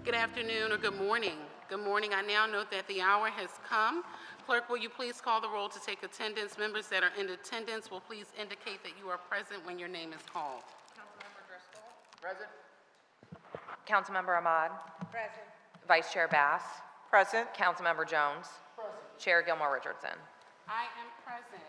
Good afternoon or good morning. Good morning. I now note that the hour has come. Clerk, will you please call the roll to take attendance? Members that are in attendance will please indicate that you are present when your name is called. Councilmember Driscoll. Present. Councilmember Ahmad. Present. Vice Chair Bass. Present. Councilmember Jones. Chair Gilmore Richardson. I am present.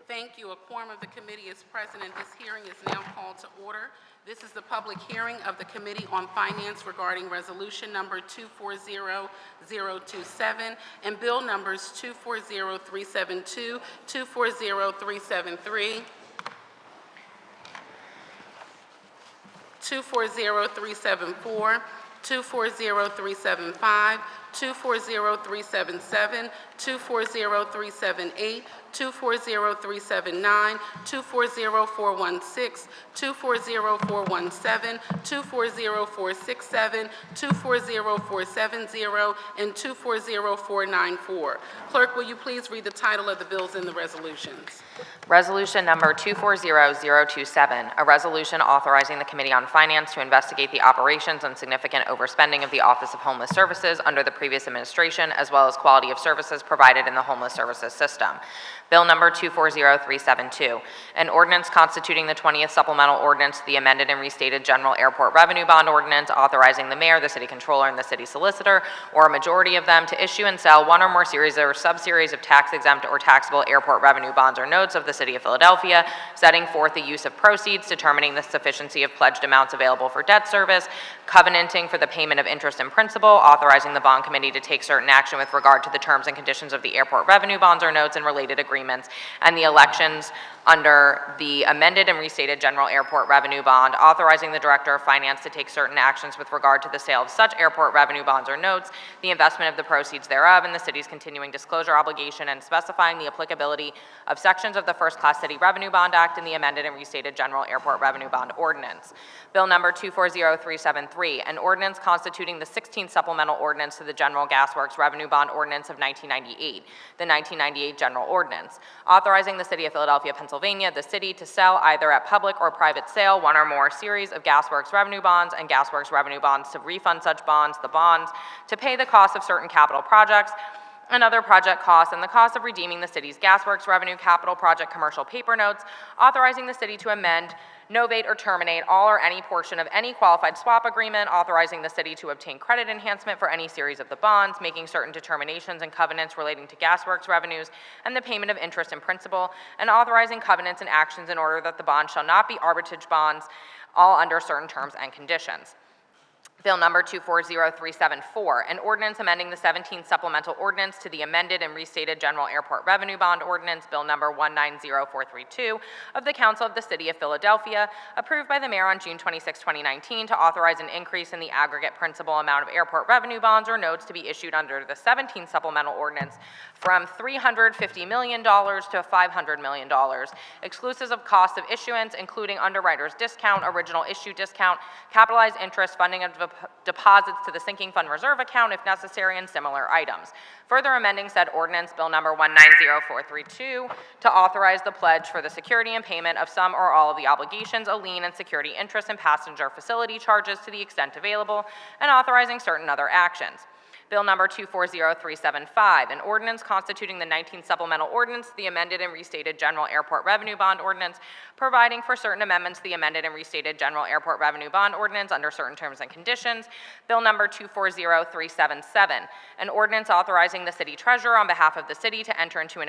Thank you. A quorum of the committee is present, and this hearing is now called to order. This is the public hearing of the Committee on Finance regarding Resolution Number 240027 and Bill Numbers 240372, 240373, 240374, 240375, 240377, 240378, 240379, 240416, 240417, 240467, 240470, and 240494. Clerk, will you please read the title of the bills and the resolutions? Resolution number 240027, a resolution authorizing the Committee on Finance to investigate the operations and significant overspending of the Office of Homeless Services under the previous administration, as well as quality of services provided in the homeless services system. Bill number 240372, an ordinance constituting the 20th supplemental ordinance to the amended and restated General Airport Revenue Bond Ordinance, authorizing the mayor, the city controller, and the city solicitor, or a majority of them, to issue and sell one or more series or subseries of tax-exempt or taxable airport revenue bonds or notes of the City of Philadelphia, setting forth the use of proceeds, determining the sufficiency of pledged amounts available for debt service, covenanting for the payment of interest and principal, authorizing the bond committee to take certain action with regard to the terms and conditions of the airport revenue bonds or notes and related agreements, and the elections under the amended and restated General Airport Revenue Bond, authorizing the Director of Finance to take certain actions with regard to the sale of such airport revenue bonds or notes, the investment of the proceeds thereof, and the city's continuing disclosure obligation, and specifying the applicability of sections of the First Class City Revenue Bond Act and the amended and restated General Airport Revenue Bond Ordinance. Bill number 240373, an ordinance constituting the 16th supplemental ordinance to the General Gas Works Revenue Bond Ordinance of 1998, the 1998 General Ordinance, authorizing the City of Philadelphia, Pennsylvania, the city, to sell either at public or private sale one or more series of GasWorks revenue bonds and GasWorks revenue bonds, to refund such bonds, the bonds, to pay the cost of certain capital projects and other project costs, and the cost of redeeming the city's GasWorks revenue capital project commercial paper notes, authorizing the city to amend, novate, or terminate all or any portion of any qualified swap agreement, authorizing the city to obtain credit enhancement for any series of the bonds, making certain determinations and covenants relating to GasWorks revenues and the payment of interest and principal, and authorizing covenants and actions in order that the bond shall not be arbitrage bonds, all under certain terms and conditions. Bill number 240374, an ordinance amending the 17th supplemental ordinance to the amended and restated General Airport Revenue Bond Ordinance, Bill number 190432 of the Council of the City of Philadelphia, approved by the mayor on June 26, 2019, to authorize an increase in the aggregate principal amount of airport revenue bonds or notes to be issued under the 17th supplemental ordinance from $350 million to $500 million, exclusive of costs of issuance, including underwriter's discount, original issue discount, capitalized interest, funding of deposits to the sinking fund reserve account if necessary, and similar items. Further amending said ordinance, Bill number 190432, to authorize the pledge for the security and payment of some or all of the obligations, a lien, and security interest and passenger facility charges to the extent available, and authorizing certain other actions. Bill number 240375, an ordinance constituting the 19th supplemental ordinance, the amended and restated General Airport Revenue Bond Ordinance, providing for certain amendments to the amended and restated General Airport Revenue Bond Ordinance under certain terms and conditions. Bill number 240377, an ordinance authorizing the city treasurer on behalf of the city to enter into an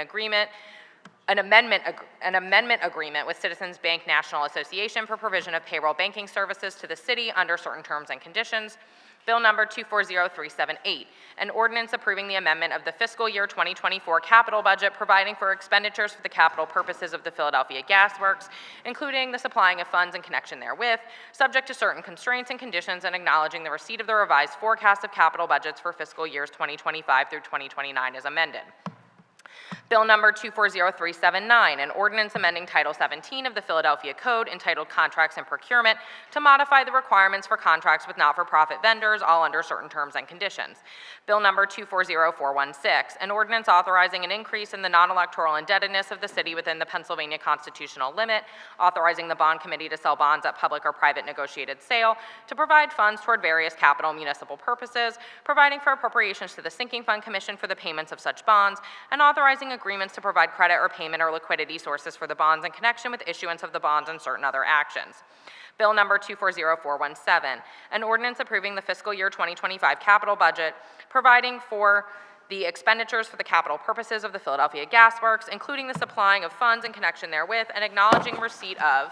amendment agreement with Citizens Bank National Association for provision of payroll banking services to the city under certain terms and conditions. Bill number 240378, an ordinance approving the amendment of the fiscal year 2024 capital budget, providing for expenditures for the capital purposes of the Philadelphia Gas Works, including the supplying of funds in connection therewith, subject to certain constraints and conditions, and acknowledging the receipt of the revised forecast of capital budgets for fiscal years 2025 through 2029 as amended. Bill number 240379, an ordinance amending Title 17 of the Philadelphia Code entitled Contracts and Procurement to modify the requirements for contracts with not-for-profit vendors, all under certain terms and conditions. Bill number 240416, an ordinance authorizing an increase in the non-electoral indebtedness of the city within the Pennsylvania constitutional limit, authorizing the bond committee to sell bonds at public or private negotiated sale, to provide funds toward various capital municipal purposes, providing for appropriations to the Sinking Fund Commission for the payments of such bonds, and authorizing agreements to provide credit or payment or liquidity sources for the bonds in connection with issuance of the bonds and certain other actions. Bill number 240417, an ordinance approving the fiscal year 2025 capital budget, providing for the expenditures for the capital purposes of the Philadelphia Gas Works, including the supplying of funds in connection therewith, and acknowledging receipt of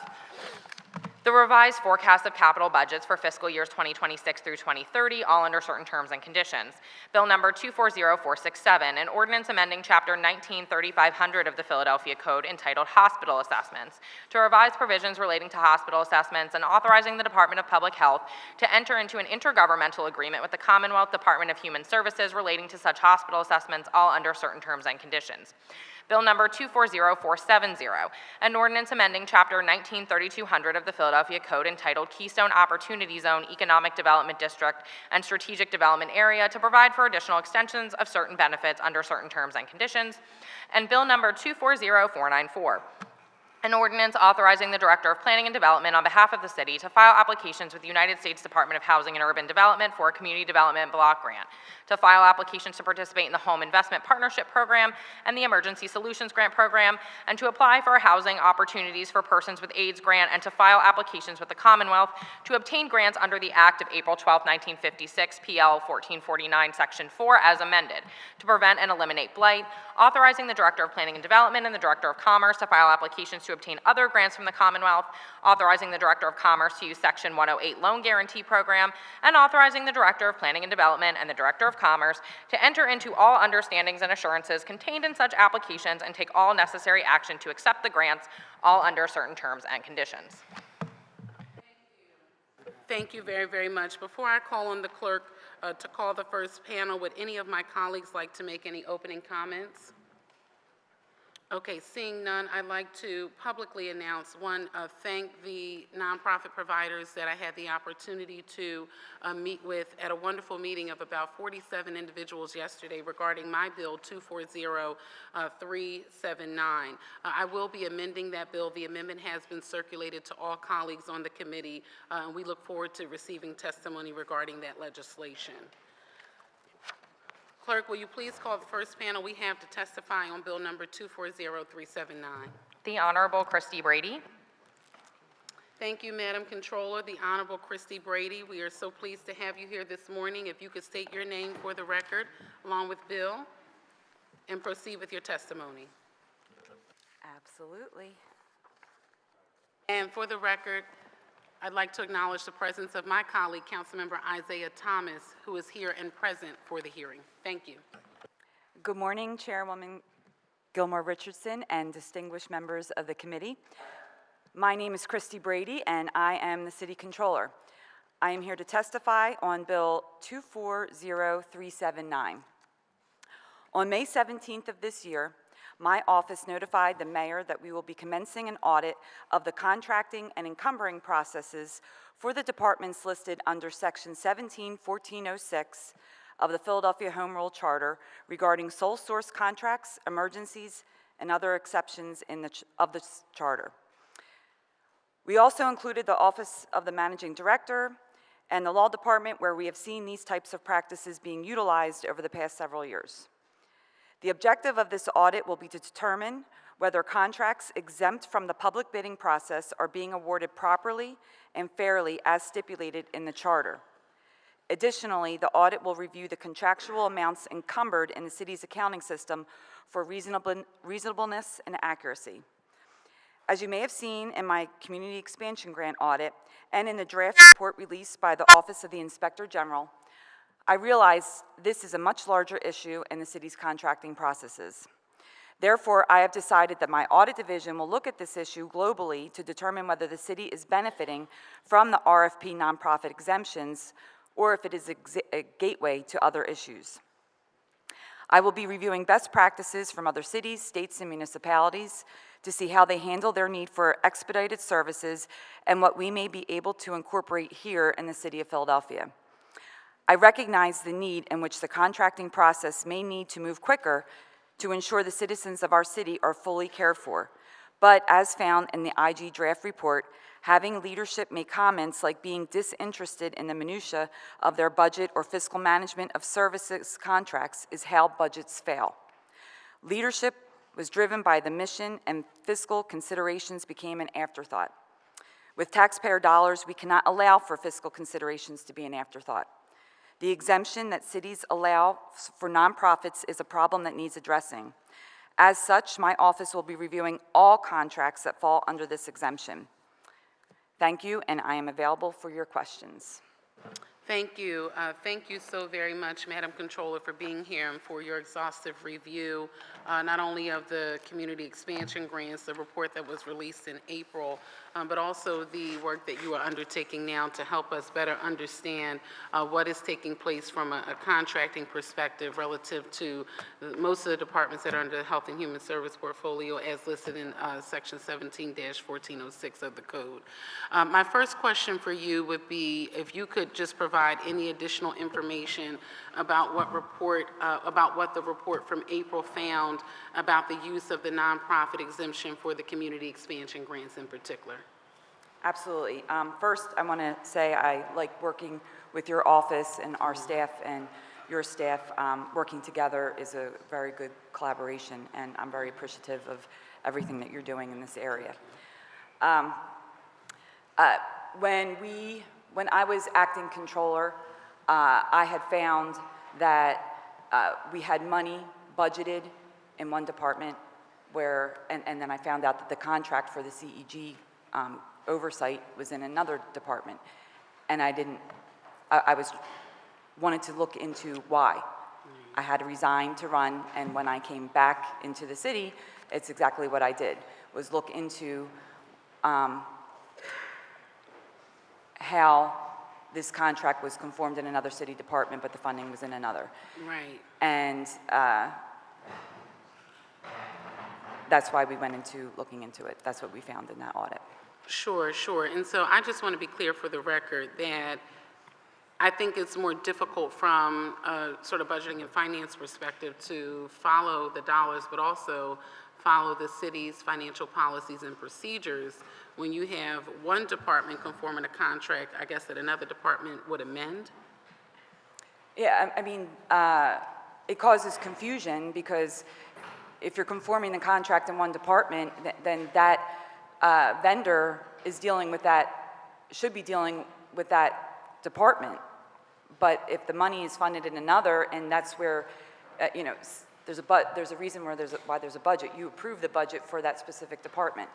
the revised forecast of capital budgets for fiscal years 2026 through 2030, all under certain terms and conditions. Bill number 240467, an ordinance amending Chapter 193500 of the Philadelphia Code entitled Hospital Assessments to revise provisions relating to hospital assessments and authorizing the Department of Public Health to enter into an intergovernmental agreement with the Commonwealth Department of Human Services relating to such hospital assessments, all under certain terms and conditions. Bill number 240470, an ordinance amending Chapter 193200 of the Philadelphia Code entitled Keystone Opportunity Zone Economic Development District and Strategic Development Area to provide for additional extensions of certain benefits under certain terms and conditions. And Bill number 240494, an ordinance authorizing the Director of Planning and Development on behalf of the city to file applications with the United States Department of Housing and Urban Development for a Community Development Block Grant, to file applications to participate in the Home Investment Partnership Program and the Emergency Solutions Grant Program, and to apply for a Housing Opportunities for Persons with AIDS grant, and to file applications with the Commonwealth to obtain grants under the Act of April 12, 1956, PL 1449, Section 4, as amended, to prevent and eliminate blight, authorizing the Director of Planning and Development and the Director of Commerce to file applications to obtain other grants from the Commonwealth, authorizing the Director of Commerce to use Section 108 Loan Guarantee Program, and authorizing the Director of Planning and Development and the Director of Commerce to enter into all understandings and assurances contained in such applications and take all necessary action to accept the grants, all under certain terms and conditions. Thank you very, very much. Before I call on the clerk to call the first panel, would any of my colleagues like to make any opening comments? Okay, seeing none, I'd like to publicly announce, one, thank the nonprofit providers that I had the opportunity to meet with at a wonderful meeting of about 47 individuals yesterday regarding my bill 240379. I will be amending that bill. The amendment has been circulated to all colleagues on the committee, and we look forward to receiving testimony regarding that legislation. Clerk, will you please call the first panel we have to testify on bill number 240379? The Honorable Christy Brady. Thank you, Madam Controller. The Honorable Christy Brady, we are so pleased to have you here this morning. If you could state your name for the record, along with Bill, and proceed with your testimony. Absolutely. And for the record, I'd like to acknowledge the presence of my colleague, Councilmember Isaiah Thomas, who is here and present for the hearing. Thank you. Good morning, Chairwoman Gilmore Richardson and distinguished members of the committee. My name is Christy Brady, and I am the City Controller. I am here to testify on Bill 240379. On May 17th of this year, my office notified the mayor that we will be commencing an audit of the contracting and encumbering processes for the departments listed under Section 171406 of the Philadelphia Home Rule Charter regarding sole source contracts, emergencies, and other exceptions of the charter. We also included the Office of the Managing Director and the Law Department, where we have seen these types of practices being utilized over the past several years. The objective of this audit will be to determine whether contracts exempt from the public bidding process are being awarded properly and fairly as stipulated in the charter. Additionally, the audit will review the contractual amounts encumbered in the city's accounting system for reasonableness and accuracy. As you may have seen in my Community Expansion Grant audit and in the draft report released by the Office of the Inspector General, I realize this is a much larger issue in the city's contracting processes. Therefore, I have decided that my audit division will look at this issue globally to determine whether the city is benefiting from the RFP nonprofit exemptions or if it is a gateway to other issues. I will be reviewing best practices from other cities, states, and municipalities to see how they handle their need for expedited services and what we may be able to incorporate here in the city of Philadelphia. I recognize the need in which the contracting process may need to move quicker to ensure the citizens of our city are fully cared for. But as found in the IG draft report, having leadership make comments like being disinterested in the minutia of their budget or fiscal management of services contracts is how budgets fail. Leadership was driven by the mission, and fiscal considerations became an afterthought. With taxpayer dollars, we cannot allow for fiscal considerations to be an afterthought. The exemption that cities allow for nonprofits is a problem that needs addressing. As such, my office will be reviewing all contracts that fall under this exemption. Thank you, and I am available for your questions. Thank you. Thank you so very much, Madam Controller, for being here and for your exhaustive review, not only of the community expansion grants, the report that was released in April, but also the work that you are undertaking now to help us better understand what is taking place from a contracting perspective relative to most of the departments that are under the Health and Human Service portfolio as listed in Section 17-1406 of the code. My first question for you would be if you could just provide any additional information about what the report from April found about the use of the nonprofit exemption for the community expansion grants in particular. Absolutely. First, I want to say I like working with your office and our staff, and your staff working together is a very good collaboration, and I'm very appreciative of everything that you're doing in this area. When I was acting controller, I had found that we had money budgeted in one department and then I found out that the contract for the CEG oversight was in another department. And I wanted to look into why. I had to resign to run, and when I came back into the city, it's exactly what I did, was look into how this contract was conformed in another city department, but the funding was in another. Right. And that's why we went into looking into it. That's what we found in that audit. Sure, sure. And so I just want to be clear for the record that I think it's more difficult from a sort of budgeting and finance perspective to follow the dollars, but also follow the city's financial policies and procedures when you have one department conforming a contract, I guess that another department would amend? Yeah, I mean, it causes confusion because if you're conforming the contract in one department, then that vendor is dealing with that, should be dealing with that department. But if the money is funded in another, and that's where, there's a reason why there's a budget. You approve the budget for that specific department.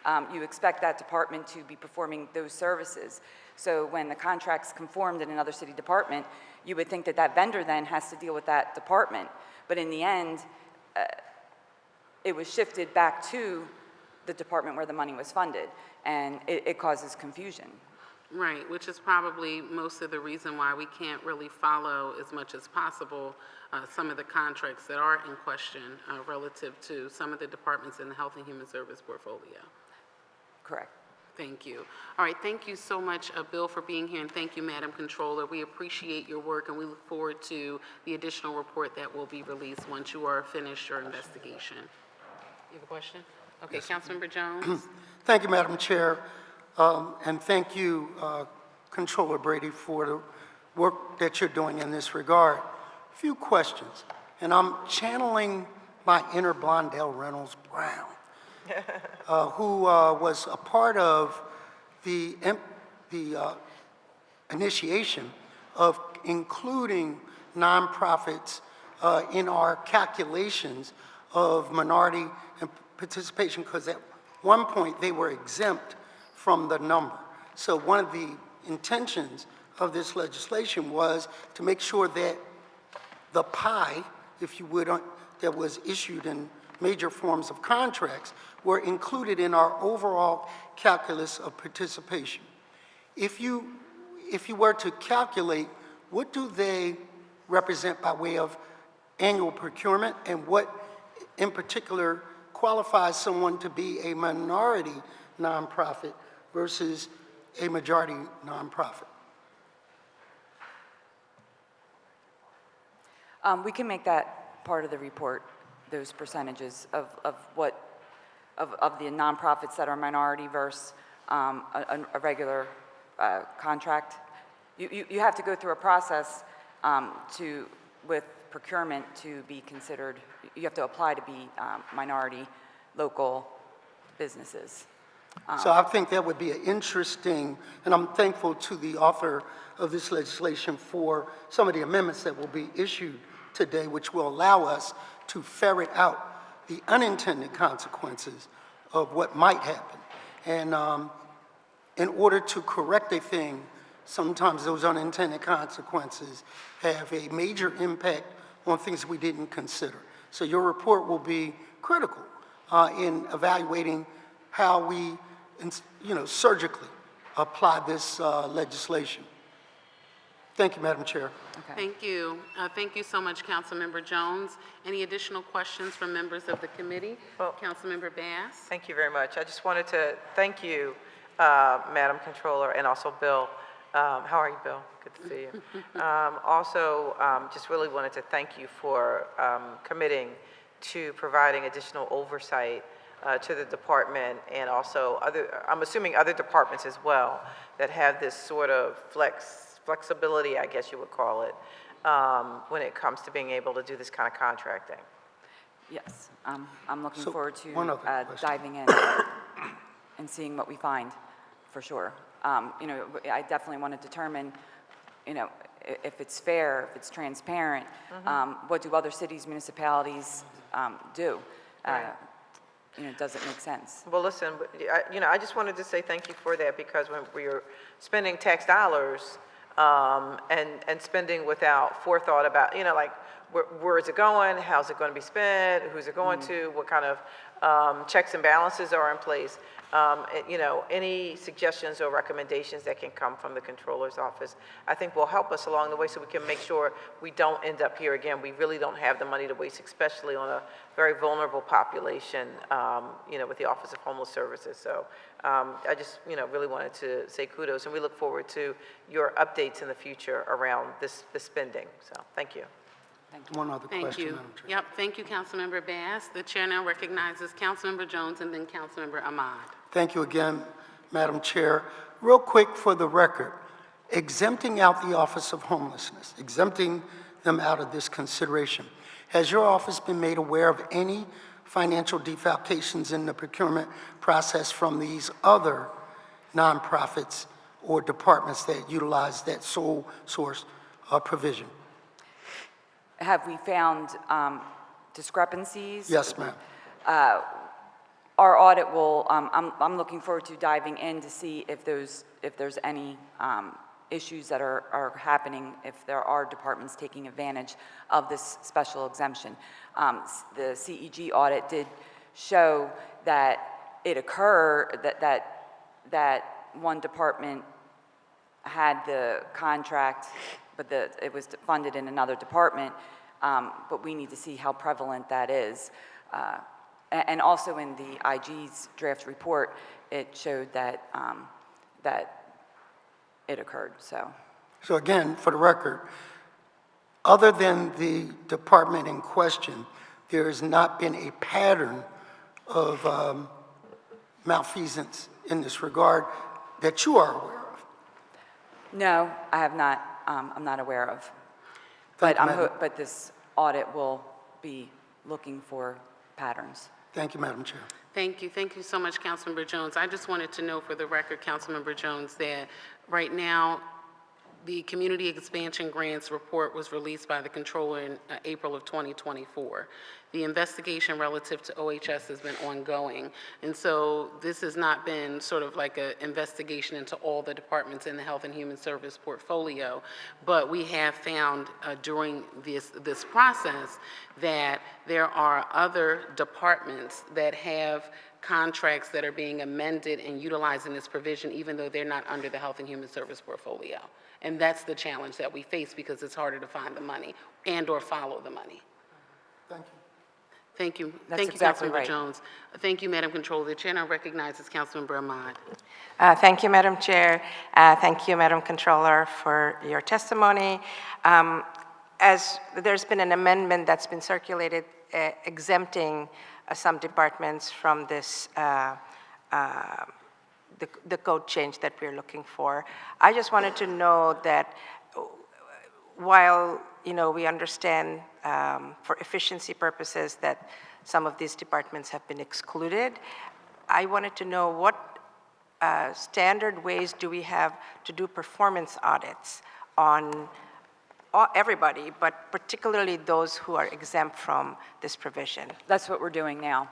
Right. You expect that department to be performing those services. So when the contract's conformed in another city department, you would think that that vendor then has to deal with that department. But in the end, it was shifted back to the department where the money was funded, and it causes confusion. Right, which is probably most of the reason why we can't really follow as much as possible some of the contracts that are in question relative to some of the departments in the Health and Human Service portfolio. Correct. Thank you. All right, thank you so much, Bill, for being here, and thank you, Madam Controller. We appreciate your work, and we look forward to the additional report that will be released once you are finished your investigation. You have a question? Okay, yes. Councilmember Jones. Thank you, Madam Chair. And thank you, Controller Brady, for the work that you're doing in this regard. A few questions, and I'm channeling my inner Blondell Reynolds Brown, who was a part of the initiation of including nonprofits in our calculations of minority and participation, because at one point they were exempt from the number. So one of the intentions of this legislation was to make sure that the pie, if you would, that was issued in major forms of contracts were included in our overall calculus of participation. If you were to calculate, what do they represent by way of annual procurement and what in particular qualifies someone to be a minority nonprofit versus a majority nonprofit? We can make that part of the report, those percentages of what, of the nonprofits that are minority versus a regular contract. You have to go through a process with procurement to be considered, you have to apply to be minority local businesses. So I think that would be an interesting, and I'm thankful to the author of this legislation for some of the amendments that will be issued today, which will allow us to ferret out the unintended consequences of what might happen. And in order to correct a thing, sometimes those unintended consequences have a major impact on things we didn't consider. So your report will be critical in evaluating how we, surgically apply this legislation. Thank you, Madam Chair. Okay. Thank you. Thank you so much, Councilmember Jones. Any additional questions from members of the committee? Well, Councilmember Bass? Thank you very much. I just wanted to thank you, Madam Controller, and also Bill. How are you, Bill? Good to see you. Also, just really wanted to thank you for committing to providing additional oversight to the department and also I'm assuming other departments as well that have this sort of flexibility, I guess you would call it, when it comes to being able to do this kind of contracting. Yes, I'm looking So, forward to one other question. diving in and seeing what we find, for sure. I definitely want to determine, if it's fair, if it's transparent, what do other cities, municipalities do? Does it make sense? Well, listen, I just wanted to say thank you for that because when we're spending tax dollars and spending without forethought about, like where is it going, how's it going to be spent, who's it going to, what kind of checks and balances are in place. Any suggestions or recommendations that can come from the Controller's Office, I think will help us along the way so we can make sure we don't end up here again. We really don't have the money to waste, especially on a very vulnerable population, with the Office of Homeless Services. So I just, really wanted to say kudos, and we look forward to your updates in the future around this spending. So thank you. One other Thank question, you. Madam Chair. Yep, thank you, Councilmember Bass. The chair now recognizes Councilmember Jones and then Councilmember Ahmad. Thank you again, Madam Chair. Real quick for the record, exempting out the Office of Homelessness, exempting them out of this consideration. Has your office been made aware of any financial defalcations in the procurement process from these other nonprofits or departments that utilize that sole source provision? Have we found discrepancies? Yes, ma'am. Our audit will, I'm looking forward to diving in to see if there's any issues that are happening, if there are departments taking advantage of this special exemption. The CEG audit did show that it occurred, that one department had the contract, but it was funded in another department, but we need to see how prevalent that is. And also in the IG's draft report, it showed that, that it occurred, so. So again, for the record, other than the department in question, there has not been a pattern of malfeasance in this regard that you are aware of. No, I have not, I'm not aware of. Thank But you, Madam. but this audit will be looking for patterns. Thank you, Madam Chair. Thank you. Thank you so much, Councilmember Jones. I just wanted to know for the record, Councilmember Jones, that right now, the Community Expansion Grants report was released by the Controller in April of 2024. The investigation relative to OHS has been ongoing, and so this has not been sort of like an investigation into all the departments in the Health and Human Service portfolio, but we have found during this process that there are other departments that have contracts that are being amended and utilizing this provision even though they're not under the Health and Human Service portfolio. And that's the challenge that we face because it's harder to find the money and or follow the money. Thank you. Thank you. That's Thank you, exactly Councilmember right. Jones. Thank you, Madam Controller. The chair now recognizes Councilmember Ahmad. Thank you, Madam Chair. Thank you, Madam Controller, for your testimony. As there's been an amendment that's been circulated exempting some departments from this, the code change that we're looking for. I just wanted to know that while, we understand for efficiency purposes that some of these departments have been excluded, I wanted to know what standard ways do we have to do performance audits on everybody, but particularly those who are exempt from this provision? That's what we're doing now.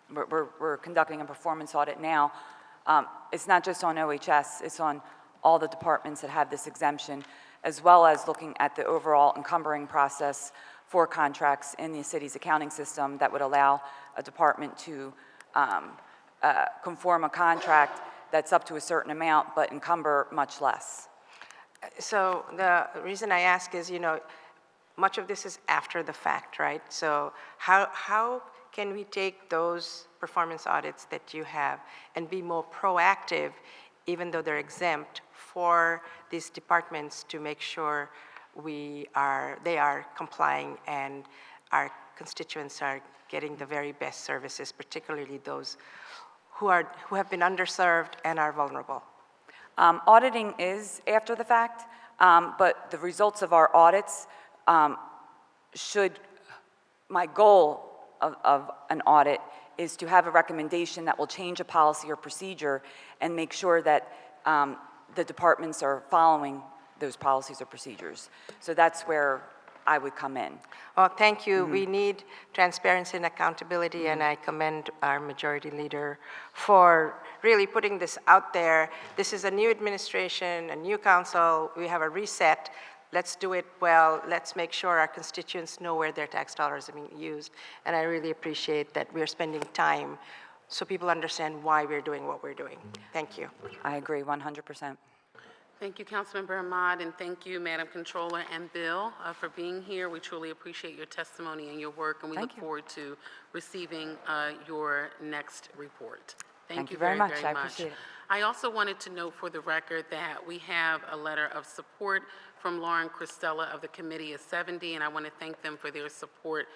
We're conducting a performance audit now. It's not just on OHS, it's on all the departments that have this exemption, as well as looking at the overall encumbering process for contracts in the city's accounting system that would allow a department to conform a contract that's up to a certain amount, but encumber much less. So the reason I ask is, much of this is after the fact, right? So how can we take those performance audits that you have and be more proactive, even though they're exempt, for these departments to make sure they are complying and our constituents are getting the very best services, particularly those who have been underserved and are vulnerable? Auditing is after the fact, but the results of our audits my goal of an audit is to have a recommendation that will change a policy or procedure and make sure that the departments are following those policies or procedures. So that's where I would come in. Well, thank you. We need transparency and accountability, and I commend our majority leader for really putting this out there. This is a new administration, a new council. We have a reset. Let's do it well. Let's make sure our constituents know where their tax dollars are being used. And I really appreciate that we're spending time so people understand why we're doing what we're doing. Thank you. I agree 100%. Thank you, Councilmember Ahmad, and thank you, Madam Controller and Bill, for being here. We truly appreciate your testimony and your work, and we look forward to receiving your next report. Thank you very, very much. I appreciate it. I also wanted to note for the record that we have a letter of support from Lauren Christella of the Committee of 70, and I want to thank them for their support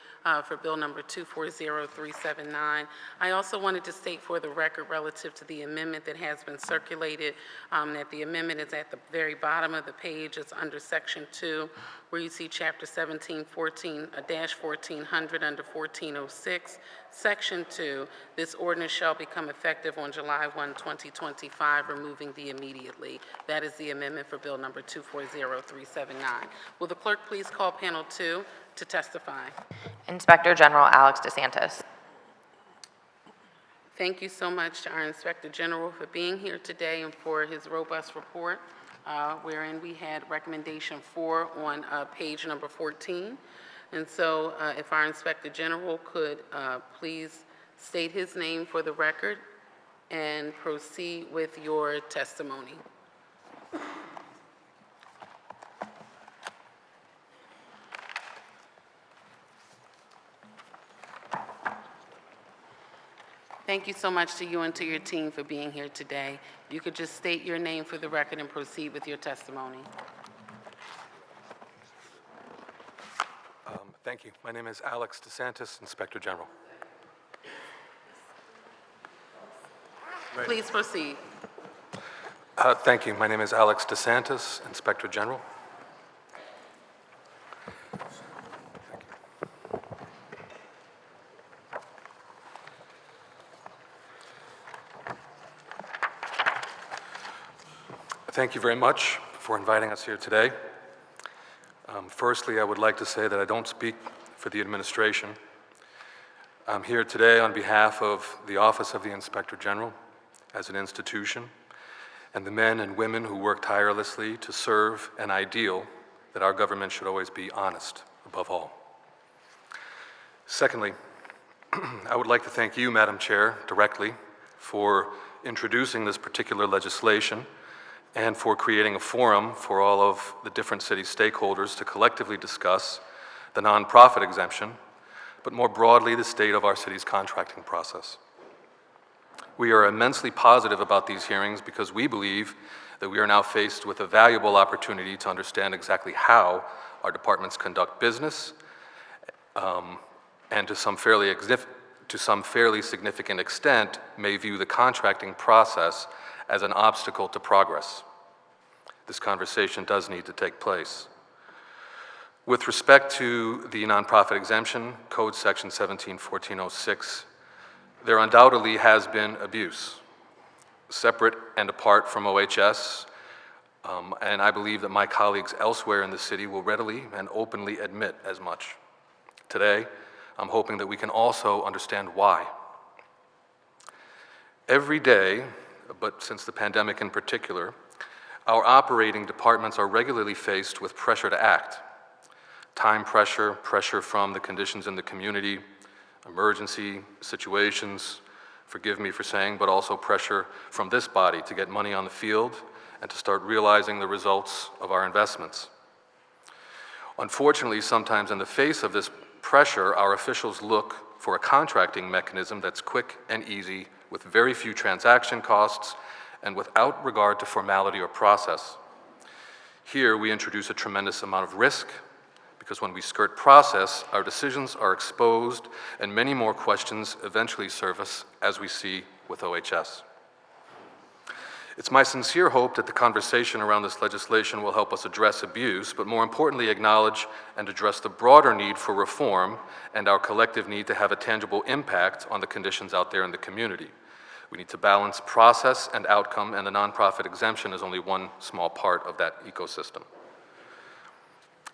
for Bill number 240379. I also wanted to state for the record relative to the amendment that has been circulated, that the amendment is at the very bottom of the page. It's under Section 2, where you see Chapter 17-1400 under 1406. Section 2, this ordinance shall become effective on July 1, 2025, removing the immediately. That is the amendment for Bill number 240379. Will the clerk please call panel 2 to testify? Inspector General Alex DeSantis. Thank you so much to our Inspector General for being here today and for his robust report, wherein we had recommendation 4 on page number 14. And so if our Inspector General could please state his name for the record and proceed with your testimony. Thank you so much to you and to your team for being here today. You could just state your name for the record and proceed with your testimony. Thank you. My name is Alex DeSantis, Inspector General. Please proceed. Thank you. My name is Alex DeSantis, Inspector General. Thank you very much for inviting us here today. Firstly, I would like to say that I don't speak for the administration. I'm here today on behalf of the Office of the Inspector General as an institution and the men and women who work tirelessly to serve an ideal that our government should always be honest above all. Secondly, I would like to thank you, Madam Chair, directly for introducing this particular legislation and for creating a forum for all of the different city stakeholders to collectively discuss the nonprofit exemption but more broadly, the state of our city's contracting process. We are immensely positive about these hearings because we believe that we are now faced with a valuable opportunity to understand exactly how our departments conduct business, and to some fairly significant extent may view the contracting process as an obstacle to progress. This conversation does need to take place. With respect to the nonprofit exemption, Code Section 171406, there undoubtedly has been abuse, separate and apart from OHS, and I believe that my colleagues elsewhere in the city will readily and openly admit as much. Today, I'm hoping that we can also understand why. Every day, but since the pandemic in particular, our operating departments are regularly faced with pressure to act. Time pressure, pressure from the conditions in the community, emergency situations, forgive me for saying, but also pressure from this body to get money on the field and to start realizing the results of our investments. Unfortunately, sometimes in the face of this pressure, our officials look for a contracting mechanism that's quick and easy, with very few transaction costs, and without regard to formality or process. Here, we introduce a tremendous amount of risk, because when we skirt process, our decisions are exposed, and many more questions eventually surface, as we see with OHS. It's my sincere hope that the conversation around this legislation will help us address abuse, but more importantly, acknowledge and address the broader need for reform and our collective need to have a tangible impact on the conditions out there in the community. We need to balance process and outcome, and the nonprofit exemption is only one small part of that ecosystem.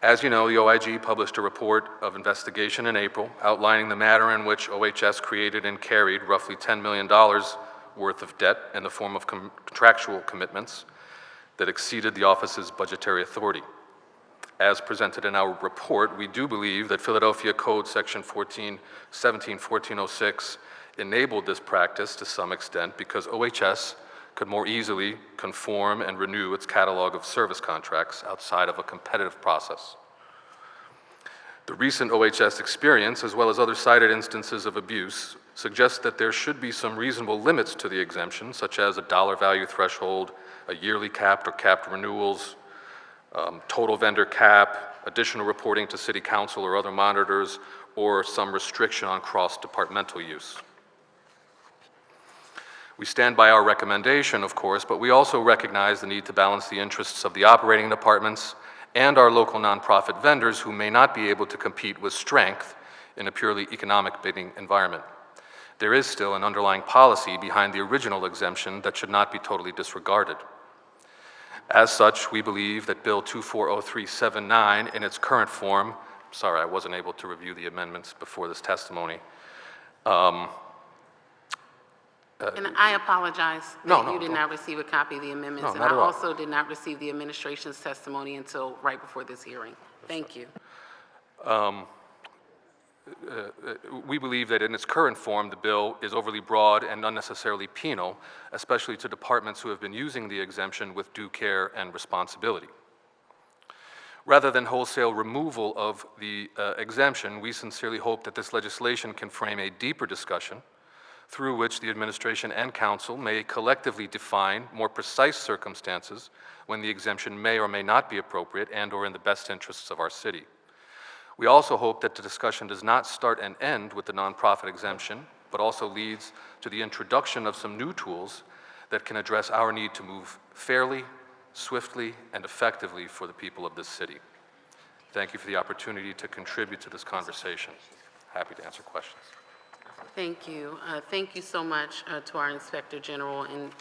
As you know, the OIG published a report of investigation in April outlining the manner in which OHS created and carried roughly $10 million worth of debt in the form of contractual commitments that exceeded the office's budgetary authority. As presented in our report, we do believe that Philadelphia Code Section 1406 enabled this practice to some extent because OHS could more easily conform and renew its catalog of service contracts outside of a competitive process. The recent OHS experience, as well as other cited instances of abuse, suggests that there should be some reasonable limits to the exemption, such as a dollar value threshold, a yearly capped or capped renewals, total vendor cap, additional reporting to city council or other monitors, or some restriction on cross-departmental use. We stand by our recommendation, of course, but we also recognize the need to balance the interests of the operating departments and our local nonprofit vendors who may not be able to compete with strength in a purely economic bidding environment. There is still an underlying policy behind the original exemption that should not be totally disregarded. As such, we believe that Bill 240379 in its current form, sorry, I wasn't able to review the amendments before this testimony, And I apologize No, that you did don't. not receive a copy of the amendments. No, And not I at all. also did not receive the administration's testimony until right before this hearing. Thank you. We believe that in its current form, the bill is overly broad and unnecessarily penal, especially to departments who have been using the exemption with due care and responsibility. Rather than wholesale removal of the exemption, we sincerely hope that this legislation can frame a deeper discussion through which the administration and council may collectively define more precise circumstances when the exemption may or may not be appropriate and or in the best interests of our city. We also hope that the discussion does not start and end with the nonprofit exemption, but also leads to the introduction of some new tools that can address our need to move fairly, swiftly, and effectively for the people of this city. Thank you for the opportunity to contribute to this conversation. Happy to answer questions. Thank you. Thank you so much to our Inspector General, and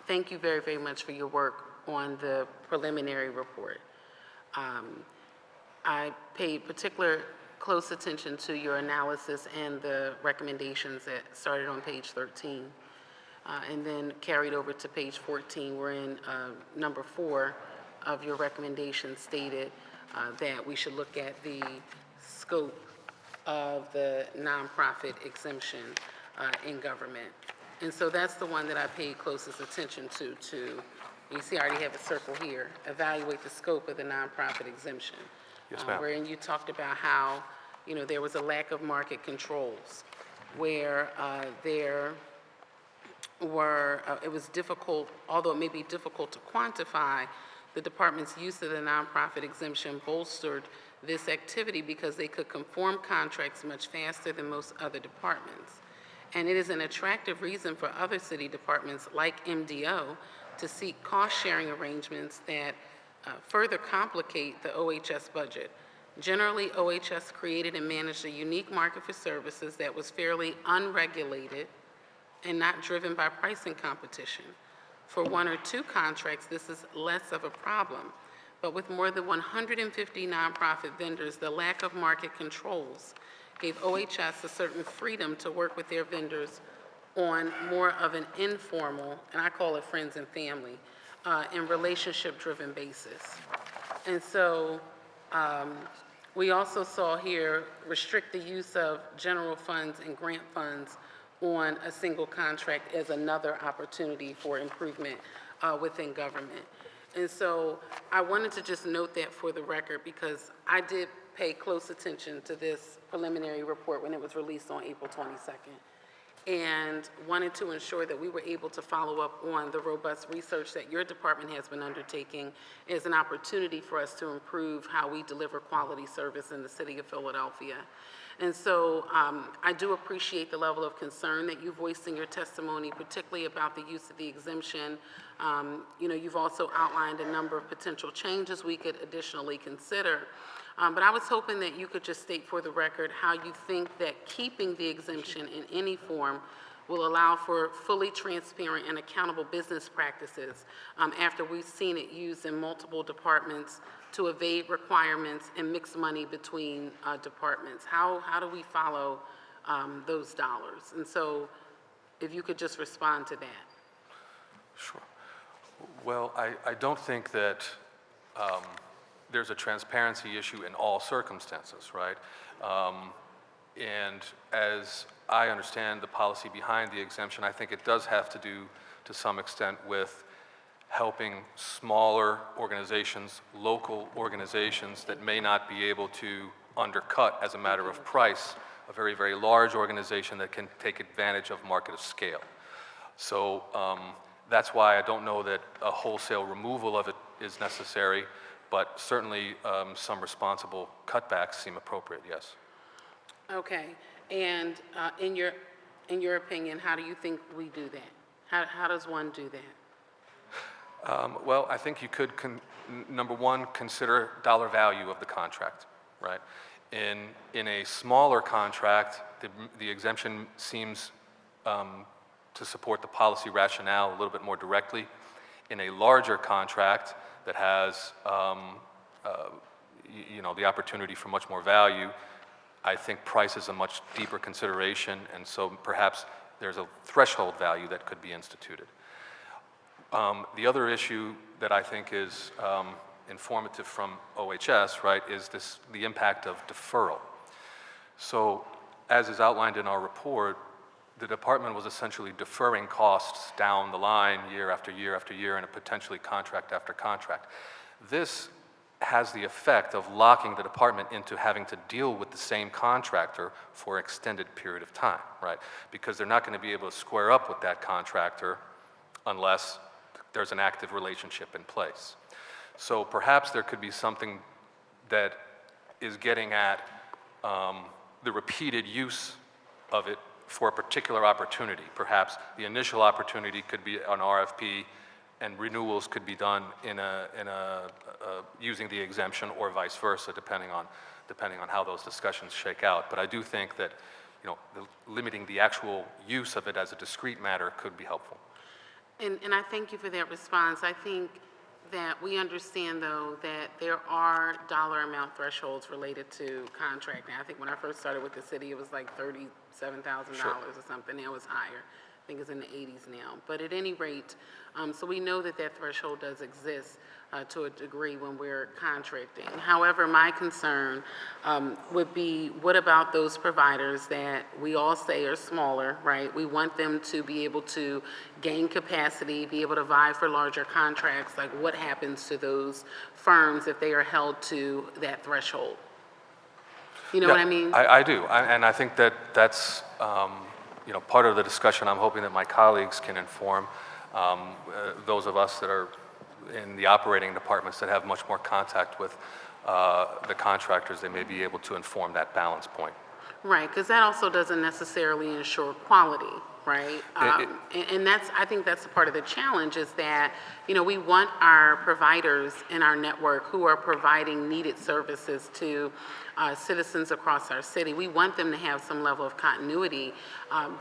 thank you very, very much for your work on the preliminary report. I paid particular close attention to your analysis and the recommendations that started on page 13 and then carried over to page 14, wherein number 4 of your recommendations stated that we should look at the scope of the nonprofit exemption in government. And so that's the one that I paid closest attention to, you see I already have a circle here, evaluate the scope of the nonprofit exemption. Yes, ma'am. Wherein you talked about how there was a lack of market controls, where it was difficult, although it may be difficult to quantify, the department's use of the nonprofit exemption bolstered this activity because they could conform contracts much faster than most other departments. And it is an attractive reason for other city departments like MDO to seek cost-sharing arrangements that further complicate the OHS budget. Generally, OHS created and managed a unique market for services that was fairly unregulated and not driven by pricing competition. For one or two contracts, this is less of a problem. But with more than 150 nonprofit vendors, the lack of market controls gave OHS a certain freedom to work with their vendors on more of an informal, and I call it friends and family, and relationship-driven basis. And so we also saw here restrict the use of general funds and grant funds on a single contract as another opportunity for improvement within government. And so I wanted to just note that for the record because I did pay close attention to this preliminary report when it was released on April 22nd and wanted to ensure that we were able to follow up on the robust research that your department has been undertaking as an opportunity for us to improve how we deliver quality service in the city of Philadelphia. And so I do appreciate the level of concern that you voiced in your testimony, particularly about the use of the exemption. You've also outlined a number of potential changes we could additionally consider. But I was hoping that you could just state for the record how you think that keeping the exemption in any form will allow for fully transparent and accountable business practices after we've seen it used in multiple departments to evade requirements and mix money between departments. How do we follow those dollars? And so if you could just respond to that. Sure. Well, I don't think that there's a transparency issue in all circumstances, right? And as I understand the policy behind the exemption, I think it does have to do, to some extent, with helping smaller organizations, local organizations that may not be able to undercut, as a matter of price, a very, very large organization that can take advantage of market of scale. So that's why I don't know that a wholesale removal of it is necessary, but certainly some responsible cutbacks seem appropriate, yes. Okay, and in your opinion, how do you think we do that? How does one do that? Well, I think you could, number one, consider dollar value of the contract, right? In a smaller contract, the exemption seems to support the policy rationale a little bit more directly. In a larger contract that has, the opportunity for much more value, I think price is a much deeper consideration, and so perhaps there's a threshold value that could be instituted. The other issue that I think is informative from OHS, right, is the impact of deferral. So as is outlined in our report, the department was essentially deferring costs down the line year after year after year and potentially contract after contract. This has the effect of locking the department into having to deal with the same contractor for an extended period of time, right? Because they're not going to be able to square up with that contractor unless there's an active relationship in place. So perhaps there could be something that is getting at the repeated use of it for a particular opportunity. Perhaps the initial opportunity could be an RFP and renewals could be done using the exemption or vice versa, depending on how those discussions shake out. But I do think that limiting the actual use of it as a discrete matter could be helpful. And I thank you for that response. I think that we understand, though, that there are dollar amount thresholds related to contracting. I think when I first started with the city, it was like $37,000 or something. Now it's higher. I think it's in the 80s now. But at any rate, so we know that that threshold does exist to a degree when we're contracting. However, my concern would be, what about those providers that we all say are smaller, right? We want them to be able to gain capacity, be able to vie for larger contracts. Like, what happens to those firms if they are held to that threshold? You know Yeah, what I mean? I do, and I think that that's, part of the discussion I'm hoping that my colleagues can inform those of us that are in the operating departments that have much more contact with the contractors. They may be able to inform that balance point. Right, because that also doesn't necessarily ensure quality, right? And that's, I think that's a part of the challenge is that, we want our providers in our network who are providing needed services to citizens across our city. We want them to have some level of continuity.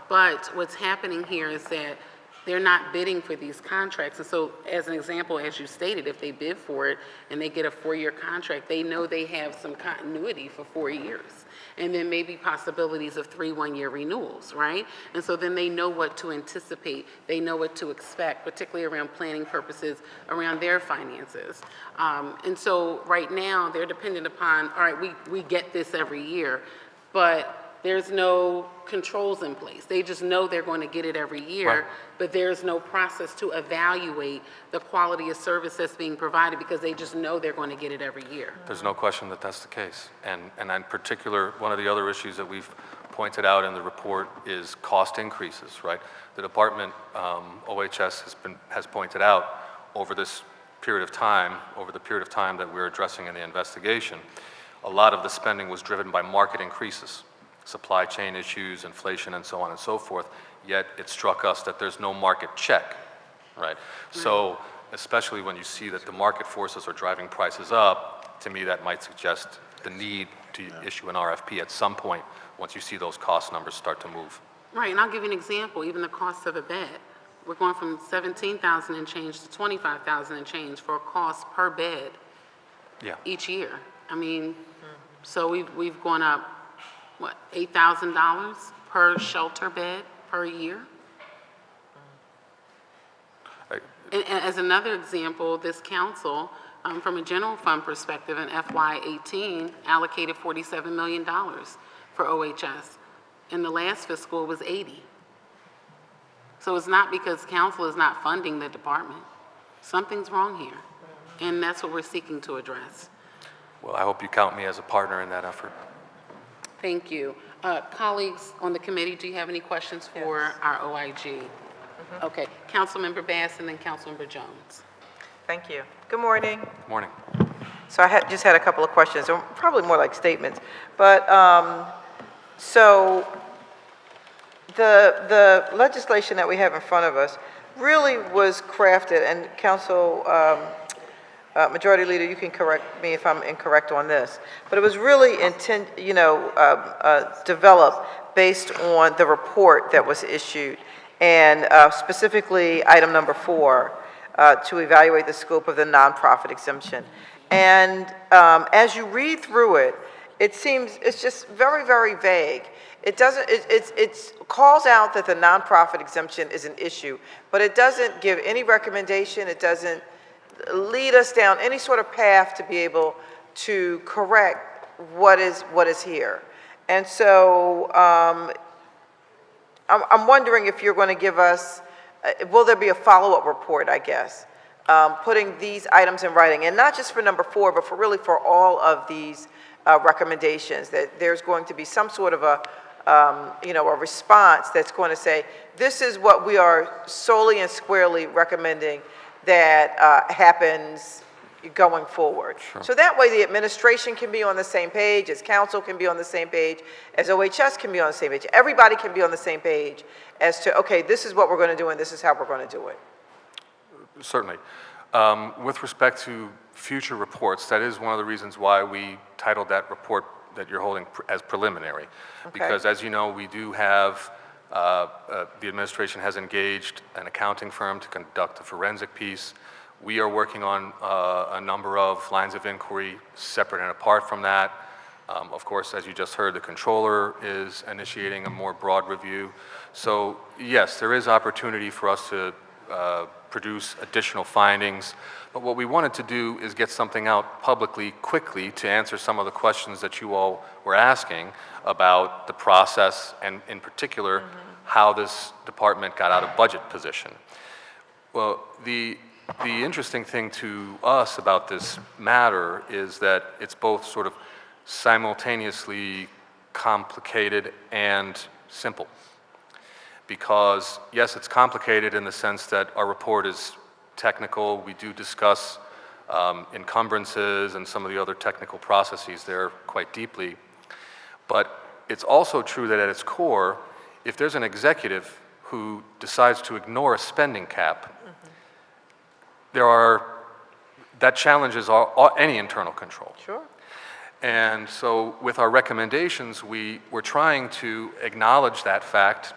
But what's happening here is that they're not bidding for these contracts. And so, as an example, as you stated, if they bid for it and they get a 4-year contract, they know they have some continuity for 4 years. And then maybe possibilities of 3 one-year renewals, right? And so then they know what to anticipate. They know what to expect, particularly around planning purposes, around their finances. And so right now, they're dependent upon, all right, we get this every year, but there's no controls in place. They just know they're going to get it every year, Right. but there's no process to evaluate the quality of service that's being provided because they just know they're going to get it every year. There's no question that that's the case. And in particular, one of the other issues that we've pointed out in the report is cost increases, right? The department, OHS, has pointed out over this period of time, over the period of time that we're addressing in the investigation, a lot of the spending was driven by market increases, supply chain issues, inflation, and so on and so forth, yet it struck us that there's no market check, right? So especially when you see that the market forces are driving prices up, to me that might suggest the need to issue an RFP at some point once you see those cost numbers start to move. Right, and I'll give you an example, even the cost of a bed. We're going from $17,000 and change to $25,000 and change for a cost per bed Yeah. each year. I mean, so we've gone up, what, $8,000 per shelter bed per year? And as another example, this council, from a general fund perspective in FY18, allocated $47 million for OHS. In the last fiscal, it was 80. So it's not because council is not funding the department. Something's wrong here, and that's what we're seeking to address. Well, I hope you count me as a partner in that effort. Thank you. Colleagues on the committee, do you have any questions for our OIG? Okay, Councilmember Bass and then Councilmember Jones. Thank you. Good morning. Good morning. So I just had a couple of questions, or probably more like statements. But, so the legislation that we have in front of us really was crafted, and Council Majority Leader, you can correct me if I'm incorrect on this, but it was really developed based on the report that was issued, and specifically item number 4, to evaluate the scope of the nonprofit exemption. And as you read through it, it seems it's just very, very vague. It doesn't. It calls out that the nonprofit exemption is an issue, but it doesn't give any recommendation. It doesn't lead us down any sort of path to be able to correct what is here. And so I'm wondering if you're going to give us, will there be a follow-up report, I guess, putting these items in writing, and not just for number 4, but for all of these recommendations, that there's going to be some sort of a response that's going to say, this is what we are solely and squarely recommending that happens going forward. Sure. So that way the administration can be on the same page, as council can be on the same page, as OHS can be on the same page. Everybody can be on the same page as to, okay, this is what we're going to do and this is how we're going to do it. Certainly. With respect to future reports, that is one of the reasons why we titled that report that you're holding as preliminary. Okay. Because as you know, we do have, the administration has engaged an accounting firm to conduct a forensic piece. We are working on a number of lines of inquiry separate and apart from that. Of course, as you just heard, the controller is initiating a more broad review. So yes, there is opportunity for us to produce additional findings. But what we wanted to do is get something out publicly quickly to answer some of the questions that you all were asking about the process and in particular how this department got out of budget position. Well, the interesting thing to us about this matter is that it's both sort of simultaneously complicated and simple. Because, yes, it's complicated in the sense that our report is technical. We do discuss encumbrances and some of the other technical processes there quite deeply. But it's also true that at its core, if there's an executive who decides to ignore a spending cap, that challenges any internal control. Sure. And so with our recommendations, we're trying to acknowledge that fact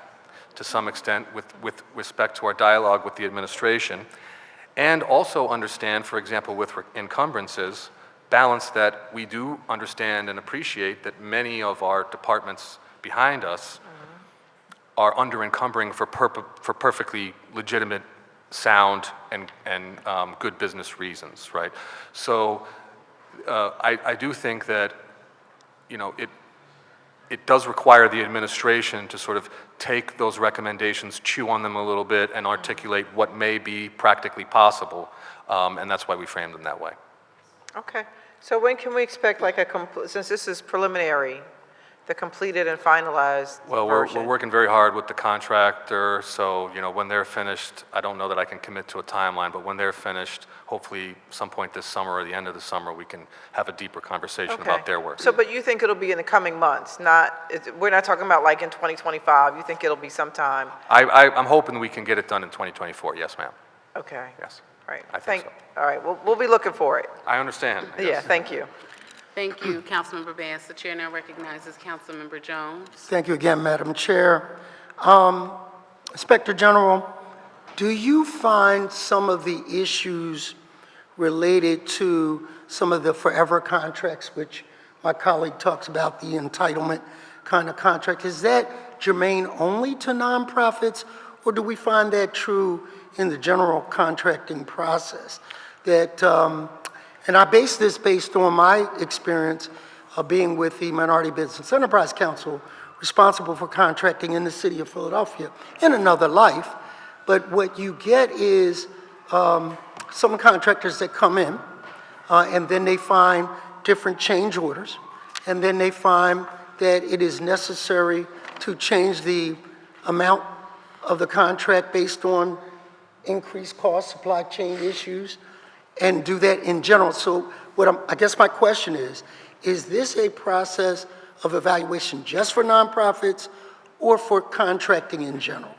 to some extent with respect to our dialogue with the administration, and also understand, for example, with encumbrances, balance that we do understand and appreciate that many of our departments behind us are under-encumbering for perfectly legitimate, sound, and good business reasons, right? So I do think that, you know, it does require the administration to sort of take those recommendations, chew on them a little bit, and articulate what may be practically possible, and that's why we framed them that way. Okay. So when can we expect like since this is preliminary, the completed and finalized Well, version? we're working very hard with the contractor, so, you know, when they're finished, I don't know that I can commit to a timeline, but when they're finished, hopefully some point this summer or the end of the summer, we can have a deeper conversation Okay. about their work. So, but you think it'll be in the coming months, we're not talking about like in 2025, you think it'll be sometime? I'm hoping we can get it done in 2024, yes, ma'am. Okay. Yes. Right. I think so. All right, we'll be looking for it. I understand. Yeah, yes. thank you. Thank you, Councilmember Bass. The chair now recognizes Councilmember Jones. Thank you again, Madam Chair. Inspector General, do you find some of the issues related to some of the forever contracts, which my colleague talks about, the entitlement kind of contract, is that germane only to nonprofits, or do we find that true in the general contracting process? That, and I base this based on my experience of being with the Minority Business Enterprise Council, responsible for contracting in the city of Philadelphia in another life. But what you get is some contractors that come in, and then they find different change orders, and then they find that it is necessary to change the amount of the contract based on increased costs, supply chain issues, and do that in general. So I guess my question is this a process of evaluation just for nonprofits or for contracting in general?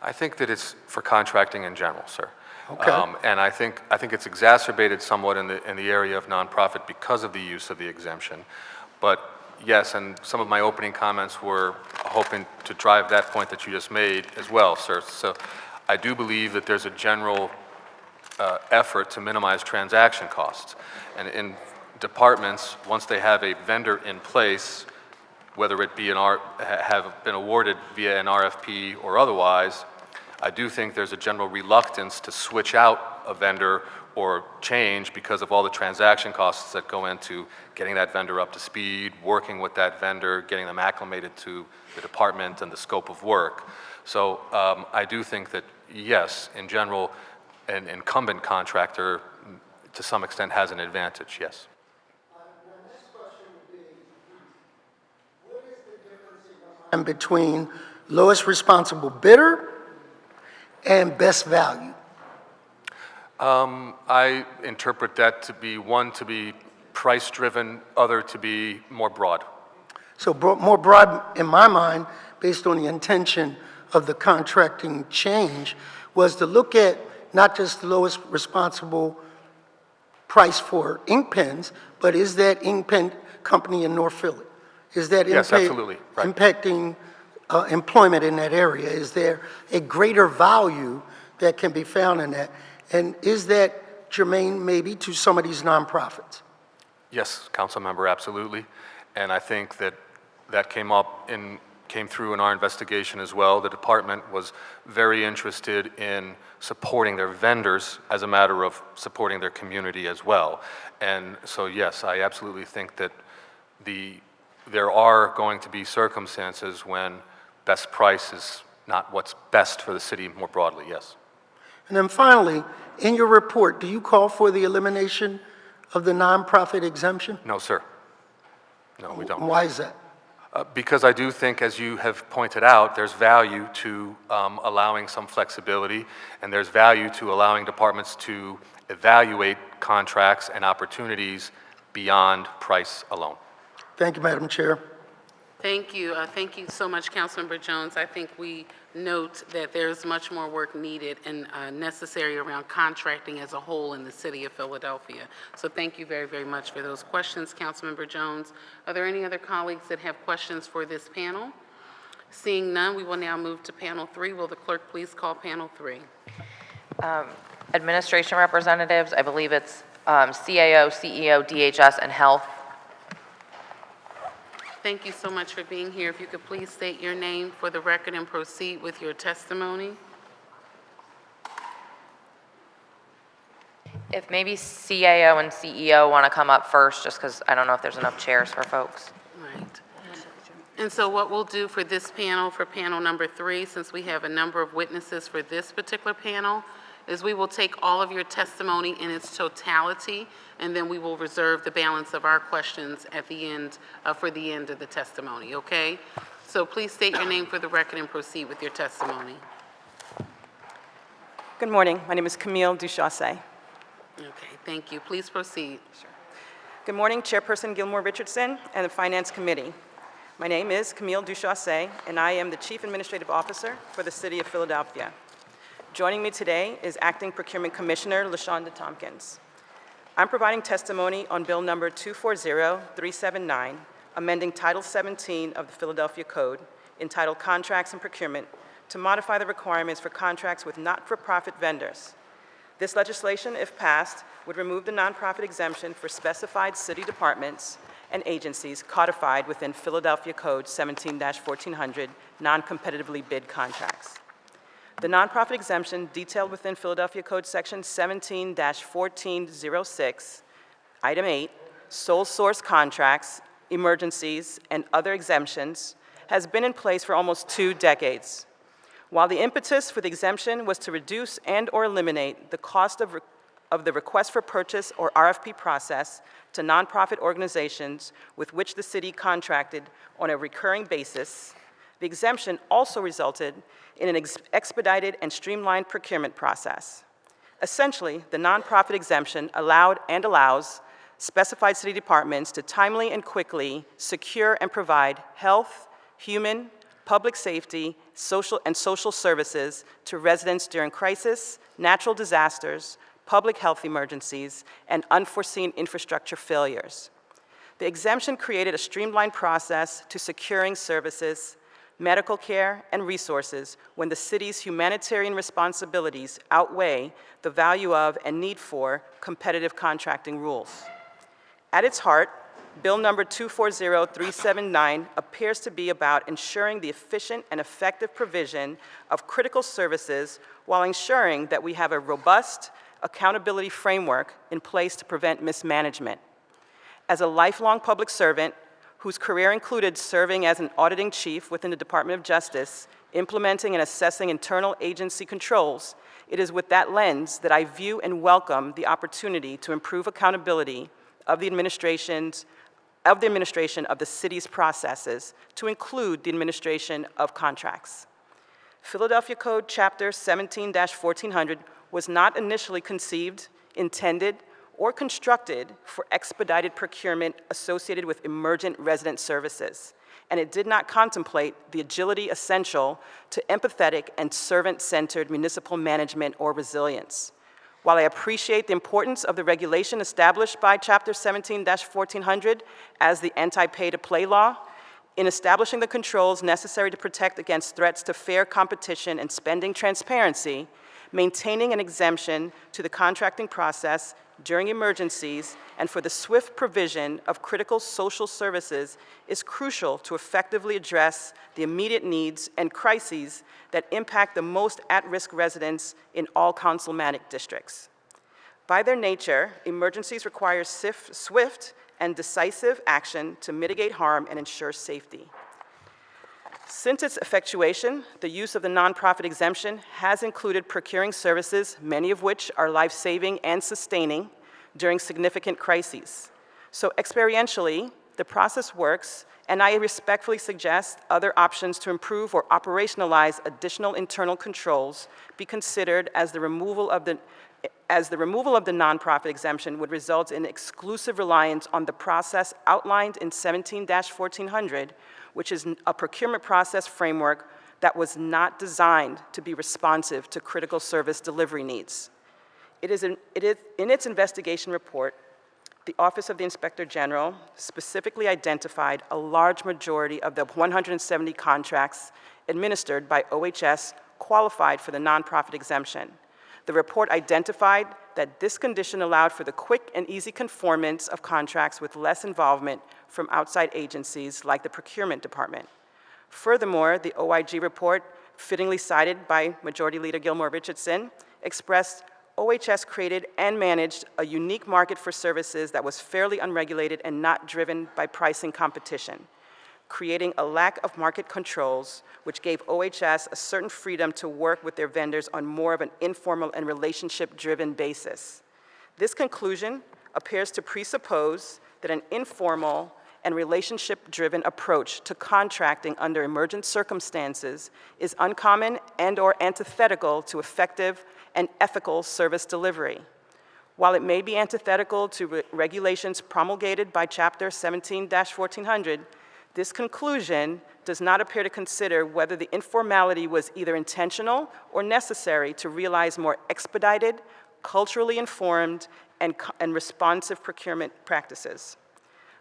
I think that it's for contracting in general, sir. Okay. And I think it's exacerbated somewhat in the area of nonprofit because of the use of the exemption. But yes, and some of my opening comments were hoping to drive that point that you just made as well, sir. So I do believe that there's a general effort to minimize transaction costs. And in departments, once they have a vendor in place, whether it be have been awarded via an RFP or otherwise, I do think there's a general reluctance to switch out a vendor or change because of all the transaction costs that go into getting that vendor up to speed, working with that vendor, getting them acclimated to the department and the scope of work. So I do think that, yes, in general, an incumbent contractor to some extent has an advantage, yes. And between lowest responsible bidder and best value? I interpret that to be, one, to be price-driven, other to be more broad. So more broad, in my mind, based on the intention of the contracting change, was to look at not just the lowest responsible price for ink pens, but is that ink pen company in North Philly? Is that Yes, absolutely, right. impacting employment in that area? Is there a greater value that can be found in that? And is that germane maybe to some of these nonprofits? Yes, council member, absolutely. And I think that came through in our investigation as well. The department was very interested in supporting their vendors as a matter of supporting their community as well. And so, yes, I absolutely think that there are going to be circumstances when best price is not what's best for the city more broadly, yes. And then finally, in your report, do you call for the elimination of the nonprofit exemption? No, sir. No, we don't. Why is that? Because I do think, as you have pointed out, there's value to allowing some flexibility, and there's value to allowing departments to evaluate contracts and opportunities beyond price alone. Thank you, Madam Chair. Thank you. Thank you so much, Councilmember Jones. I think we note that there's much more work needed and necessary around contracting as a whole in the city of Philadelphia. So thank you very, very much for those questions, Councilmember Jones. Are there any other colleagues that have questions for this panel? Seeing none, we will now move to panel 3. Will the clerk please call panel 3? Administration representatives, I believe it's CAO, CEO, DHS, and Health. Thank you so much for being here. If you could please state your name for the record and proceed with your testimony. If maybe CAO and CEO want to come up first, just because I don't know if there's enough chairs for folks. Right. And so what we'll do for this panel, for panel number 3, since we have a number of witnesses for this particular panel, is we will take all of your testimony in its totality, and then we will reserve the balance of our questions at the end, for the end of the testimony, okay? So please state your name for the record and proceed with your testimony. Good morning. My name is Camille Duchausse. Okay, thank you. Please proceed. Good morning, Chairperson Gilmore Richardson and the Finance Committee. My name is Camille Duchausse, and I am the Chief Administrative Officer for the City of Philadelphia. Joining me today is Acting Procurement Commissioner LaShonda Tompkins. I'm providing testimony on Bill number 240379, amending Title 17 of the Philadelphia Code, entitled Contracts and Procurement, to modify the requirements for contracts with not-for-profit vendors. This legislation, if passed, would remove the nonprofit exemption for specified city departments and agencies codified within Philadelphia Code 17-1400 non-competitively bid contracts. The nonprofit exemption detailed within Philadelphia Code Section 17-1406, Item 8, sole source contracts, emergencies, and other exemptions, has been in place for almost 2 decades. While the impetus for the exemption was to reduce and/or eliminate the cost of the request for purchase or RFP process to nonprofit organizations with which the city contracted on a recurring basis, the exemption also resulted in an expedited and streamlined procurement process. Essentially, the nonprofit exemption allowed and allows specified city departments to timely and quickly secure and provide health, human, public safety, social services to residents during crisis, natural disasters, public health emergencies, and unforeseen infrastructure failures. The exemption created a streamlined process to securing services, medical care, and resources when the city's humanitarian responsibilities outweigh the value of and need for competitive contracting rules. At its heart, Bill number 240379 appears to be about ensuring the efficient and effective provision of critical services while ensuring that we have a robust accountability framework in place to prevent mismanagement. As a lifelong public servant, whose career included serving as an auditing chief within the Department of Justice, implementing and assessing internal agency controls, it is with that lens that I view and welcome the opportunity to improve accountability of the administration of the city's processes, to include the administration of contracts. Philadelphia Code Chapter 17-1400 was not initially conceived, intended, or constructed for expedited procurement associated with emergent resident services, and it did not contemplate the agility essential to empathetic and servant-centered municipal management or resilience. While I appreciate the importance of the regulation established by Chapter 17-1400 as the anti-pay-to-play law, in establishing the controls necessary to protect against threats to fair competition and spending transparency, maintaining an exemption to the contracting process during emergencies and for the swift provision of critical social services is crucial to effectively address the immediate needs and crises that impact the most at-risk residents in all councilmanic districts. By their nature, emergencies require swift and decisive action to mitigate harm and ensure safety. Since its effectuation, the use of the nonprofit exemption has included procuring services, many of which are life-saving and sustaining during significant crises. So experientially, The process works, and I respectfully suggest other options to improve or operationalize additional internal controls be considered, as the removal of the nonprofit exemption would result in exclusive reliance on the process outlined in 17-1400, which is a procurement process framework that was not designed to be responsive to critical service delivery needs. In its investigation report, the Office of the Inspector General specifically identified a large majority of the 170 contracts administered by OHS qualified for the nonprofit exemption. The report identified that this condition allowed for the quick and easy conformance of contracts with less involvement from outside agencies like the procurement department. Furthermore, the OIG report, fittingly cited by Majority Leader Gilmore Richardson, expressed OHS created and managed a unique market for services that was fairly unregulated and not driven by pricing competition, creating a lack of market controls, which gave OHS a certain freedom to work with their vendors on more of an informal and relationship-driven basis. This conclusion appears to presuppose that an informal and relationship-driven approach to contracting under emergent circumstances is uncommon and/or antithetical to effective and ethical service delivery. While it may be antithetical to regulations promulgated by Chapter 17-1400, this conclusion does not appear to consider whether the informality was either intentional or necessary to realize more expedited, culturally informed, and responsive procurement practices.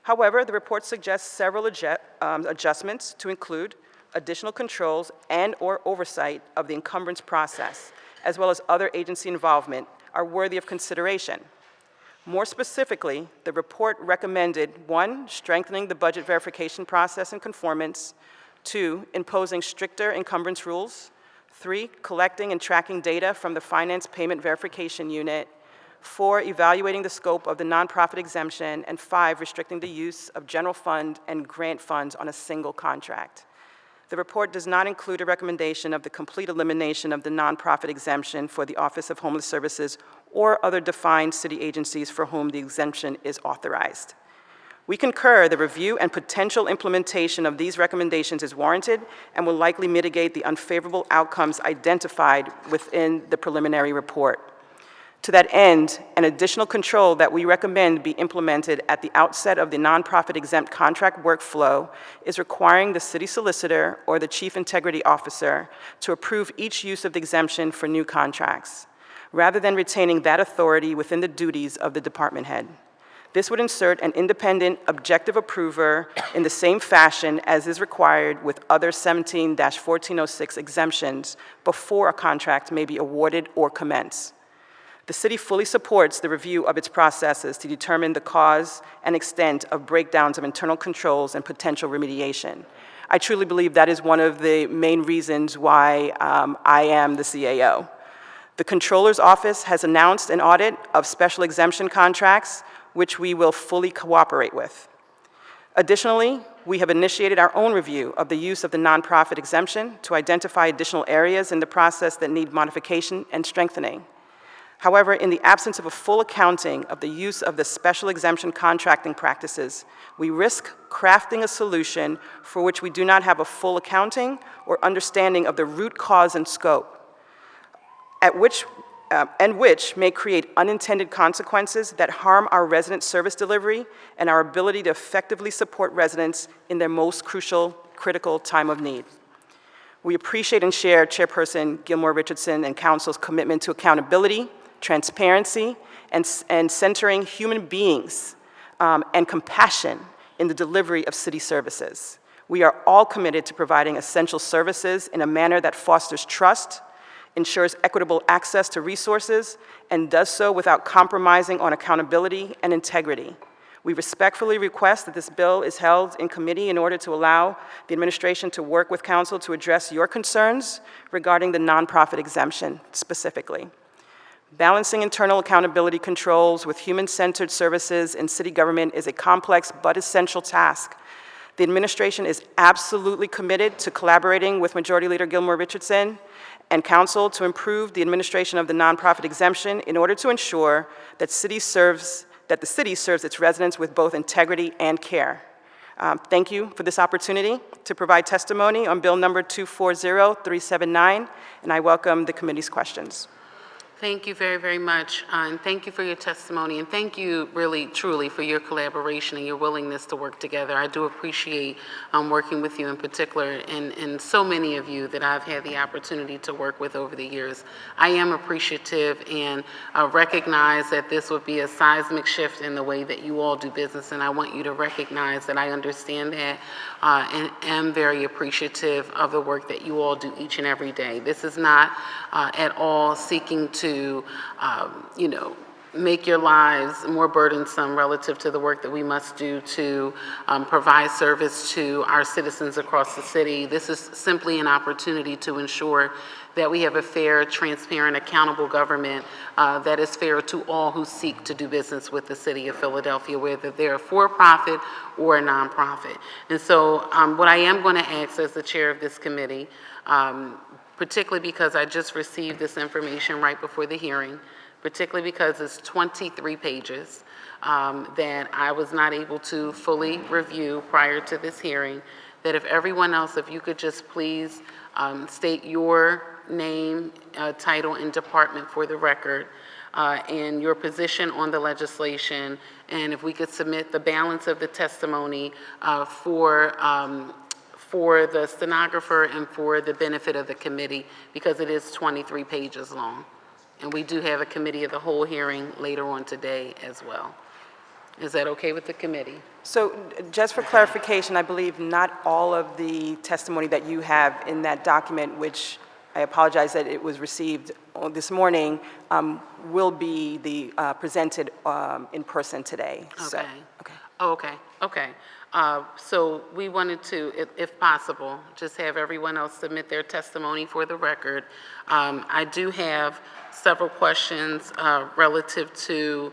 However, the report suggests several adjustments to include additional controls and/or oversight of the encumbrance process, as well as other agency involvement, are worthy of consideration. More specifically, the report recommended 1, strengthening the budget verification process and conformance, 2, imposing stricter encumbrance rules, 3, collecting and tracking data from the Finance Payment Verification Unit, 4, evaluating the scope of the nonprofit exemption, and 5, restricting the use of general fund and grant funds on a single contract. The report does not include a recommendation of the complete elimination of the nonprofit exemption for the Office of Homeless Services or other defined city agencies for whom the exemption is authorized. We concur the review and potential implementation of these recommendations is warranted and will likely mitigate the unfavorable outcomes identified within the preliminary report. To that end, an additional control that we recommend be implemented at the outset of the nonprofit exempt contract workflow is requiring the city solicitor or the chief integrity officer to approve each use of the exemption for new contracts, rather than retaining that authority within the duties of the department head. This would insert an independent, objective approver in the same fashion as is required with other 17-1406 exemptions before a contract may be awarded or commence. The city fully supports the review of its processes to determine the cause and extent of breakdowns of internal controls and potential remediation. I truly believe that is one of the main reasons why I am the CAO. The Controller's Office has announced an audit of special exemption contracts, which we will fully cooperate with. Additionally, we have initiated our own review of the use of the nonprofit exemption to identify additional areas in the process that need modification and strengthening. However, in the absence of a full accounting of the use of the special exemption contracting practices, we risk crafting a solution for which we do not have a full accounting or understanding of the root cause and scope, which may create unintended consequences that harm our resident service delivery and our ability to effectively support residents in their most critical time of need. We appreciate and share Chairperson Gilmore Richardson and Council's commitment to accountability, transparency, and centering human beings and compassion in the delivery of city services. We are all committed to providing essential services in a manner that fosters trust, ensures equitable access to resources, and does so without compromising on accountability and integrity. We respectfully request that this bill is held in committee in order to allow the administration to work with council to address your concerns regarding the nonprofit exemption specifically. Balancing internal accountability controls with human-centered services in city government is a complex but essential task. The administration is absolutely committed to collaborating with Majority Leader Gilmore Richardson and council to improve the administration of the nonprofit exemption in order to ensure that the city serves its residents with both integrity and care. Thank you for this opportunity to provide testimony on Bill Number 240379, and I welcome the committee's questions. Thank you very, very much, and thank you for your testimony, and thank you really, truly, for your collaboration and your willingness to work together. I do appreciate working with you in particular, and so many of you that I've had the opportunity to work with over the years. I am appreciative and recognize that this would be a seismic shift in the way that you all do business, and I want you to recognize that I understand that and am very appreciative of the work that you all do each and every day. This is not at all seeking to make your lives more burdensome relative to the work that we must do to provide service to our citizens across the city. This is simply an opportunity to ensure that we have a fair, transparent, accountable government that is fair to all who seek to do business with the city of Philadelphia, whether they're a for-profit or a nonprofit. And so what I am going to ask as the chair of this committee, particularly because I just received this information right before the hearing, particularly because it's 23 pages that I was not able to fully review prior to this hearing, that if everyone else, if you could just please state your name, title, and department for the record, and your position on the legislation, and if we could submit the balance of the testimony for the stenographer and for the benefit of the committee, because it is 23 pages long. And we do have a committee of the whole hearing later on today as well. Is that okay with the committee? So just for clarification, I believe not all of the testimony that you have in that document, which I apologize that it was received this morning, will be presented in person today. So, Okay. Oh, okay, okay. So we wanted to, if possible, just have everyone else submit their testimony for the record. I do have several questions relative to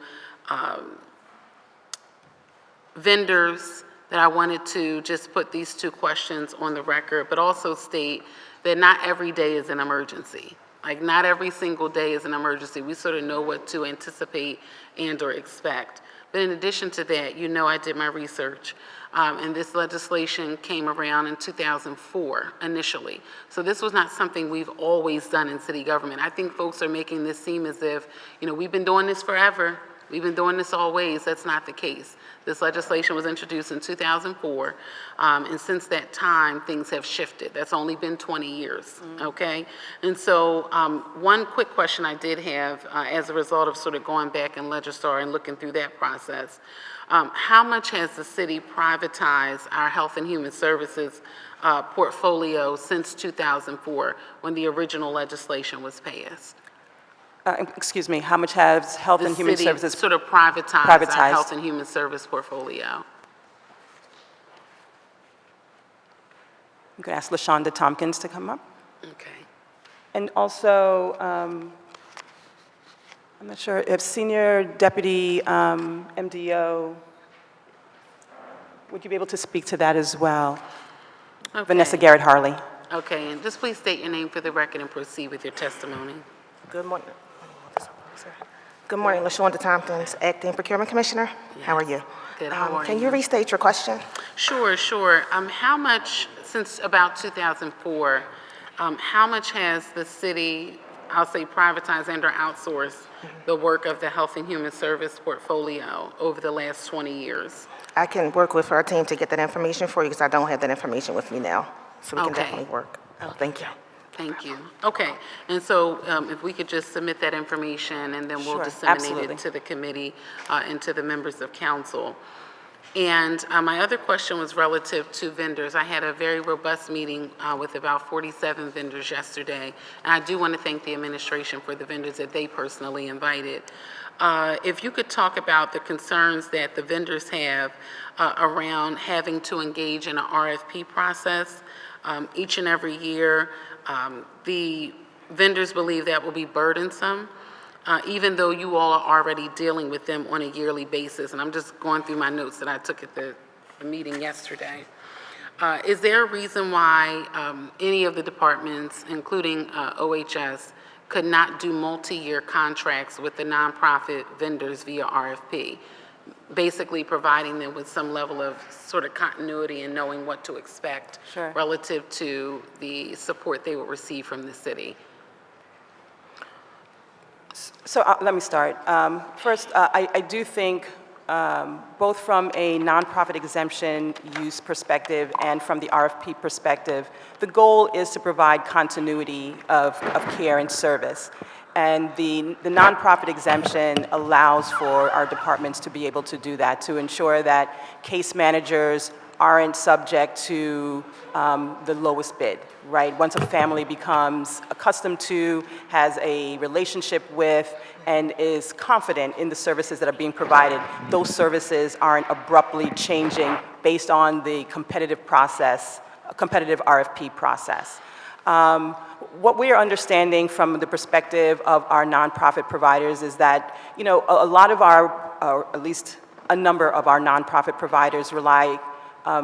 vendors that I wanted to just put these two questions on the record, but also state that not every day is an emergency. Like, not every single day is an emergency. We sort of know what to anticipate and or expect. But in addition to that, I did my research, and this legislation came around in 2004 initially. So this was not something we've always done in city government. I think folks are making this seem as if, we've been doing this forever. We've been doing this always. That's not the case. This legislation was introduced in 2004, and since that time, things have shifted. That's only been 20 years, okay? And so one quick question I did have as a result of sort of going back in Legistar and looking through that process, how much has the city privatized our Health and Human Services portfolio since 2004, when the original legislation was passed? Excuse me, how much has Health and Human Services? The city sort of privatized our Health and Human Service portfolio. You could ask LaShonda Tompkins to come up. Okay. And also, I'm not sure if Senior Deputy MDO, would you be able to speak to that as well? Okay. Vanessa Garrett Harley. Okay, and just please state your name for the record and proceed with your testimony. Good morning. Good morning, LaShonda Tompkins, Acting Procurement Commissioner. How are you? Good, how are Can you? you restate your question? Sure. How much, since about 2004, how much has the city, I'll say, privatized and or outsourced the work of the Health and Human Service portfolio over the last 20 years? I can work with our team to get that information for you because I don't have that information with me now. So we can Okay. definitely work. Thank you. Thank you. Okay, and so if we could just submit that information, and then we'll Sure, disseminate absolutely. it to the committee and to the members of council. And my other question was relative to vendors. I had a very robust meeting with about 47 vendors yesterday, and I do want to thank the administration for the vendors that they personally invited. If you could talk about the concerns that the vendors have around having to engage in an RFP process each and every year. The vendors believe that will be burdensome, even though you all are already dealing with them on a yearly basis. And I'm just going through my notes that I took at the meeting yesterday. Is there a reason why any of the departments, including OHS, could not do multi-year contracts with the nonprofit vendors via RFP? basically providing them with some level of sort of continuity and knowing what to expect Sure. relative to the support they will receive from the city. So let me start. First, I do think both from a nonprofit exemption use perspective and from the RFP perspective, the goal is to provide continuity of care and service. And the nonprofit exemption allows for our departments to be able to do that, to ensure that case managers aren't subject to the lowest bid, right? Once a family becomes accustomed to, has a relationship with, and is confident in the services that are being provided, those services aren't abruptly changing based on the competitive process, competitive RFP process. What we are understanding from the perspective of our nonprofit providers is that, you know, a lot of our, or at least a number of our nonprofit providers rely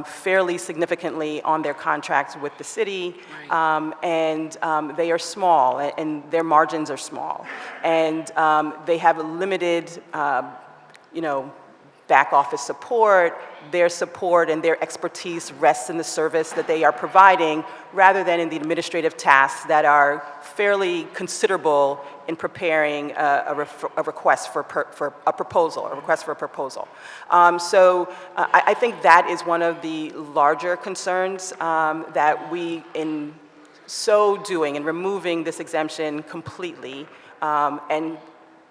fairly significantly on their contracts with the city, and they are small, and their margins are small, and they have a limited, you know, back office support. Their support and their expertise rests in the service that they are providing rather than in the administrative tasks that are fairly considerable in preparing a request for a proposal, a request for a proposal. I think that is one of the larger concerns that we, in so doing and removing this exemption completely, and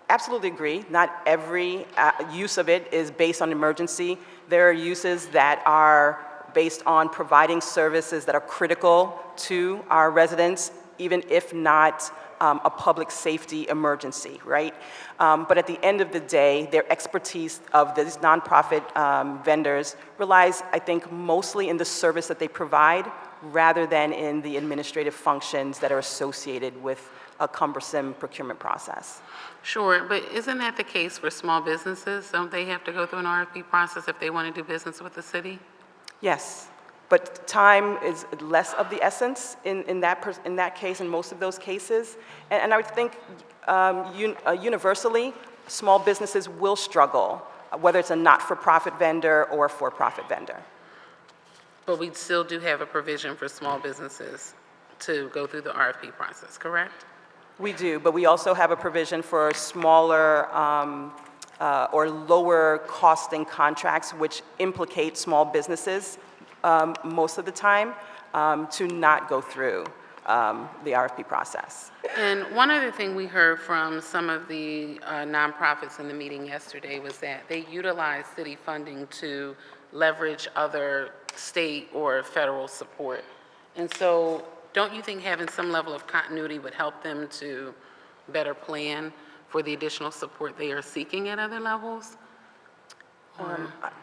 absolutely agree, not every use of it is based on emergency. There are uses that are based on providing services that are critical to our residents, even if not a public safety emergency, right? But at the end of the day, their expertise of these nonprofit vendors relies, I think, mostly in the service that they provide rather than in the administrative functions that are associated with a cumbersome procurement process. Sure, but isn't that the case for small businesses? Don't they have to go through an RFP process if they want to do business with the city? Yes, but time is less of the essence in that case, in most of those cases. And I would think universally, small businesses will struggle, whether it's a not-for-profit vendor or a for-profit vendor. But we still do have a provision for small businesses to go through the RFP process, correct? We do, but we also have a provision for smaller or lower costing contracts, which implicate small businesses most of the time to not go through the RFP process. And one other thing we heard from some of the nonprofits in the meeting yesterday was that they utilize city funding to leverage other state or federal support. And so don't you think having some level of continuity would help them to better plan for the additional support they are seeking at other levels?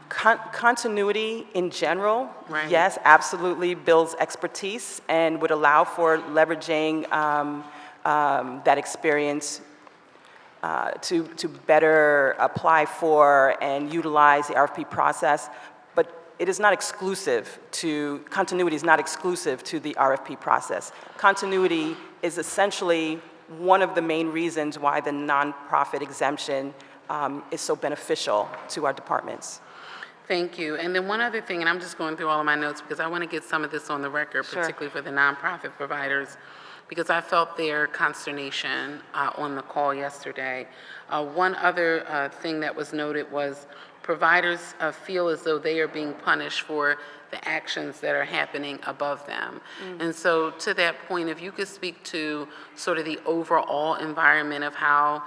Continuity in general, Right. yes, absolutely builds expertise and would allow for leveraging that experience to better apply for and utilize the RFP process. But it is not exclusive to, continuity is not exclusive to the RFP process. Continuity is essentially one of the main reasons why the nonprofit exemption is so beneficial to our departments. Thank you. And then one other thing, and I'm just going through all of my notes because I want to get some of this on the record, Sure. particularly for the nonprofit providers, because I felt their consternation on the call yesterday. One other thing that was noted was providers feel as though they are being punished for the actions that are happening above them. And so to that point, if you could speak to sort of the overall environment of how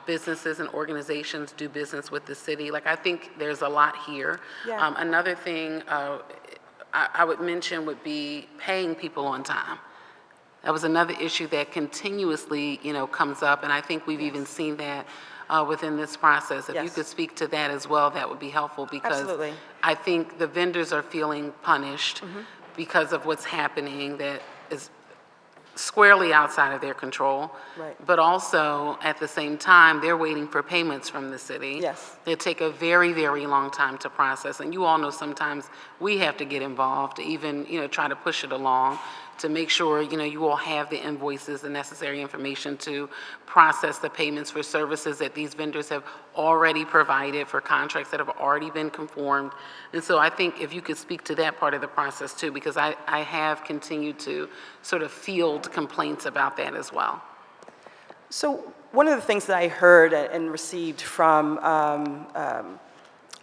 businesses and organizations do business with the city. Like, I think there's a lot here. Yeah. Another thing I would mention would be paying people on time. That was another issue that continuously, comes up, and I think we've even seen that within this process. If you Yes. could speak to that as well, that would be helpful, because Absolutely. I think the vendors are feeling punished because of what's happening that is squarely outside of their control. Right. But also, at the same time, they're waiting for payments from the city. Yes. They take a very, very long time to process. And you all know sometimes we have to get involved to even, try to push it along. to make sure, you all have the invoices and necessary information to process the payments for services that these vendors have already provided, for contracts that have already been conformed. And so I think if you could speak to that part of the process too, because I have continued to sort of field complaints about that as well. So one of the things that I heard and received from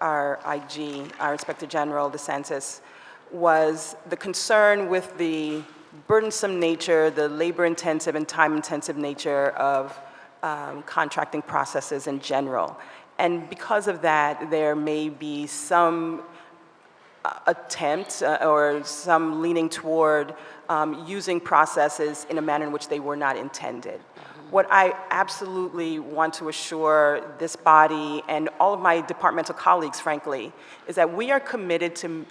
our IG, our Inspector General DeSantis, was the concern with the burdensome nature, the labor-intensive and time-intensive nature of contracting processes in general. And because of that, there may be some attempt or some leaning toward using processes in a manner in which they were not intended. What I absolutely want to assure this body and all of my departmental colleagues, frankly, is that we are committed to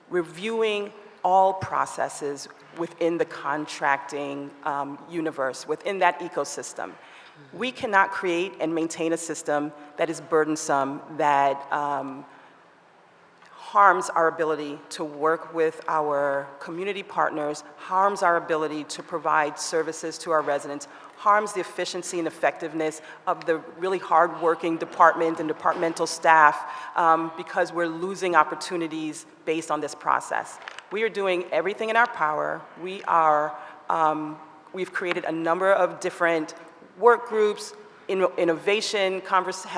reviewing all processes within the contracting universe, within that ecosystem. We cannot create and maintain a system that is burdensome, that harms our ability to work with our community partners, harms our ability to provide services to our residents, harms the efficiency and effectiveness of the really hardworking department and departmental staff because we're losing opportunities based on this process. We are doing everything in our power. We've created a number of different work groups, had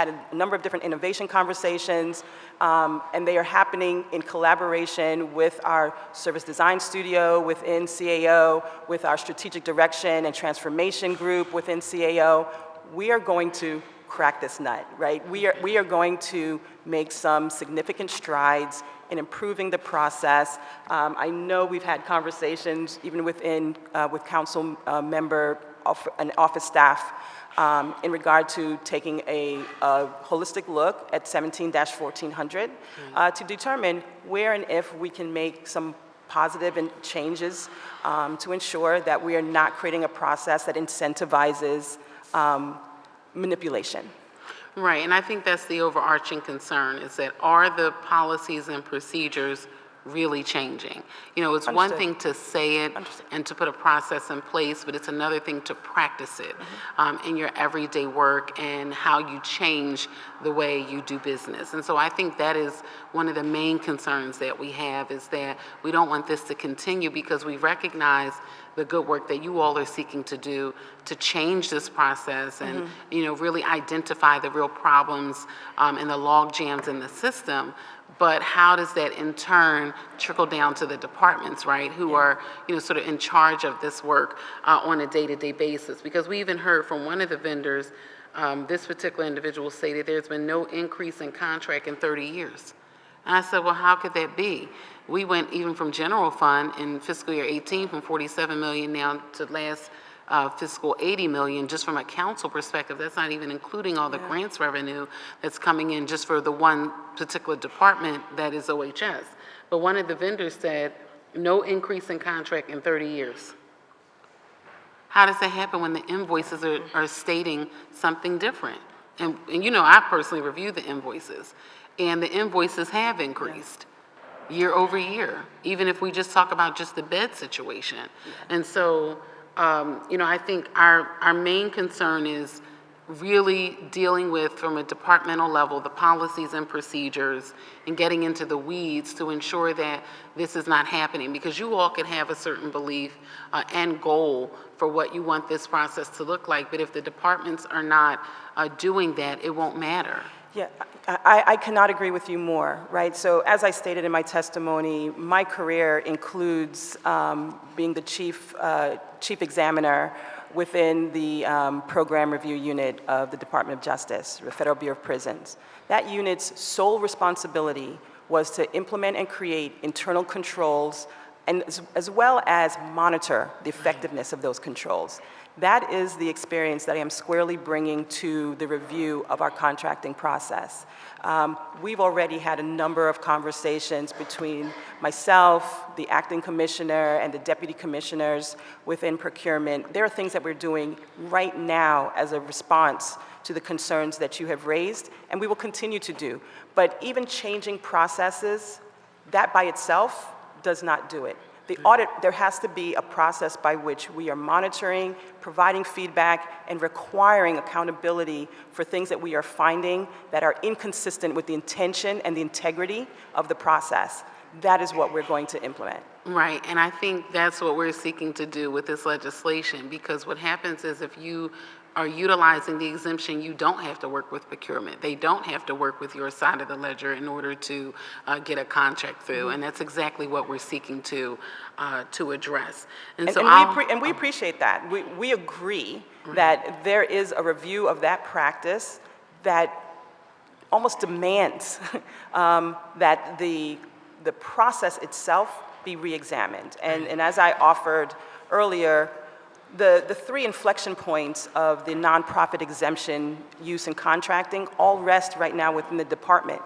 a number of different innovation conversations, and they are happening in collaboration with our service design studio within CAO, with our strategic direction and transformation group within CAO. We are going to crack this nut, right? We are going to make some significant strides in improving the process. I know we've had conversations even within with council member and office staff in regard to taking a holistic look at 17-1400 to determine where and if we can make some positive changes to ensure that we are not creating a process that incentivizes manipulation. Right, and I think that's the overarching concern, is that are the policies and procedures really changing? It's one thing to say it and to put a process in place, but it's another thing to practice it in your everyday work and how you change the way you do business. And so I think that is one of the main concerns that we have, is that we don't want this to continue, because we recognize the good work that you all are seeking to do to change this process and really identify the real problems and the log jams in the system. But how does that in turn trickle down to the departments, right, who are sort of in charge of this work on a day-to-day basis? Because we even heard from one of the vendors, this particular individual say that there's been no increase in contract in 30 years. And I said, well, how could that be? We went even from general fund in fiscal year 18 from 47 million now to last fiscal 80 million, just from a council perspective. That's not even including all the grants revenue that's coming in just for the one particular department that is OHS. But one of the vendors said, no increase in contract in 30 years. How does that happen when the invoices are stating something different? And I personally reviewed the invoices, and the invoices have increased year over year, even if we just talk about just the bed situation. And so, I think our main concern is really dealing with, from a departmental level, the policies and procedures and getting into the weeds to ensure that this is not happening, because you all can have a certain belief and goal for what you want this process to look like, but if the departments are not doing that, it won't matter. Yeah, I cannot agree with you more, right? So as I stated in my testimony, my career includes being the chief examiner within the program review unit of the Department of Justice, the Federal Bureau of Prisons. That unit's sole responsibility was to implement and create internal controls, and as well as monitor the effectiveness of those controls. That is the experience that I am squarely bringing to the review of our contracting process. We've already had a number of conversations between myself, the acting commissioner, and the deputy commissioners within procurement. There are things that we're doing right now as a response to the concerns that you have raised, and we will continue to do. But even changing processes, that by itself does not do it. The audit, there has to be a process by which we are monitoring, providing feedback, and requiring accountability for things that we are finding that are inconsistent with the intention and the integrity of the process. That is what we're going to implement. Right, and I think that's what we're seeking to do with this legislation, because what happens is if you are utilizing the exemption, you don't have to work with procurement. They don't have to work with your side of the ledger in order to get a contract through, and that's exactly what we're seeking to address. And so we appreciate that. We agree that there is a review of that practice that almost demands that the process itself be reexamined. And as I offered earlier, the three inflection points of the nonprofit exemption use and contracting all rest right now within the department.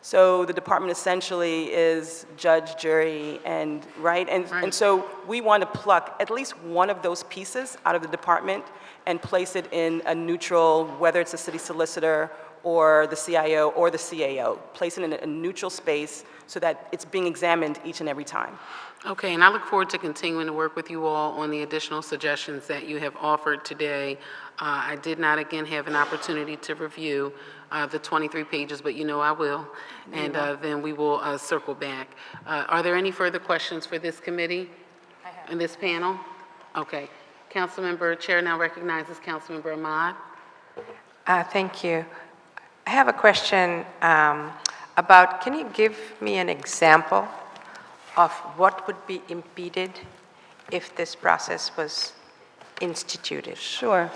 So the department essentially is judge, jury, and right? And so we want to pluck at least one of those pieces out of the department and place it in a neutral, whether it's a city solicitor or the CIO or the CAO, place it in a neutral space so that it's being examined each and every time. Okay, and I look forward to continuing to work with you all on the additional suggestions that you have offered today. I did not, again, have an opportunity to review the 23 pages, but you know I will, and then we will circle back. Are there any further questions for this committee and this panel? Okay. Councilmember Chair now recognizes Councilmember Ahmad. Thank you. I have a question about, can you give me an example of what would be impeded if this process was instituted? Sure.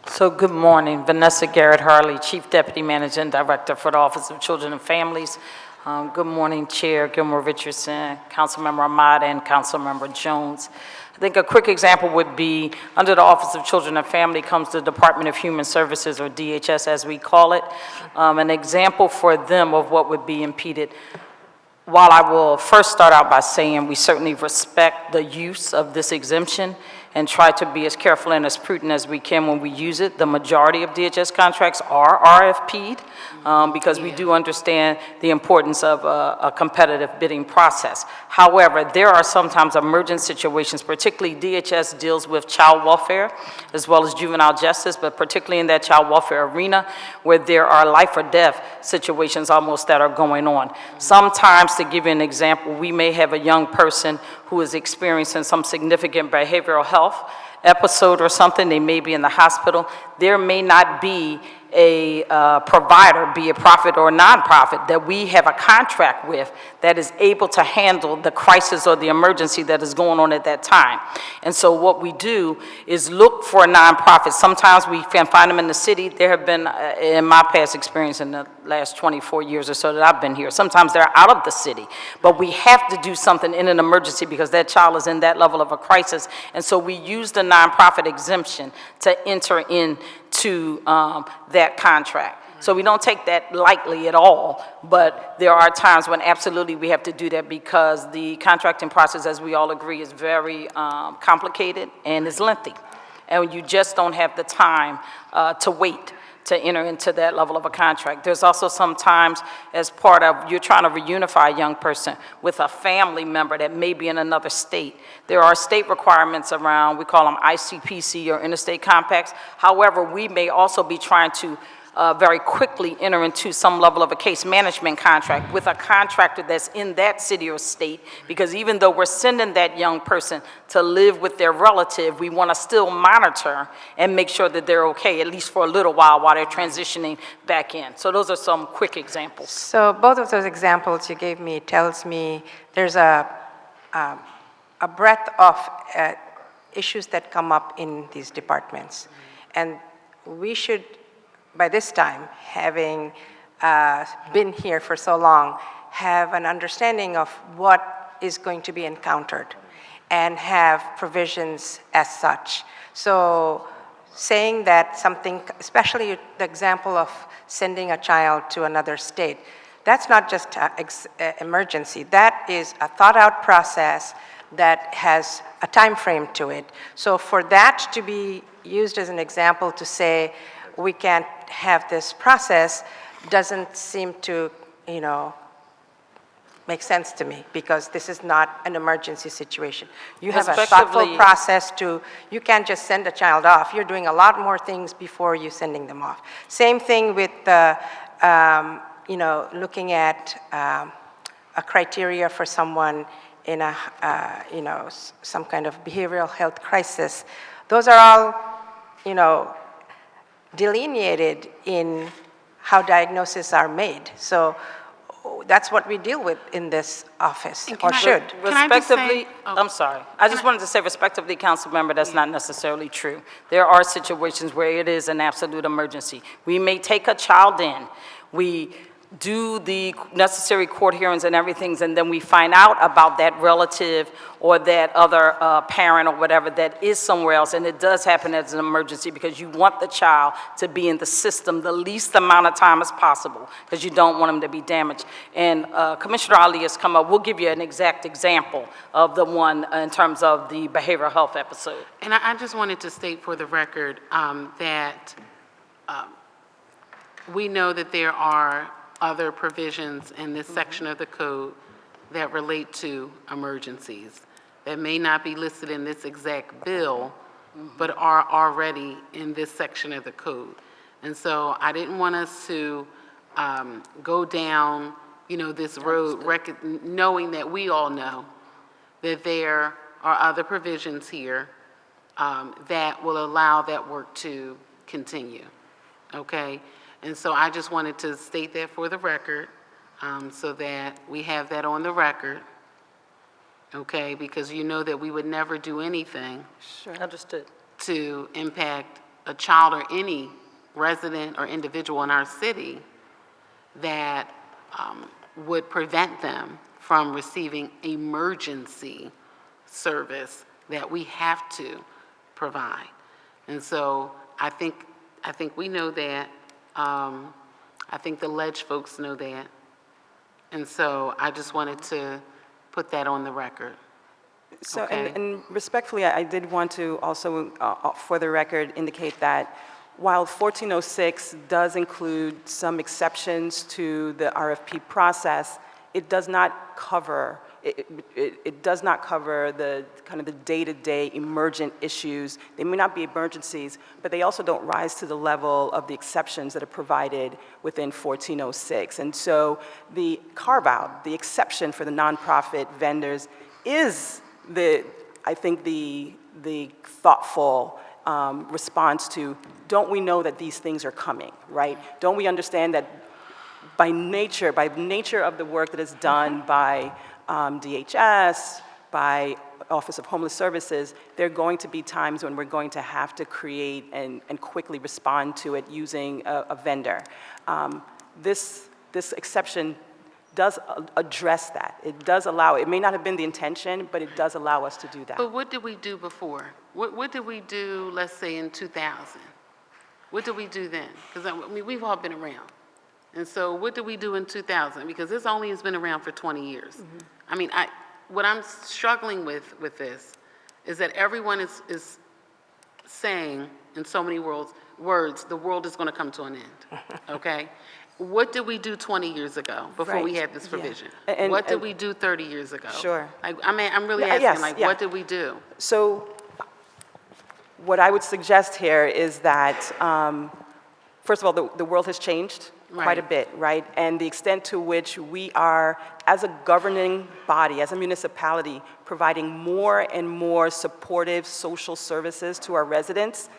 So good morning, Vanessa Garrett Harley, Chief Deputy Managing Director for the Office of Children and Families. Good morning, Chair Gilmore Richardson, Councilmember Ahmad, and Councilmember Jones. I think a quick example would be, under the Office of Children and Family comes the Department of Human Services, or DHS as we call it. An example for them of what would be impeded. While I will first start out by saying we certainly respect the use of this exemption and try to be as careful and as prudent as we can when we use it, the majority of DHS contracts are RFP'd because we do understand the importance of a competitive bidding process. However, there are sometimes emergent situations, particularly DHS deals with child welfare as well as juvenile justice, but particularly in that child welfare arena where there are life or death situations almost that are going on. Sometimes, to give you an example, we may have a young person who is experiencing some significant behavioral health episode or something. They may be in the hospital. There may not be a provider, be it profit or nonprofit, that we have a contract with that is able to handle the crisis or the emergency that is going on at that time. And so what we do is look for nonprofits. Sometimes we can find them in the city. There have been, in my past experience in the last 24 years or so that I've been here, sometimes they're out of the city. But we have to do something in an emergency because that child is in that level of a crisis. And so we use the nonprofit exemption to enter into that contract. So we don't take that lightly at all, but there are times when absolutely we have to do that because the contracting process, as we all agree, is very complicated and is lengthy. And you just don't have the time to wait to enter into that level of a contract. There's also sometimes, as part of, you're trying to reunify a young person with a family member that may be in another state. There are state requirements around, we call them ICPC or interstate compacts. However, we may also be trying to very quickly enter into some level of a case management contract with a contractor that's in that city or state, because even though we're sending that young person to live with their relative, we want to still monitor and make sure that they're okay, at least for a little while they're transitioning back in. So those are some quick examples. So both of those examples you gave me tells me there's a breadth of issues that come up in these departments. And we should, by this time, having been here for so long, have an understanding of what is going to be encountered and have provisions as such. So saying that something, especially the example of sending a child to another state, that's not just an emergency. That is a thought-out process that has a time frame to it. So for that to be used as an example to say, we can't have this process doesn't seem to, make sense to me, because this is not an emergency situation. You have a thoughtful Respectively- process you can't just send a child off. You're doing a lot more things before you sending them off. Same thing with looking at a criteria for someone in a, some kind of behavioral health crisis. Those are all, delineated in how diagnoses are made. So that's what we deal with in this office, And or can I- should. Can I just say- Respectively, oh. I'm sorry. I just wanted to say respectively, council member, that's not necessarily true. There are situations where it is an absolute emergency. We may take a child in, we do the necessary court hearings and everything, and then we find out about that relative or that other parent or whatever that is somewhere else, and it does happen as an emergency because you want the child to be in the system the least amount of time as possible because you don't want them to be damaged. And Commissioner Ali has come up. We'll give you an exact example of the one in terms of the behavioral health episode. And I just wanted to state for the record that we know that there are other provisions in this section of the code that relate to emergencies that may not be listed in this exact bill, but are already in this section of the code. And so I didn't want us to go down, this road, knowing that we all know that there are other provisions here that will allow that work to continue, okay? And so I just wanted to state that for the record, so that we have that on the record, okay? Because you know that we would never do anything Understood. to impact a child or any resident or individual in our city that would prevent them from receiving emergency service that we have to provide. And so I think we know that. I think the Ledge folks know that. And so I just wanted to put that on the record. So, Okay. and respectfully, I did want to also, for the record, indicate that while 1406 does include some exceptions to the RFP process, it does not cover, it does not cover the kind of the day-to-day emergent issues. They may not be emergencies, but they also don't rise to the level of the exceptions that are provided within 1406. And so the carve-out, the exception for the nonprofit vendors is I think the thoughtful response to, don't we know that these things are coming, right? Don't we understand that by nature of the work that is done by DHS, by Office of Homeless Services, there are going to be times when we're going to have to create and quickly respond to it using a vendor. This exception does address that. It does allow, it may not have been the intention, but it does allow us to do that. But what did we do before? What did we do, let's say, in 2000? What did we do then? Because, I mean, we've all been around. And so what did we do in 2000? Because this only has been around for 20 years. Mm-hmm. I mean, what I'm struggling with this is that everyone is saying in so many words, the world is going to come to an end, okay? What did we do 20 years ago before we Right. had this provision? And- What did and- we do 30 years ago? Sure. I'm really Yeah, asking, yes, like, yeah. what did we do? So what I would suggest here is that, first of all, the world has changed quite a Right. bit, right? And the extent to which we are, as a governing body, as a municipality, providing more and more supportive social services to our residents,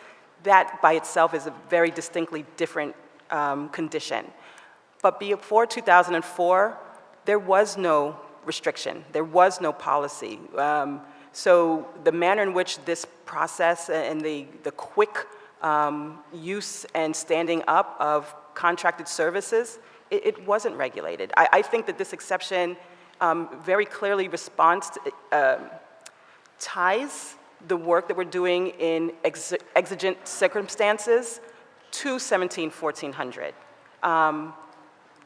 that by itself is a very distinctly different condition. But before 2004, there was no restriction. There was no policy. So the manner in which this process and the quick use and standing up of contracted services, it wasn't regulated. I think that this exception very clearly ties the work that we're doing in exigent circumstances to 1400.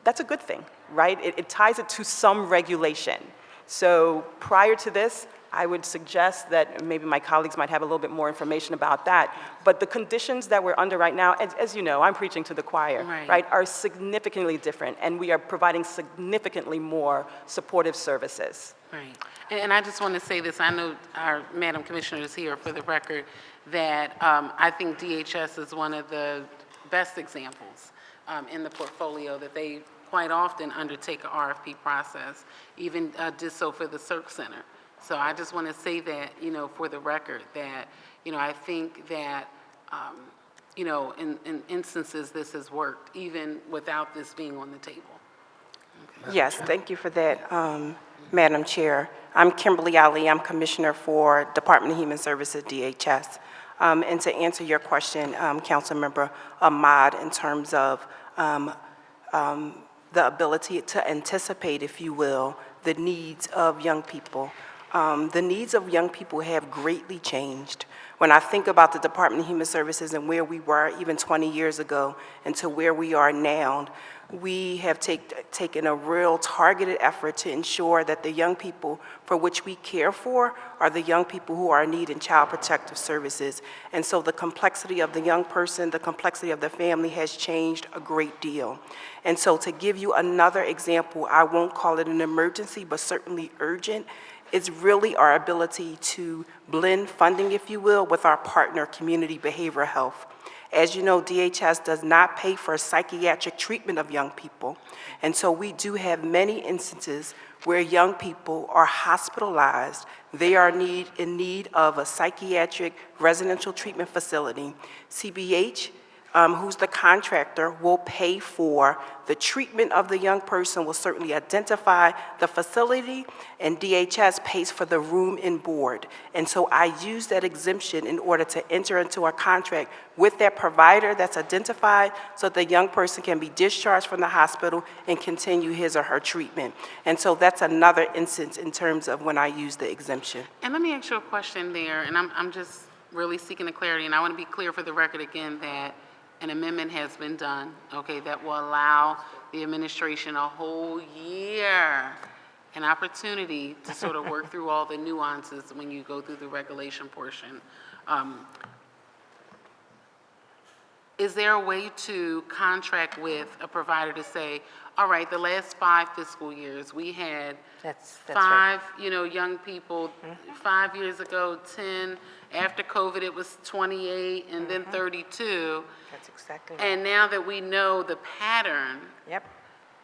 That's a good thing, right? It ties it to some regulation. So prior to this, I would suggest that maybe my colleagues might have a little bit more information about that. But the conditions that we're under right now, as you know, I'm preaching to the choir, Right. are significantly different, and we are providing significantly more supportive services. Right. And I just want to say this, I know our Madam Commissioner is here for the record, that I think DHS is one of the best examples in the portfolio, that they quite often undertake an RFP process, even did so for the Cirque Center. So I just want to say that, for the record, that, I think that, in instances this has worked, even without this being on the table. Yes, thank you for that, Madam Chair. I'm Kimberly Ali. I'm Commissioner for Department of Human Services, DHS. And to answer your question, Councilmember Ahmad, in terms of the ability to anticipate, if you will, the needs of young people. The needs of young people have greatly changed. When I think about the Department of Human Services and where we were even 20 years ago and to where we are now, we have taken a real targeted effort to ensure that the young people for which we care for are the young people who are in need in child protective services. And so the complexity of the young person, the complexity of the family has changed a great deal. And so to give you another example, I won't call it an emergency, but certainly urgent, is really our ability to blend funding, if you will, with our partner, Community Behavioral Health. As you know, DHS does not pay for psychiatric treatment of young people, and so we do have many instances where young people are hospitalized. They are in need of a psychiatric residential treatment facility. CBH, who's the contractor, will pay for the treatment of the young person, will certainly identify the facility, and DHS pays for the room and board. And so I use that exemption in order to enter into a contract with that provider that's identified so the young person can be discharged from the hospital and continue his or her treatment. And so that's another instance in terms of when I use the exemption. And let me ask you a question there, and I'm just really seeking the clarity, and I want to be clear for the record again that an amendment has been done, okay, that will allow the administration a whole year, an opportunity to sort of work through all the nuances when you go through the regulation portion. Is there a way to contract with a provider to say, all right, the last 5 fiscal years, we had That's 5, right. young people, 5 years ago, 10, after COVID, it was 28, and then 32. That's exactly right. And now that we know the pattern, Yep.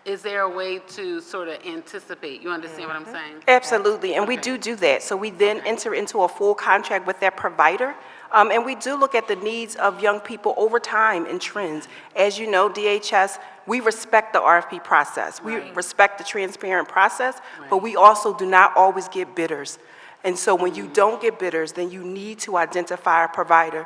is there a way to sort of anticipate? You understand what I'm saying? Absolutely, and we Okay. do that. So we then enter into a full contract with that provider, and we do look at the needs of young people over time and trends. As you know, DHS, we respect the RFP process. We Right. respect the transparent process, but Right. we also do not always get bidders. And so when you don't get bidders, then you need to identify a provider.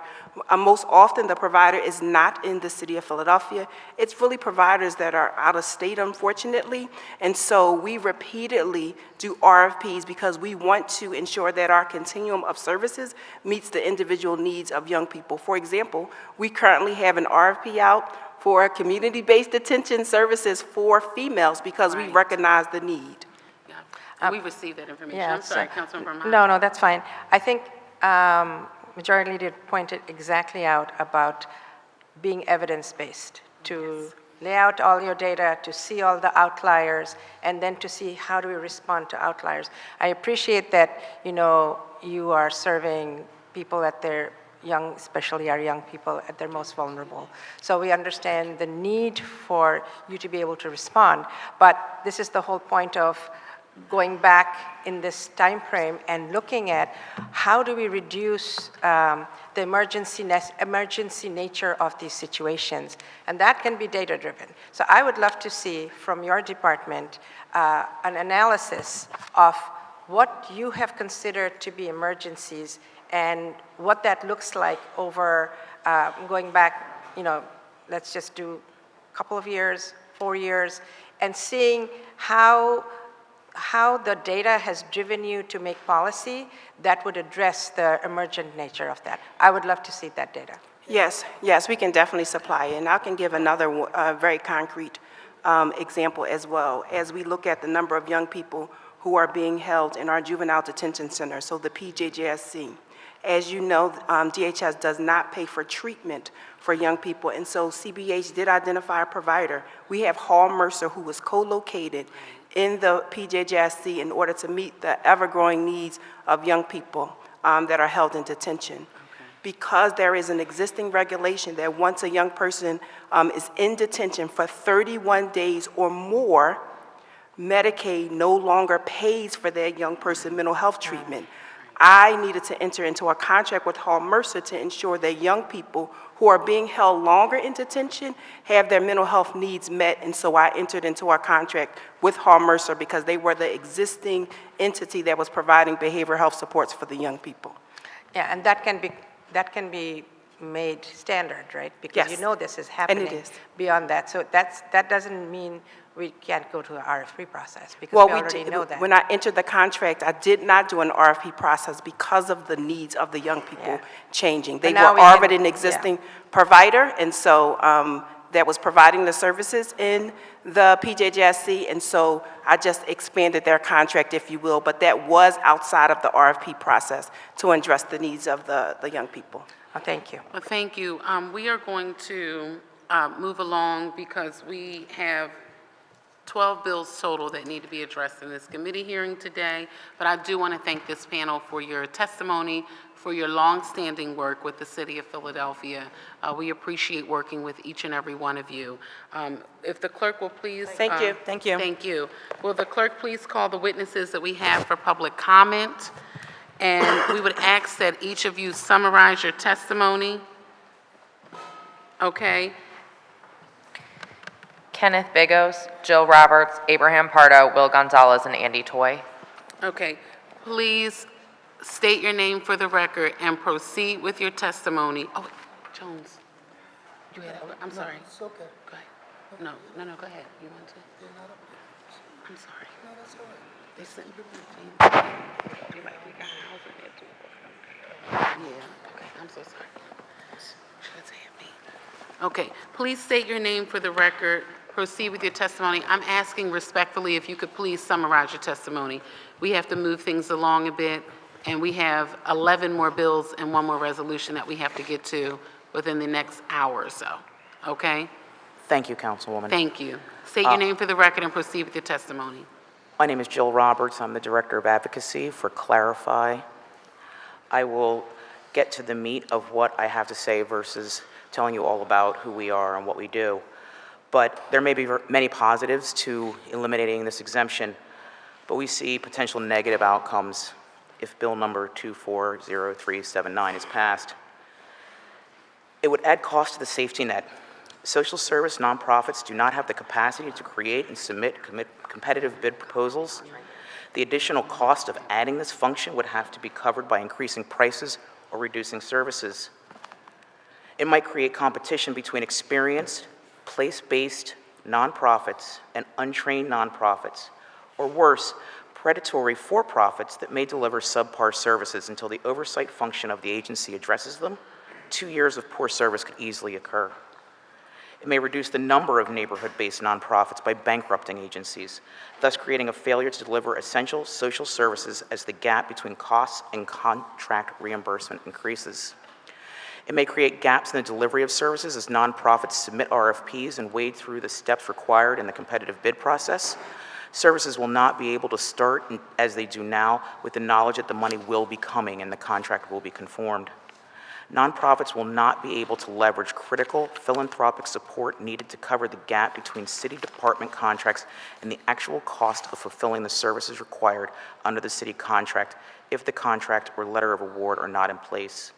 Most often, the provider is not in the city of Philadelphia. It's really providers that are out of state, unfortunately. And so we repeatedly do RFPs because we want to ensure that our continuum of services meets the individual needs of young people. For example, we currently have an RFP out for community-based detention services for females because we Right. recognize the need. Yeah. And we received that information. Yeah, I'm sorry, so- Councilmember Ahmad. No, that's fine. I think Majority Leader pointed exactly out about being evidence-based, to lay out all your data, to see all the outliers, and then to see how do we respond to outliers. I appreciate that, you are serving people at their young, especially our young people at their most vulnerable. So we understand the need for you to be able to respond, but this is the whole point of going back in this time frame and looking at how do we reduce the emergency nature of these situations, and that can be data-driven. So I would love to see from your department an analysis of what you have considered to be emergencies and what that looks like over going back, let's just do a couple of years, 4 years, and seeing how the data has driven you to make policy that would address the emergent nature of that. I would love to see that data. Yes, we can definitely supply it. And I can give another very concrete example as well. As we look at the number of young people who are being held in our juvenile detention center, so the PJJSC. As you know, DHS does not pay for treatment for young people, and so CBH did identify a provider. We have Hall Mercer, who was co-located in the PJJSC in order to meet the ever-growing needs of young people that are held in detention. Because there is an existing regulation that once a young person is in detention for 31 days or more, Medicaid no longer pays for that young person mental health treatment. I needed to enter into a contract with Hall Mercer to ensure that young people who are being held longer in detention have their mental health needs met, and so I entered into our contract with Hall Mercer because they were the existing entity that was providing behavioral health supports for the young people. Yeah, and that can be made standard, right? Because you Yes. know this is happening. is. Beyond that, so that doesn't mean we can't go to the RFP process, because Well, we already know that. when I entered the contract, I did not do an RFP process because of the needs of the young people Yeah. changing. They now were we can- already an yeah. existing provider, and so that was providing the services in the PJJSC, and so I just expanded their contract, if you will, but that was outside of the RFP process to address the needs of the young people. Oh, thank you. Well, thank you. We are going to move along because we have 12 bills total that need to be addressed in this committee hearing today. But I do want to thank this panel for your testimony, for your longstanding work with the City of Philadelphia. We appreciate working with each and every one of you. If the clerk will please. Thank you. Thank you. Thank you. Will the clerk please call the witnesses that we have for public comment? And we would ask that each of you summarize your testimony. Okay? Kenneth Bigos, Jill Roberts, Abraham Pardo, Will Gonzalez, and Andy Toy. Okay. Please state your name for the record and proceed with your testimony. Oh, Jones, you had, I'm sorry. It's okay. Go ahead. No, go ahead. You want to? I'm sorry. No, that's all right. They sent you the we got a house in there too. Yeah, okay, I'm so sorry. Should've said me. Okay, please state your name for the record. Proceed with your testimony. I'm asking respectfully if you could please summarize your testimony. We have to move things along a bit, and we have 11 more bills and one more resolution that we have to get to within the next hour or so, okay? Thank you, Councilwoman. Thank you. State your name for the record and proceed with your testimony. My name is Jill Roberts. I'm the Director of Advocacy for Clarify. I will get to the meat of what I have to say versus telling you all about who we are and what we do. But there may be many positives to eliminating this exemption, but we see potential negative outcomes if Bill number 240379 is passed. It would add cost to the safety net. Social service nonprofits do not have the capacity to create and submit competitive bid proposals. The additional cost of adding this function would have to be covered by increasing prices or reducing services. It might create competition between experienced, place-based nonprofits and untrained nonprofits, or worse, predatory for-profits that may deliver subpar services until the oversight function of the agency addresses them. 2 years of poor service could easily occur. It may reduce the number of neighborhood-based nonprofits by bankrupting agencies, thus creating a failure to deliver essential social services as the gap between costs and contract reimbursement increases. It may create gaps in the delivery of services as nonprofits submit RFPs and wade through the steps required in the competitive bid process. Services will not be able to start as they do now with the knowledge that the money will be coming and the contract will be conformed. Nonprofits will not be able to leverage critical philanthropic support needed to cover the gap between city department contracts and the actual cost of fulfilling the services required under the city contract if the contract or letter of award are not in place.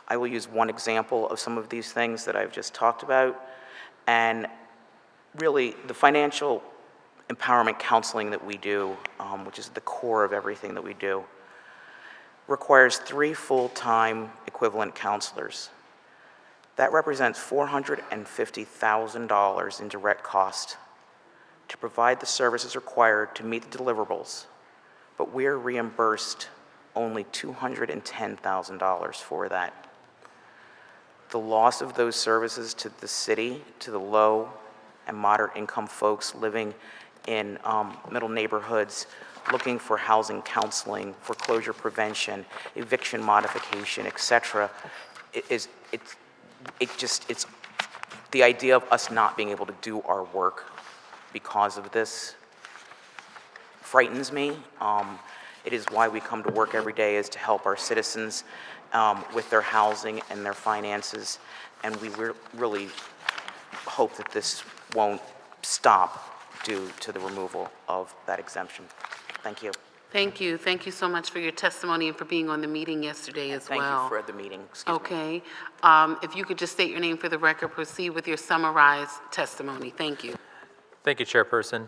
I will use one example of some of these things that I've just talked about, and really the financial empowerment counseling that we do, which is the core of everything that we do, requires 3 full-time equivalent counselors. That represents $450,000 in direct cost to provide the services required to meet the deliverables, but we're reimbursed only $210,000 for that. The loss of those services to the city, to the low and moderate income folks living in middle neighborhoods, looking for housing counseling, foreclosure prevention, eviction modification, et cetera, it's the idea of us not being able to do our work because of this frightens me. It is why we come to work every day, is to help our citizens with their housing and their finances, and we really hope that this won't stop due to the removal of that exemption. Thank you. Thank you. Thank you so much for your testimony and for being on the meeting yesterday as well. Thank you for the meeting. Excuse me. Okay. If you could just state your name for the record, proceed with your summarized testimony. Thank you. Thank you, Chairperson.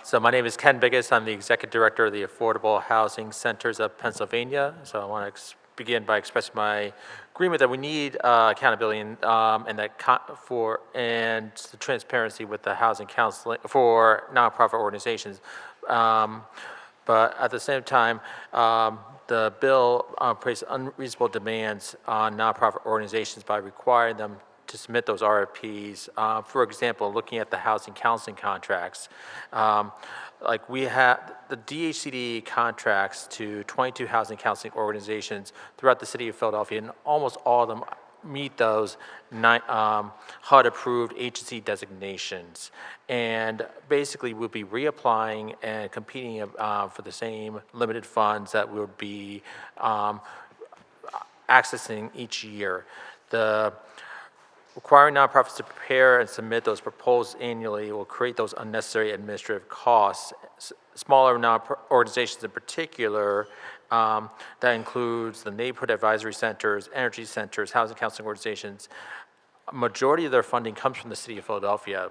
So my name is Ken Biggis. I'm the Executive Director of the Affordable Housing Centers of Pennsylvania. So I want to begin by expressing my agreement that we need accountability and the transparency with the housing counseling for nonprofit organizations. But at the same time, the bill places unreasonable demands on nonprofit organizations by requiring them to submit those RFPs. For example, looking at the housing counseling contracts, like we have the DHCD contracts to 22 housing counseling organizations throughout the city of Philadelphia, and almost all of them meet those HUD-approved agency designations. And basically, we'll be reapplying and competing for the same limited funds that we'll be accessing each year. The requiring nonprofits to prepare and submit those proposals annually will create those unnecessary administrative costs. Smaller organizations in particular, that includes the neighborhood advisory centers, energy centers, housing counseling organizations. A majority of their funding comes from the city of Philadelphia,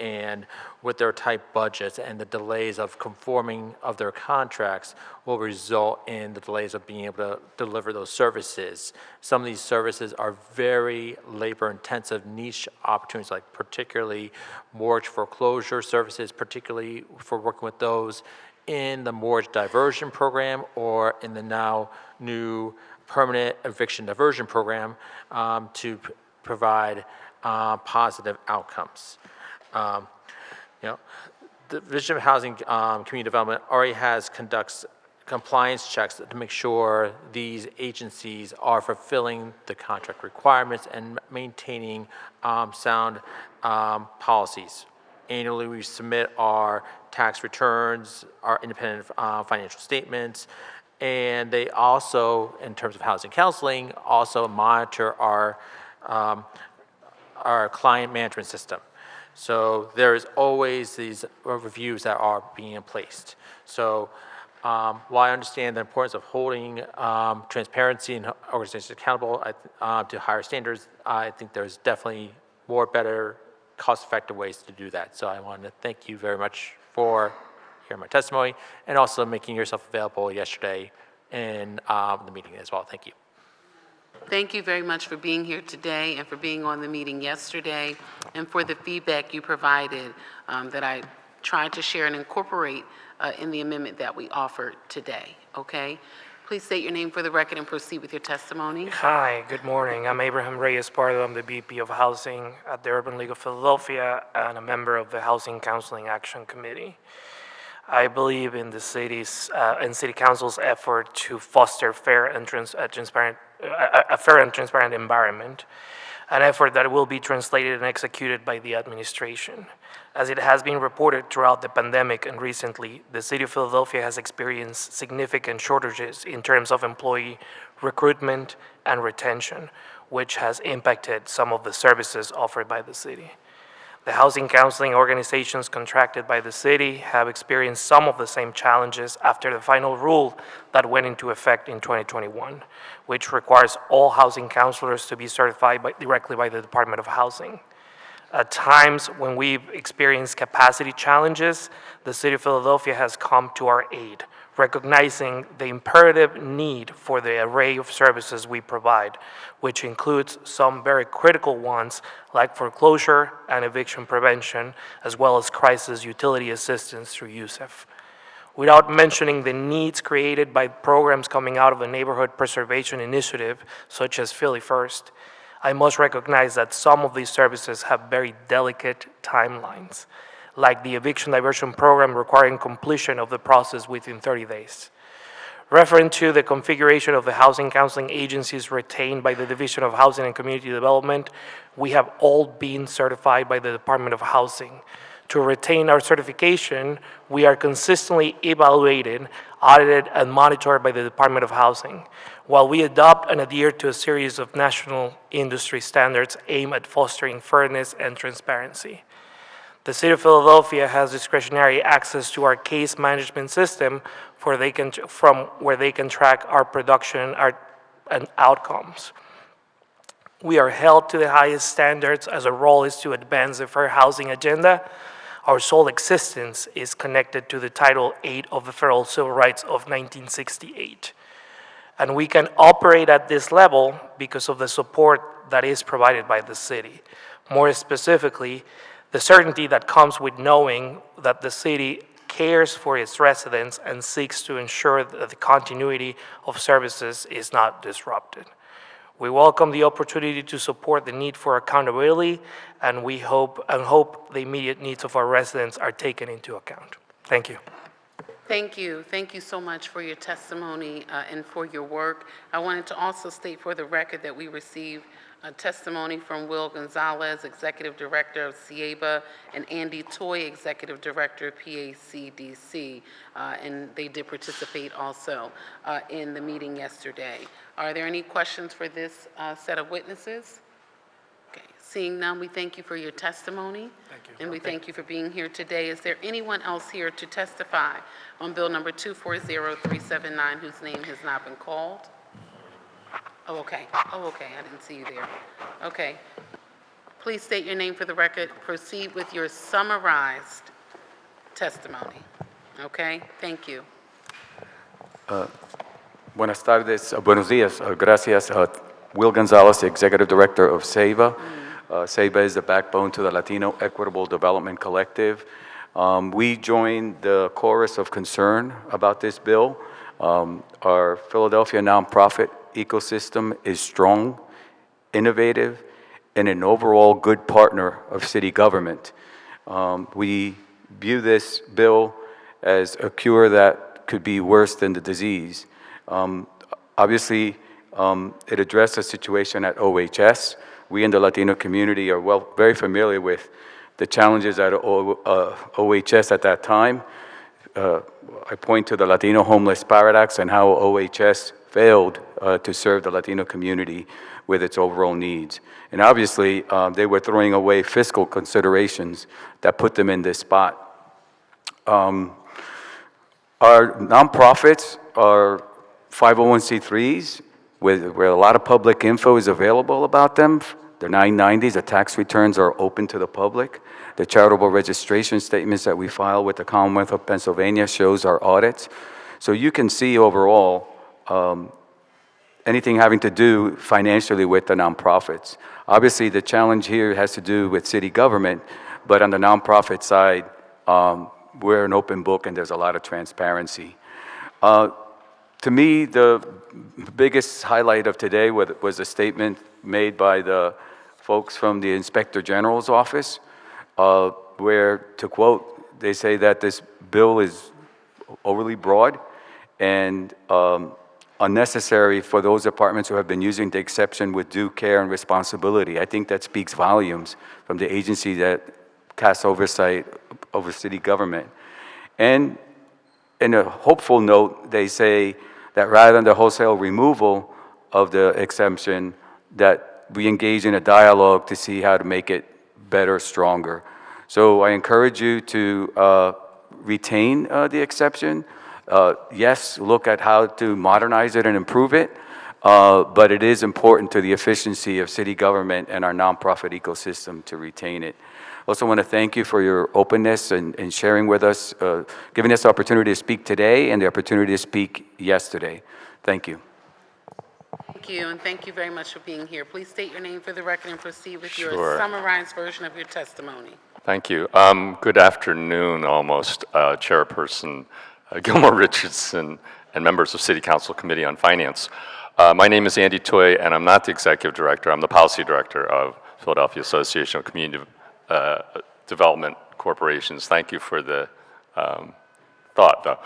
and with their tight budgets and the delays of conforming of their contracts will result in the delays of being able to deliver those services. Some of these services are very labor-intensive niche opportunities, like particularly mortgage foreclosure services, particularly for working with those in the mortgage diversion program or in the now new permanent eviction diversion program to provide positive outcomes. The Division of Housing Community Development already conducts compliance checks to make sure these agencies are fulfilling the contract requirements and maintaining sound policies. Annually, we submit our tax returns, our independent financial statements, and they also, in terms of housing counseling, also monitor our client management system. So there is always these reviews that are being placed. So while I understand the importance of holding transparency and organizations accountable to higher standards, I think there's definitely more better cost-effective ways to do that. So I want to thank you very much for hearing my testimony and also making yourself available yesterday in the meeting as well. Thank you. Thank you very much for being here today and for being on the meeting yesterday and for the feedback you provided that I tried to share and incorporate in the amendment that we offered today, okay? Please state your name for the record and proceed with your testimony. Hi, good morning. I'm Abraham Reyes Pardo. I'm the VP of Housing at the Urban League of Philadelphia and a member of the Housing Counseling Action Committee. I believe in the city's and City Council's effort to foster a fair and transparent environment, an effort that will be translated and executed by the administration. As it has been reported throughout the pandemic and recently, the City of Philadelphia has experienced significant shortages in terms of employee recruitment and retention, which has impacted some of the services offered by the city. The housing counseling organizations contracted by the city have experienced some of the same challenges after the final rule that went into effect in 2021, which requires all housing counselors to be certified directly by the Department of Housing. At times when we've experienced capacity challenges, the City of Philadelphia has come to our aid, recognizing the imperative need for the array of services we provide, which includes some very critical ones like foreclosure and eviction prevention, as well as crisis utility assistance through USEF. Without mentioning the needs created by programs coming out of the Neighborhood Preservation Initiative, such as Philly First, I must recognize that some of these services have very delicate timelines. like the eviction diversion program requiring completion of the process within 30 days. Referring to the configuration of the housing counseling agencies retained by the Division of Housing and Community Development, we have all been certified by the Department of Housing. To retain our certification, we are consistently evaluated, audited, and monitored by the Department of Housing, while we adopt and adhere to a series of national industry standards aimed at fostering fairness and transparency. The City of Philadelphia has discretionary access to our case management system from where they can track our production and outcomes. We are held to the highest standards as our role is to advance the fair housing agenda. Our sole existence is connected to the Title VIII of the Federal Civil Rights of 1968. And we can operate at this level because of the support that is provided by the city. More specifically, the certainty that comes with knowing that the city cares for its residents and seeks to ensure that the continuity of services is not disrupted. We welcome the opportunity to support the need for accountability, and we hope the immediate needs of our residents are taken into account. Thank you. Thank you. Thank you so much for your testimony and for your work. I wanted to also state for the record that we received a testimony from Will Gonzalez, Executive Director of CIEBA, and Andy Toy, Executive Director of PACDC, and they did participate also in the meeting yesterday. Are there any questions for this set of witnesses? Okay. Seeing none, we thank you for your testimony. Thank you. And we thank you for being here today. Is there anyone else here to testify on Bill number 240379 whose name has not been called? Oh, okay. Oh, okay. I didn't see you there. Okay. Please state your name for the record. Proceed with your summarized testimony. Okay? Thank you. Buenas tardes, buenos días, gracias. Will Gonzalez, Executive Director of CEIBA. CEIBA is the backbone to the Latino Equitable Development Collective. We joined the chorus of concern about this bill. Our Philadelphia nonprofit ecosystem is strong, innovative, and an overall good partner of city government. We view this bill as a cure that could be worse than the disease. Obviously, it addressed a situation at OHS. We in the Latino community are very familiar with the challenges at OHS at that time. I point to the Latino Homeless Paradox and how OHS failed to serve the Latino community with its overall needs. And obviously, they were throwing away fiscal considerations that put them in this spot. Our nonprofits are 501c3s where a lot of public info is available about them. They're 990s, the tax returns are open to the public. The charitable registration statements that we file with the Commonwealth of Pennsylvania shows our audits. So you can see overall anything having to do financially with the nonprofits. Obviously, the challenge here has to do with city government, but on the nonprofit side, we're an open book and there's a lot of transparency. To me, the biggest highlight of today was a statement made by the folks from the Inspector General's office, where, to quote, they say that this bill is overly broad and unnecessary for those departments who have been using the exception with due care and responsibility. I think that speaks volumes from the agency that casts oversight over city government. And in a hopeful note, they say that rather than the wholesale removal of the exemption, that we engage in a dialogue to see how to make it better, stronger. So I encourage you to retain the exception. Yes, look at how to modernize it and improve it, but it is important to the efficiency of city government and our nonprofit ecosystem to retain it. Also want to thank you for your openness and sharing with us, giving us the opportunity to speak today and the opportunity to speak yesterday. Thank you. Thank you, and thank you very much for being here. Please state your name for the record and proceed with your Sure. summarized version of your testimony. Thank you. Good afternoon, almost, Chairperson Gilmore Richardson and members of City Council Committee on Finance. My name is Andy Toy, and I'm not the Executive Director. I'm the Policy Director of Philadelphia Association of Community Development corporations. Thank you for the thought, though.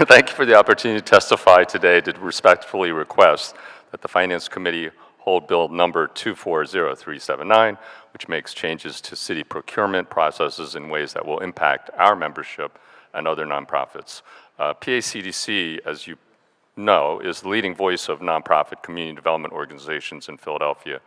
Thank you for the opportunity to testify today to respectfully request that the Finance Committee hold Bill number 240379, which makes changes to city procurement processes in ways that will impact our membership and other nonprofits. PACDC, as you know, is the leading voice of nonprofit community development organizations in Philadelphia.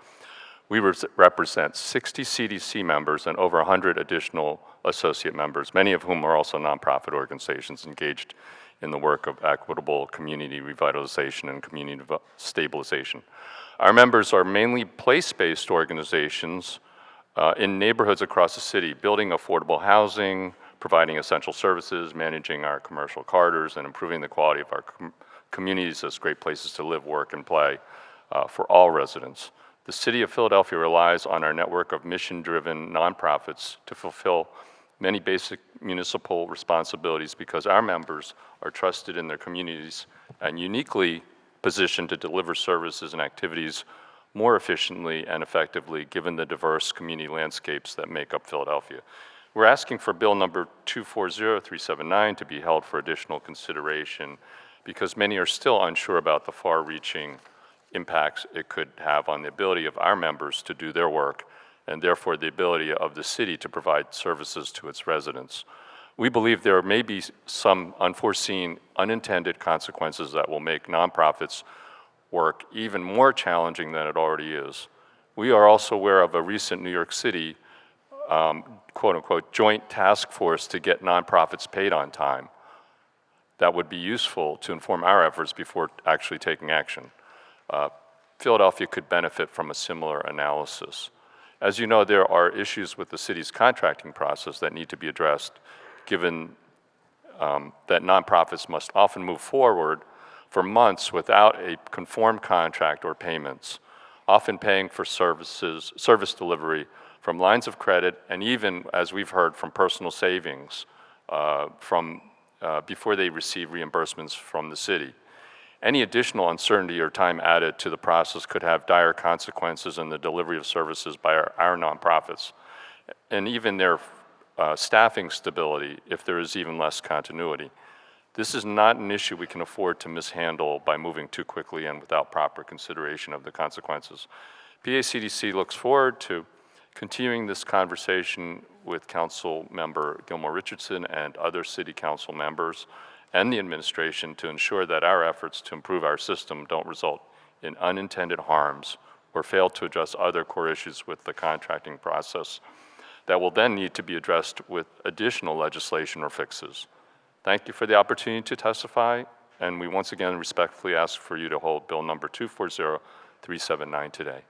We represent 60 CDC members and over 100 additional associate members, many of whom are also nonprofit organizations engaged in the work of equitable community revitalization and community stabilization. Our members are mainly place-based organizations in neighborhoods across the city, building affordable housing, providing essential services, managing our commercial corridors, and improving the quality of our communities as great places to live, work, and play for all residents. The City of Philadelphia relies on our network of mission-driven nonprofits to fulfill many basic municipal responsibilities because our members are trusted in their communities and uniquely positioned to deliver services and activities more efficiently and effectively given the diverse community landscapes that make up Philadelphia. We're asking for Bill number 240379 to be held for additional consideration because many are still unsure about the far-reaching impacts it could have on the ability of our members to do their work and therefore the ability of the city to provide services to its residents. We believe there may be some unforeseen, unintended consequences that will make nonprofits work even more challenging than it already is. We are also aware of a recent New York City quote-unquote joint task force to get nonprofits paid on time. That would be useful to inform our efforts before actually taking action. Philadelphia could benefit from a similar analysis. As you know, there are issues with the city's contracting process that need to be addressed, given that nonprofits must often move forward for months without a conformed contract or payments, often paying for service delivery from lines of credit, and even, as we've heard, from personal savings before they receive reimbursements from the city. Any additional uncertainty or time added to the process could have dire consequences in the delivery of services by our nonprofits, and even their staffing stability if there is even less continuity. This is not an issue we can afford to mishandle by moving too quickly and without proper consideration of the consequences. PACDC looks forward to continuing this conversation with Council Member Gilmore Richardson and other City Council members and the administration to ensure that our efforts to improve our system don't result in unintended harms or fail to address other core issues with the contracting process that will then need to be addressed with additional legislation or fixes. Thank you for the opportunity to testify, and we once again respectfully ask for you to hold Bill number 240379 today.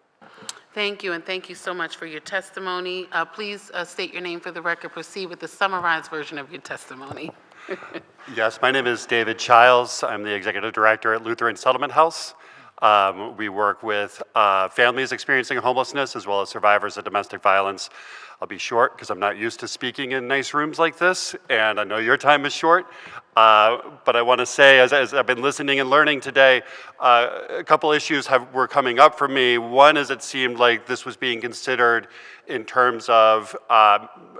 Thank you, and thank you so much for your testimony. Please state your name for the record. Proceed with the summarized version of your testimony. Yes, my name is David Childs. I'm the Executive Director at Lutheran Settlement House. We work with families experiencing homelessness as well as survivors of domestic violence. I'll be short because I'm not used to speaking in nice rooms like this, and I know your time is short. But I want to say, as I've been listening and learning today, a couple issues were coming up for me. One is it seemed like this was being considered in terms of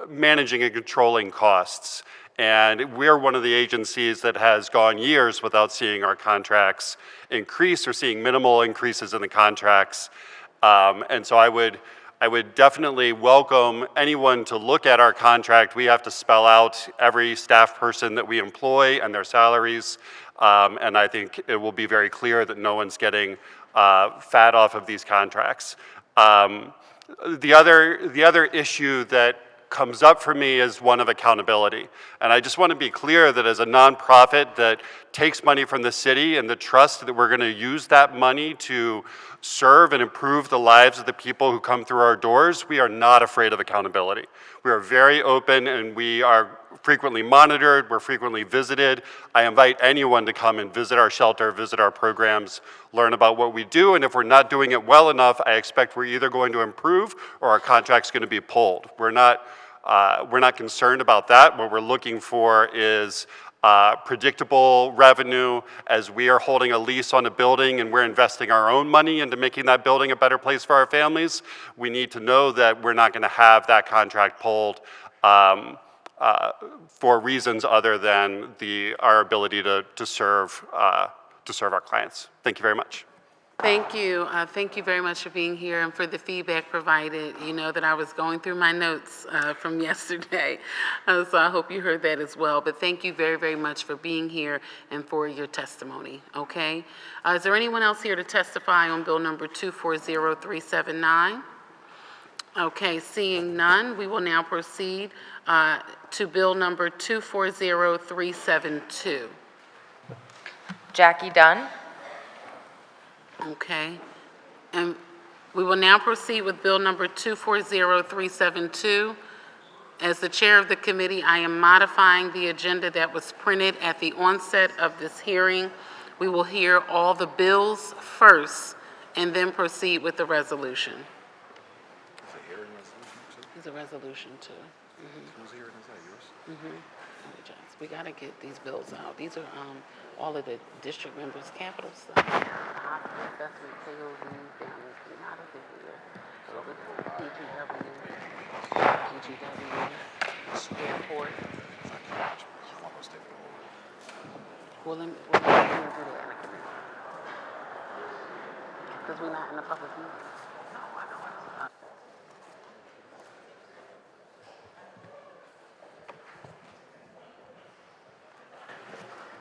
managing and controlling costs. And we're one of the agencies that has gone years without seeing our contracts increase or seeing minimal increases in the contracts. And so I would definitely welcome anyone to look at our contract. We have to spell out every staff person that we employ and their salaries. And I think it will be very clear that no one's getting fat off of these contracts. The other issue that comes up for me is one of accountability. And I just want to be clear that as a nonprofit that takes money from the city and the trust that we're going to use that money to serve and improve the lives of the people who come through our doors, we are not afraid of accountability. We are very open and we are frequently monitored, we're frequently visited. I invite anyone to come and visit our shelter, visit our programs, learn about what we do, and if we're not doing it well enough, I expect we're either going to improve or our contract's going to be pulled. We're not concerned about that. What we're looking for is predictable revenue as we are holding a lease on a building and we're investing our own money into making that building a better place for our families. We need to know that we're not going to have that contract pulled for reasons other than our ability to serve our clients. Thank you very much. Thank you. Thank you very much for being here and for the feedback provided. You know that I was going through my notes from yesterday, so I hope you heard that as well. But thank you very, very much for being here and for your testimony, okay? Is there anyone else here to testify on Bill number 240379? Okay, seeing none, we will now proceed to Bill number 240372. Jackie Dunn. Okay. And we will now proceed with Bill number 240372. As the chair of the committee, I am modifying the agenda that was printed at the onset of this hearing. We will hear all the bills first and then proceed with the resolution. It's a resolution too. Who's here? Is that yours? We got to get these bills out. These are all of the district members' capital stuff. Investment sales and things out of here. So we PGW, airport. Well, let me do that because we're not in a public meeting.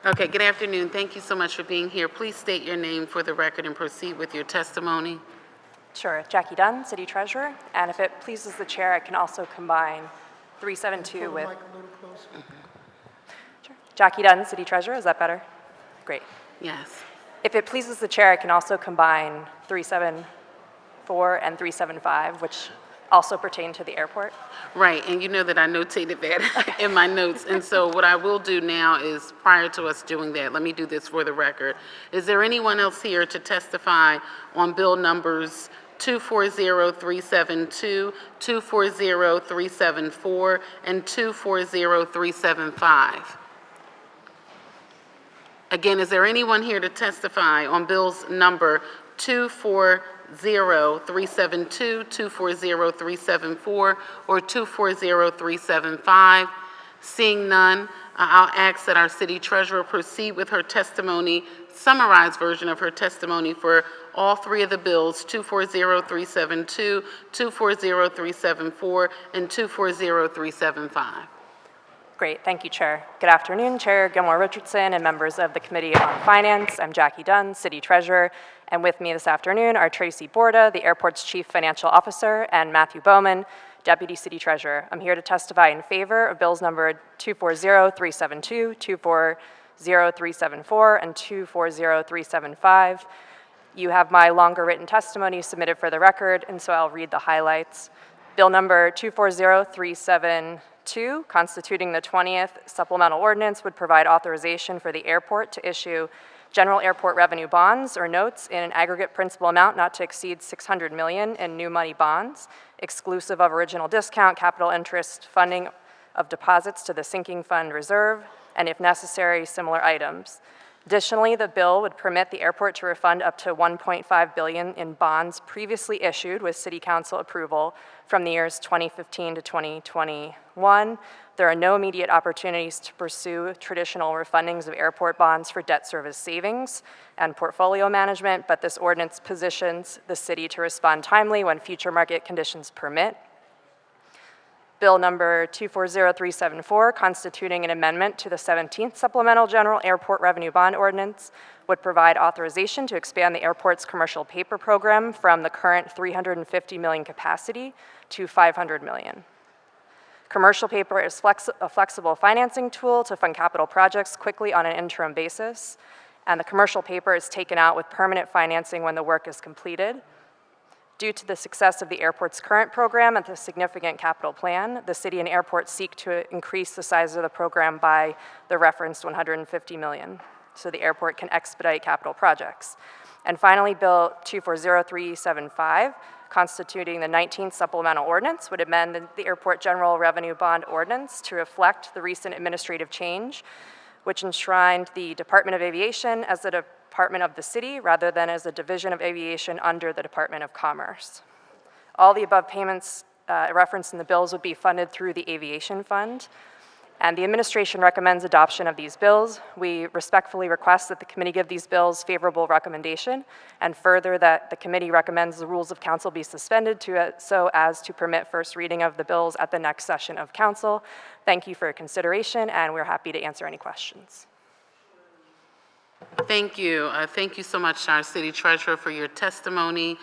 Okay, good afternoon. Thank you so much for being here. Please state your name for the record and proceed with your testimony. Sure. Jackie Dunn, City Treasurer. And if it pleases the chair, I can also combine 372 with... Sure. Jackie Dunn, City Treasurer. Is that better? Great. Yes. If it pleases the chair, I can also combine 374 and 375, which also pertain to the airport. Right, and you know that I notated that in my notes. And so what I will do now is, prior to us doing that, let me do this for the record. Is there anyone else here to testify on bill numbers 240372, 240374, and 240375? Again, is there anyone here to testify on bills number 240372, 240374, or 240375? Seeing none, I'll ask that our city treasurer proceed with her testimony, summarized version of her testimony for all three of the bills, 240372, 240374, and 240375. Great. Thank you, Chair. Good afternoon, Chair Gilmore Richardson and members of the Committee on Finance. I'm Jackie Dunn, City Treasurer, and with me this afternoon are Tracy Borda, the airport's Chief Financial Officer, and Matthew Bowman, Deputy City Treasurer. I'm here to testify in favor of bills number 240372, 240374, and 240375. You have my longer written testimony submitted for the record, and so I'll read the highlights. Bill number 240372, constituting the 20th supplemental ordinance, would provide authorization for the airport to issue general airport revenue bonds or notes in an aggregate principal amount not to exceed $600 million in new money bonds, exclusive of original discount, capital interest, funding of deposits to the sinking fund reserve, and if necessary, similar items. Additionally, the bill would permit the airport to refund up to $1.5 billion in bonds previously issued with City Council approval from the years 2015 to 2021. There are no immediate opportunities to pursue traditional refundings of airport bonds for debt service savings and portfolio management, but this ordinance positions the city to respond timely when future market conditions permit. Bill number 240374, constituting an amendment to the 17th Supplemental General Airport Revenue Bond Ordinance, would provide authorization to expand the airport's commercial paper program from the current $350 million capacity to $500 million. Commercial paper is a flexible financing tool to fund capital projects quickly on an interim basis, and the commercial paper is taken out with permanent financing when the work is completed. Due to the success of the airport's current program and the significant capital plan, the city and airport seek to increase the size of the program by the referenced $150 million, so the airport can expedite capital projects. And finally, Bill 240375, constituting the 19th supplemental ordinance, would amend the Airport General Revenue Bond Ordinance to reflect the recent administrative change, which enshrined the Department of Aviation as the Department of the City rather than as a division of aviation under the Department of Commerce. All the above referenced in the bills would be funded through the Aviation Fund. And the administration recommends adoption of these bills. We respectfully request that the committee give these bills favorable recommendation, and further that the committee recommends the rules of council be suspended so as to permit first reading of the bills at the next session of council. Thank you for your consideration, and we're happy to answer any questions. Thank you. Thank you so much, our City Treasurer, for your testimony.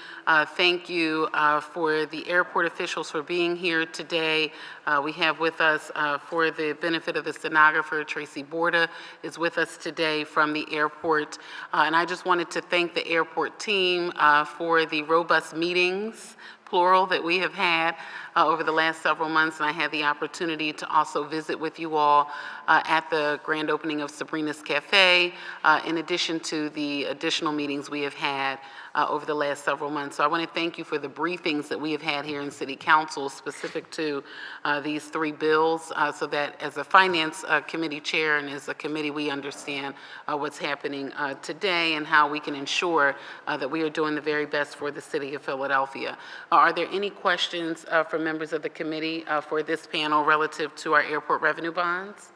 Thank you for the airport officials for being here today. We have with us, for the benefit of the stenographer, Tracy Borda is with us today from the airport. And I just wanted to thank the airport team for the robust meetings, plural, that we have had over the last several months, and I had the opportunity to also visit with you all at the grand opening of Sabrina's Cafe, in addition to the additional meetings we have had over the last several months. So I want to thank you for the briefings that we have had here in City Council specific to these three bills, so that as a Finance Committee Chair and as a committee, we understand what's happening today and how we can ensure that we are doing the very best for the City of Philadelphia. Are there any questions from members of the committee for this panel relative to our airport revenue bonds?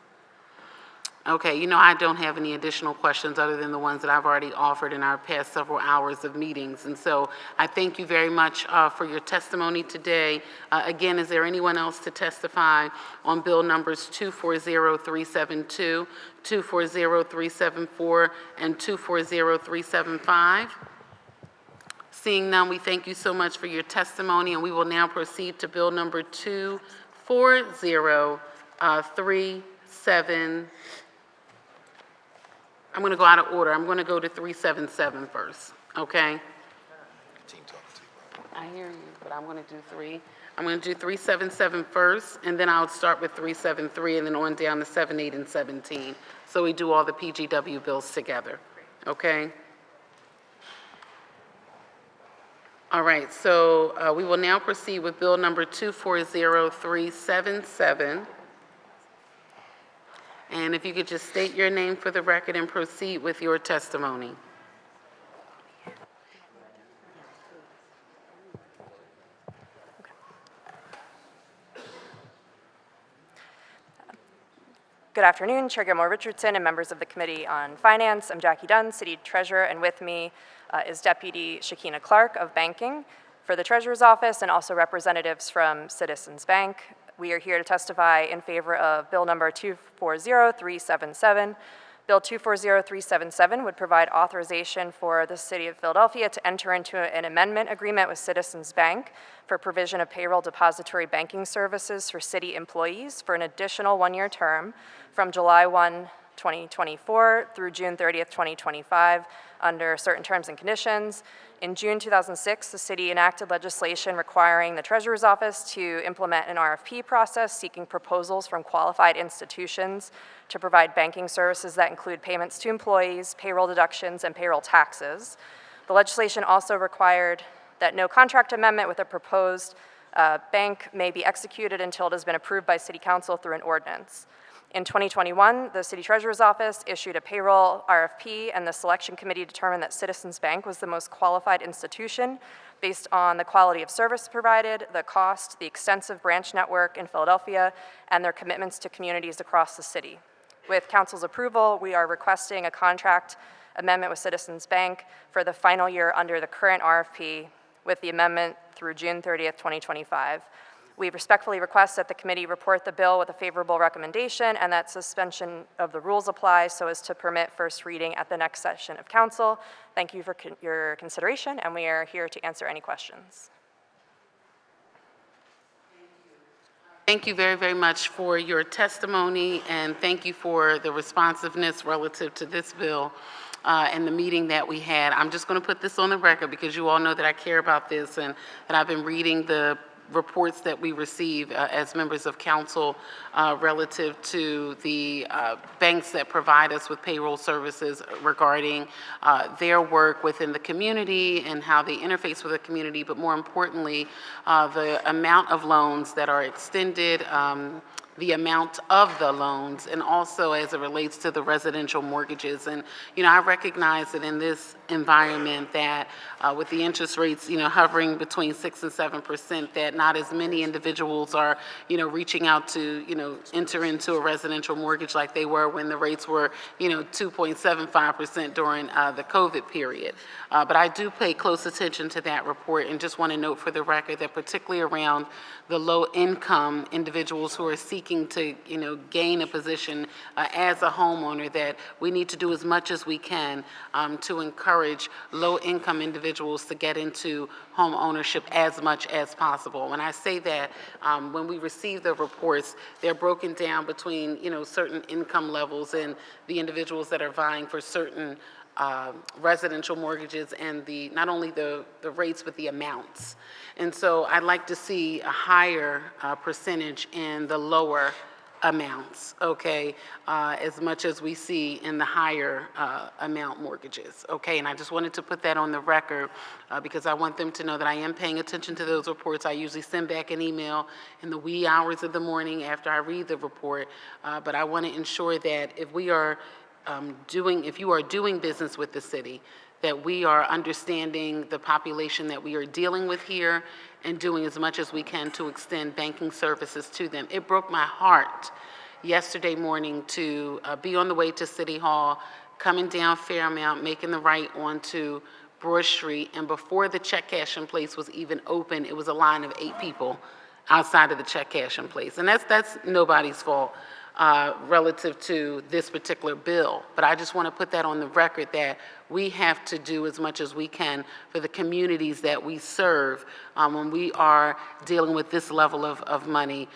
Okay, you know, I don't have any additional questions other than the ones that I've already offered in our past several hours of meetings. And so I thank you very much for your testimony today. Again, is there anyone else to testify on bill numbers 240372, 240374, and 240375? Seeing none, we thank you so much for your testimony, and we will now proceed to bill number 240377. I'm going to go out of order. I'm going to go to 377 first, okay? I hear you, but I'm going to do I'm going to do 377 first, and then I'll start with 373, and then on down to 78 and 17. So we do all the PGW bills together, okay? All right, so we will now proceed with bill number 240377. And if you could just state your name for the record and proceed with your testimony. Good afternoon, Chair Gilmore Richardson and members of the Committee on Finance. I'm Jackie Dunn, City Treasurer, and with me is Deputy Shakina Clark of Banking for the Treasurer's Office, and also representatives from Citizens Bank. We are here to testify in favor of bill number 240377. Bill 240377 would provide authorization for the City of Philadelphia to enter into an amendment agreement with Citizens Bank for provision of payroll depository banking services for city employees for an additional one-year term from July 1, 2024 through June 30th, 2025, under certain terms and conditions. In June 2006, the city enacted legislation requiring the Treasurer's Office to implement an RFP process seeking proposals from qualified institutions to provide banking services that include payments to employees, payroll deductions, and payroll taxes. The legislation also required that no contract amendment with a proposed bank may be executed until it has been approved by City Council through an ordinance. In 2021, the City Treasurer's Office issued a payroll RFP, and the selection committee determined that Citizens Bank was the most qualified institution based on the quality of service provided, the cost, the extensive branch network in Philadelphia, and their commitments to communities across the city. With Council's approval, we are requesting a contract amendment with Citizens Bank for the final year under the current RFP, with the amendment through June 30th, 2025. We respectfully request that the committee report the bill with a favorable recommendation and that suspension of the rules applies so as to permit first reading at the next session of council. Thank you for your consideration, and we are here to answer any questions. Thank you very, very much for your testimony, and thank you for the responsiveness relative to this bill and the meeting that we had. I'm just going to put this on the record because you all know that I care about this, and that I've been reading the reports that we receive as members of council relative to the banks that provide us with payroll services regarding their work within the community and how they interface with the community, but more importantly, the amount of loans that are extended, the amount of the loans, and also as it relates to the residential mortgages. And, I recognize that in this environment that with the interest rates, hovering between 6 and 7%, that not as many individuals are, reaching out to, enter into a residential mortgage like they were when the rates were, 2.75% during the COVID period. But I do pay close attention to that report and just want to note for the record that particularly around the low-income individuals who are seeking to, gain a position as a homeowner, that we need to do as much as we can to encourage low-income individuals to get into home ownership as much as possible. When I say that, when we receive the reports, they're broken down between, certain income levels and the individuals that are vying for certain residential mortgages and not only the rates, but the amounts. And so I'd like to see a higher percentage in the lower amounts, okay, as much as we see in the higher amount mortgages, okay? And I just wanted to put that on the record because I want them to know that I am paying attention to those reports. I usually send back an email in the wee hours of the morning after I read the report, but I want to ensure that if you are doing business with the city, that we are understanding the population that we are dealing with here and doing as much as we can to extend banking services to them. It broke my heart yesterday morning to be on the way to City Hall, coming down Fairmount, making the right onto Broad Street, and before the check cashing place was even open, it was a line of 8 people outside of the check cashing place. And that's nobody's fault relative to this particular bill. But I just want to put that on the record that we have to do as much as we can for the communities that we serve when we are dealing with this level of money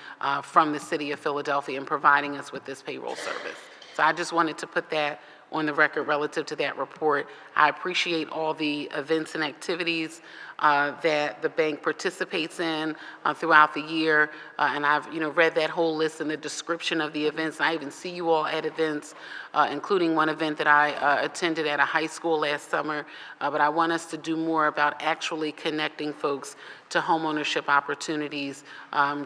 from the city of Philadelphia and providing us with this payroll service. So I just wanted to put that on the record relative to that report. I appreciate all the events and activities that the bank participates in throughout the year, and I've read that whole list and the description of the events. I even see you all at events, including one event that I attended at a high school last summer. But I want us to do more about actually connecting folks to homeownership opportunities,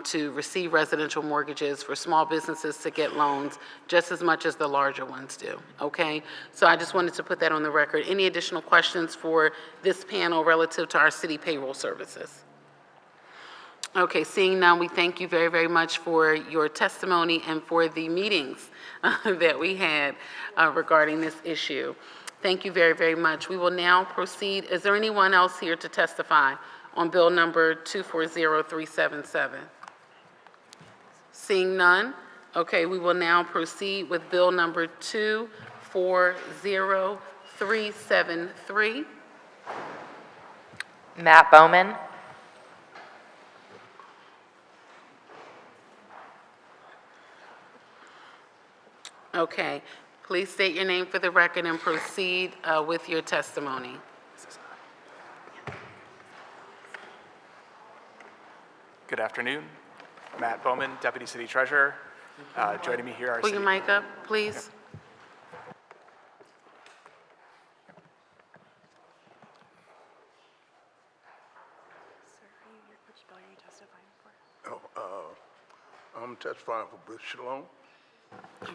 to receive residential mortgages, for small businesses to get loans just as much as the larger ones do, okay? So I just wanted to put that on the record. Any additional questions for this panel relative to our city payroll services? Okay, seeing none, we thank you very, very much for your testimony and for the meetings that we had regarding this issue. Thank you very, very much. We will now proceed. Is there anyone else here to testify on bill number 240377? Seeing none, okay, we will now proceed with bill number 240373. Matt Bowman. Okay, please state your name for the record and proceed with your testimony. Good afternoon. Matt Bowman, Deputy City Treasurer. Joining me here are Pull your mic up, please. I'm testifying for Bruce Shalom. Okay.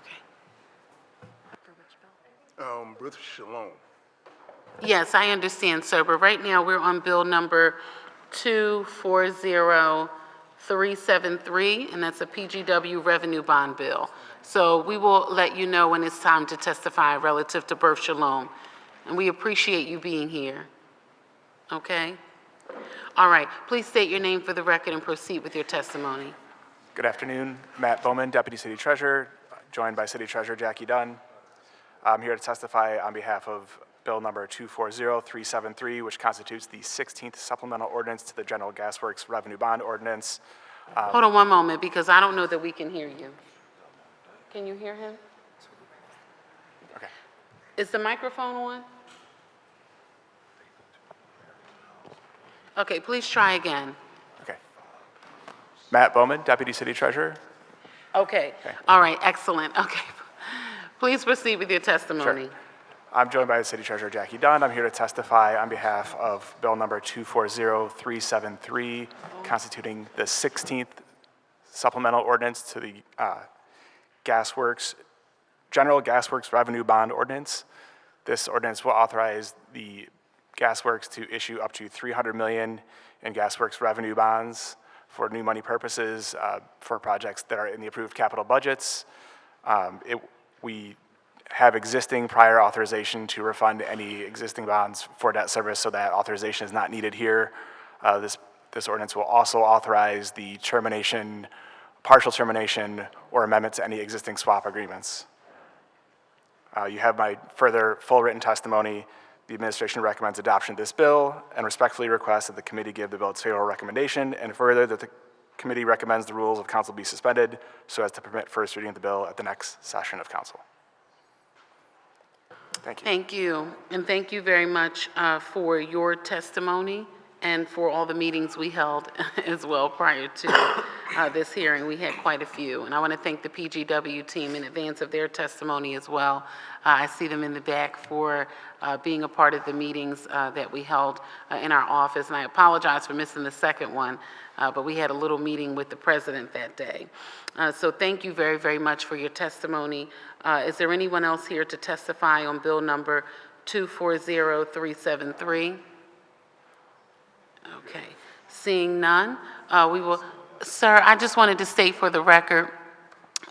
Bruce Shalom. Yes, I understand, sir, but right now we're on bill number 240373, and that's a PGW revenue bond bill. So we will let you know when it's time to testify relative to Birth Shalom, and we appreciate you being here. Okay? All right, please state your name for the record and proceed with your testimony. Good afternoon. Matt Bowman, Deputy City Treasurer, joined by City Treasurer Jackie Dunn. I'm here to testify on behalf of Bill number 240373, which constitutes the 16th supplemental ordinance to the General Gas Works Revenue Bond Ordinance. Hold on one moment, because I don't know that we can hear you. Can you hear him? Okay. Is the microphone on? Okay, please try again. Okay. Matt Bowman, Deputy City Treasurer. Okay. All right, excellent. Okay. Please proceed with your testimony. Sure. I'm joined by the City Treasurer Jackie Dunn. I'm here to testify on behalf of Bill number 240373, constituting the 16th supplemental ordinance to the General Gas Works Revenue Bond Ordinance. This ordinance will authorize the Gas Works to issue up to $300 million in Gas Works revenue bonds for new money purposes for projects that are in the approved capital budgets. We have existing prior authorization to refund any existing bonds for debt service, so that authorization is not needed here. This ordinance will also authorize the termination, partial termination, or amendment to any existing swap agreements. You have my further full written testimony. The administration recommends adoption of this bill and respectfully requests that the committee give the bill its favorable recommendation, and further that the committee recommends the rules of council be suspended so as to permit first reading of the bill at the next session of council. Thank you. Thank you, and thank you very much for your testimony and for all the meetings we held as well prior to this hearing. We had quite a few, and I want to thank the PGW team in advance of their testimony as well. I see them in the back for being a part of the meetings that we held in our office, and I apologize for missing the second one, but we had a little meeting with the president that day. So thank you very, very much for your testimony. Is there anyone else here to testify on bill number 240373? Okay, seeing none, we will, sir, I just wanted to state for the record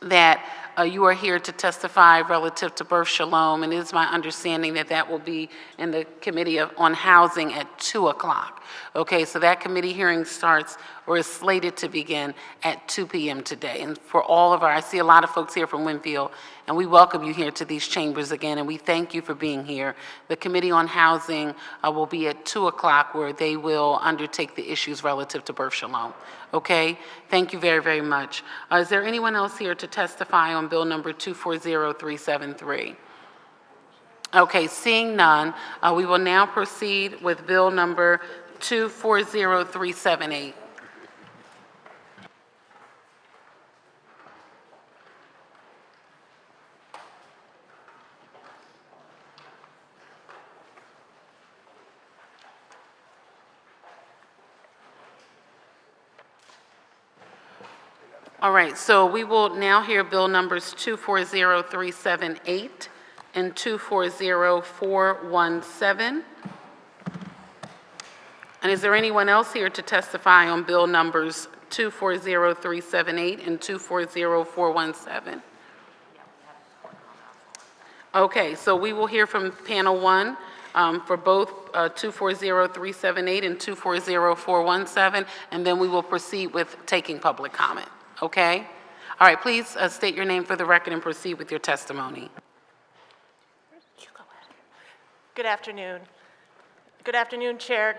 that you are here to testify relative to Birth Shalom, and it is my understanding that that will be in the Committee on Housing at 2 o'clock. Okay, so that committee hearing starts or is slated to begin at 2 p.m. today. And for all of I see a lot of folks here from Winfield, and we welcome you here to these chambers again, and we thank you for being here. The Committee on Housing will be at 2 o'clock, where they will undertake the issues relative to Birth Shalom. Okay, thank you very, very much. Is there anyone else here to testify on bill number 240373? Okay, seeing none, we will now proceed with bill number 240378. All right, so we will now hear bill numbers 240378 and 240417. And is there anyone else here to testify on bill numbers 240378 and 240417? Okay, so we will hear from panel one for both 240378 and 240417, and then we will proceed with taking public comment. Okay? All right, please state your name for the record and proceed with your testimony. Good afternoon. Good afternoon, Chair.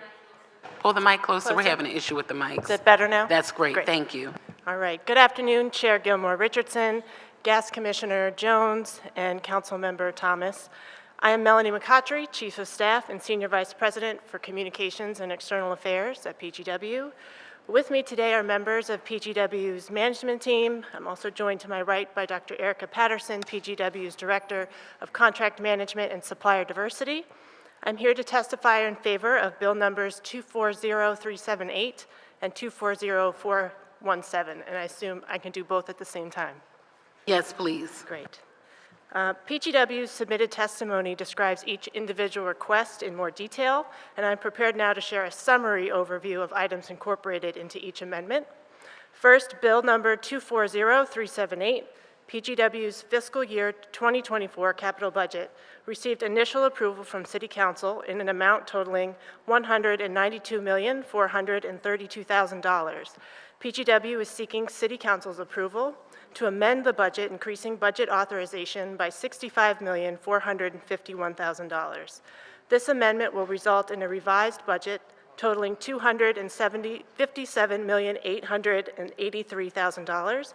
Pull the mic closer. We're having an issue with the mics. Is it better now? That's great. Thank you. All right. Good afternoon, Chair Gilmore Richardson, Gas Commissioner Jones, and Councilmember Thomas. I am Melanie McCotry, Chief of Staff and Senior Vice President for Communications and External Affairs at PGW. With me today are members of PGW's management team. I'm also joined to my right by Dr. Erica Patterson, PGW's Director of Contract Management and Supplier Diversity. I'm here to testify in favor of bill numbers 240378 and 240417, and I assume I can do both at the same time. Yes, please. Great. PGW's submitted testimony describes each individual request in more detail, and I'm prepared now to share a summary overview of items incorporated into each amendment. First, bill number 240378, PGW's fiscal year 2024 capital budget, received initial approval from City Council in an amount totaling $192,432,000. PGW is seeking City Council's approval to amend the budget, increasing budget authorization by $65,451,000. This amendment will result in a revised budget totaling $257,883,000.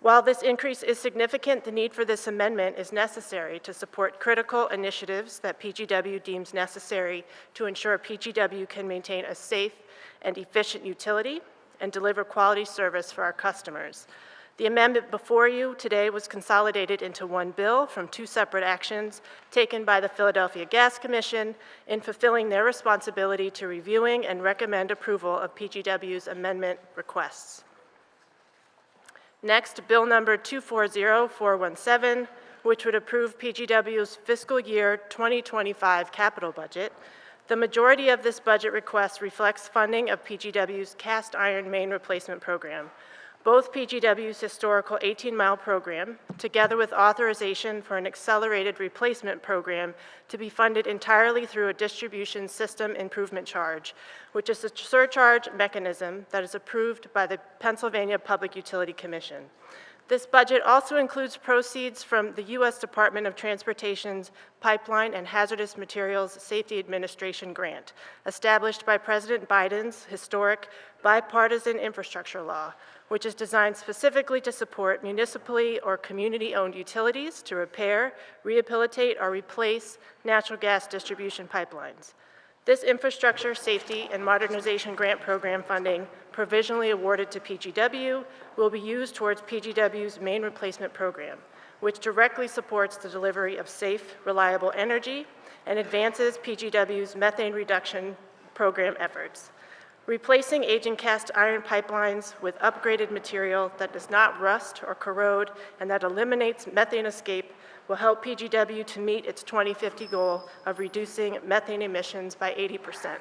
While this increase is significant, the need for this amendment is necessary to support critical initiatives that PGW deems necessary to ensure PGW can maintain a safe and efficient utility and deliver quality service for our customers. The amendment before you today was consolidated into one bill from two separate actions taken by the Philadelphia Gas Commission in fulfilling their responsibility to reviewing and recommend approval of PGW's amendment requests. Next, Bill number 240417, which would approve PGW's fiscal year 2025 capital budget. The majority of this budget request reflects funding of PGW's cast iron main replacement program. Both PGW's historical 18-mile program, together with authorization for an accelerated replacement program to be funded entirely through a distribution system improvement charge, which is a surcharge mechanism that is approved by the Pennsylvania Public Utility Commission. This budget also includes proceeds from the U.S. Department of Transportation's Pipeline and Hazardous Materials Safety Administration grant, established by President Biden's historic bipartisan infrastructure law, which is designed specifically to support municipally or community-owned utilities to repair, rehabilitate, or replace natural gas distribution pipelines. This infrastructure safety and modernization grant program funding, provisionally awarded to PGW, will be used towards PGW's main replacement program, which directly supports the delivery of safe, reliable energy and advances PGW's methane reduction program efforts. Replacing aging cast iron pipelines with upgraded material that does not rust or corrode and that eliminates methane escape will help PGW to meet its 2050 goal of reducing methane emissions by 80%.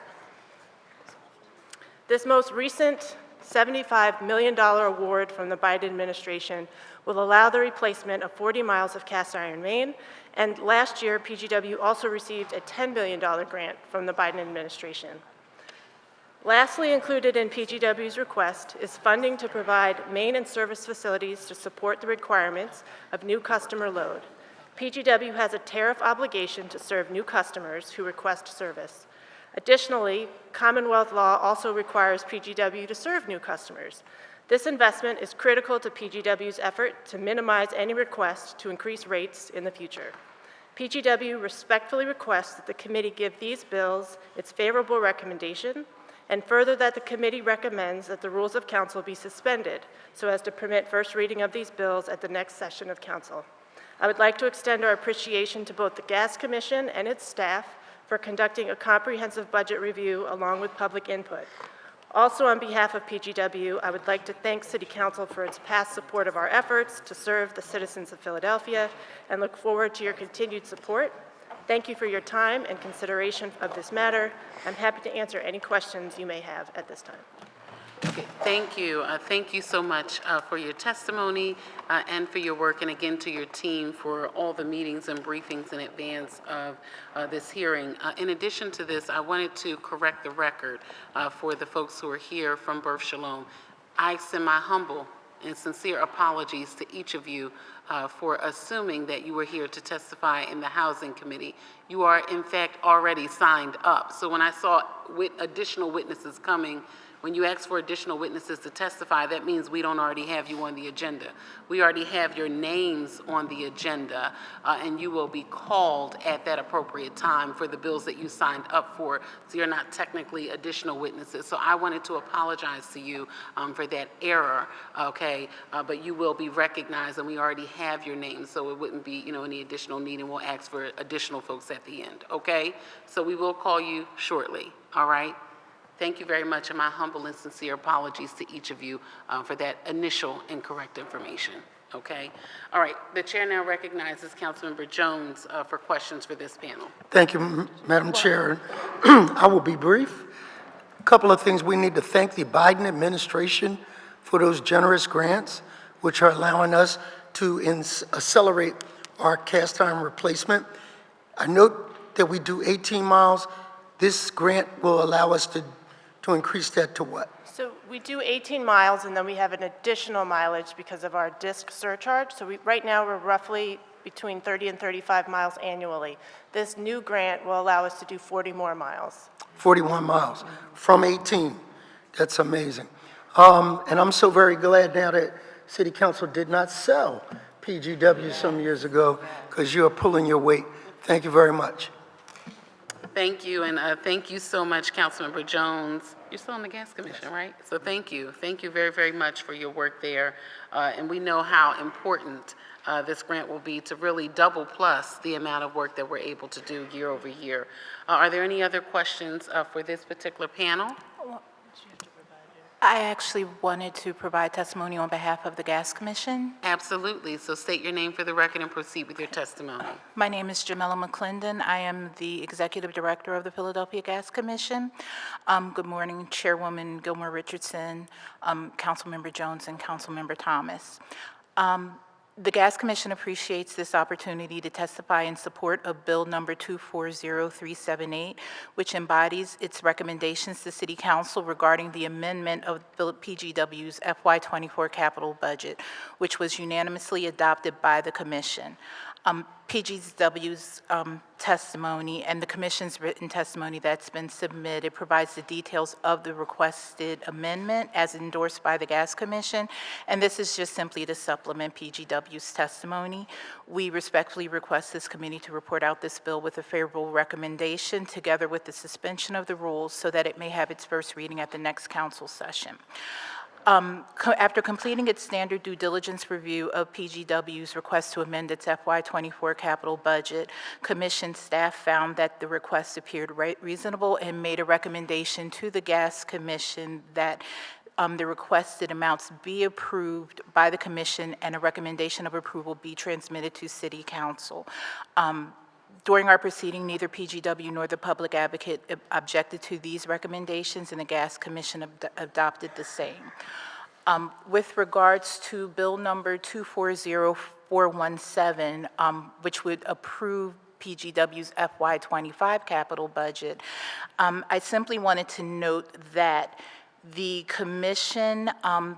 This most recent $75 million award from the Biden administration will allow the replacement of 40 miles of cast iron main, and last year, PGW also received a $10 billion grant from the Biden administration. Lastly, included in PGW's request is funding to provide main and service facilities to support the requirements of new customer load. PGW has a tariff obligation to serve new customers who request service. Additionally, Commonwealth law also requires PGW to serve new customers. This investment is critical to PGW's effort to minimize any request to increase rates in the future. PGW respectfully requests that the committee give these bills its favorable recommendation, and further that the committee recommends that the rules of council be suspended so as to permit first reading of these bills at the next session of council. I would like to extend our appreciation to both the Gas Commission and its staff for conducting a comprehensive budget review along with public input. Also, on behalf of PGW, I would like to thank City Council for its past support of our efforts to serve the citizens of Philadelphia and look forward to your continued support. Thank you for your time and consideration of this matter. I'm happy to answer any questions you may have at this time. Okay, thank you. Thank you so much for your testimony and for your work, and again to your team for all the meetings and briefings in advance of this hearing. In addition to this, I wanted to correct the record for the folks who are here from Birth Shalom. I extend my humble and sincere apologies to each of you for assuming that you were here to testify in the Housing Committee. You are, in fact, already signed up. So when I saw additional witnesses coming, when you ask for additional witnesses to testify, that means we don't already have you on the agenda. We already have your names on the agenda, and you will be called at that appropriate time for the bills that you signed up for, so you're not technically additional witnesses. So I wanted to apologize to you for that error, okay? But you will be recognized, and we already have your name, so it wouldn't be, any additional need, and we'll ask for additional folks at the end, okay? So we will call you shortly, all right? Thank you very much, and my humble and sincere apologies to each of you for that initial incorrect information, okay? All right, the chair now recognizes Councilmember Jones for questions for this panel. Thank you, Madam Chair. I will be brief. A couple of things. We need to thank the Biden administration for those generous grants, which are allowing us to accelerate our cast iron replacement. I note that we do 18 miles. This grant will allow us to increase that to what? So we do 18 miles, and then we have an additional mileage because of our DISC surcharge. So right now, we're roughly between 30 and 35 miles annually. This new grant will allow us to do 40 more miles. 41 miles from 18. That's amazing. And I'm so very glad now that City Council did not sell PGW some years ago, because you are pulling your weight. Thank you very much. Thank you, and thank you so much, Councilmember Jones. You're still on the Gas Commission, right? So thank you. Thank you very, very much for your work there. And we know how important this grant will be to really double plus the amount of work that we're able to do year over year. Are there any other questions for this particular panel? I actually wanted to provide testimony on behalf of the Gas Commission. Absolutely. So state your name for the record and proceed with your testimony. My name is Jamela McClendon. I am the Executive Director of the Philadelphia Gas Commission. Good morning, Chairwoman Gilmore Richardson, Councilmember Jones, and Councilmember Thomas. The Gas Commission appreciates this opportunity to testify in support of Bill Number 240378, which embodies its recommendations to City Council regarding the amendment of PGW's FY24 capital budget, which was unanimously adopted by the Commission. PGW's testimony and the Commission's written testimony that's been submitted provides the details of the requested amendment as endorsed by the Gas Commission, and this is just simply to supplement PGW's testimony. We respectfully request this committee to report out this bill with a favorable recommendation together with the suspension of the rules so that it may have its first reading at the next council session. After completing its standard due diligence review of PGW's request to amend its FY24 capital budget, Commission staff found that the request appeared reasonable and made a recommendation to the Gas Commission that the requested amounts be approved by the Commission and a recommendation of approval be transmitted to City Council. During our proceeding, neither PGW nor the public advocate objected to these recommendations, and the Gas Commission adopted the same. With regards to Bill Number 240417, which would approve PGW's FY25 capital budget, I simply wanted to note that the Commission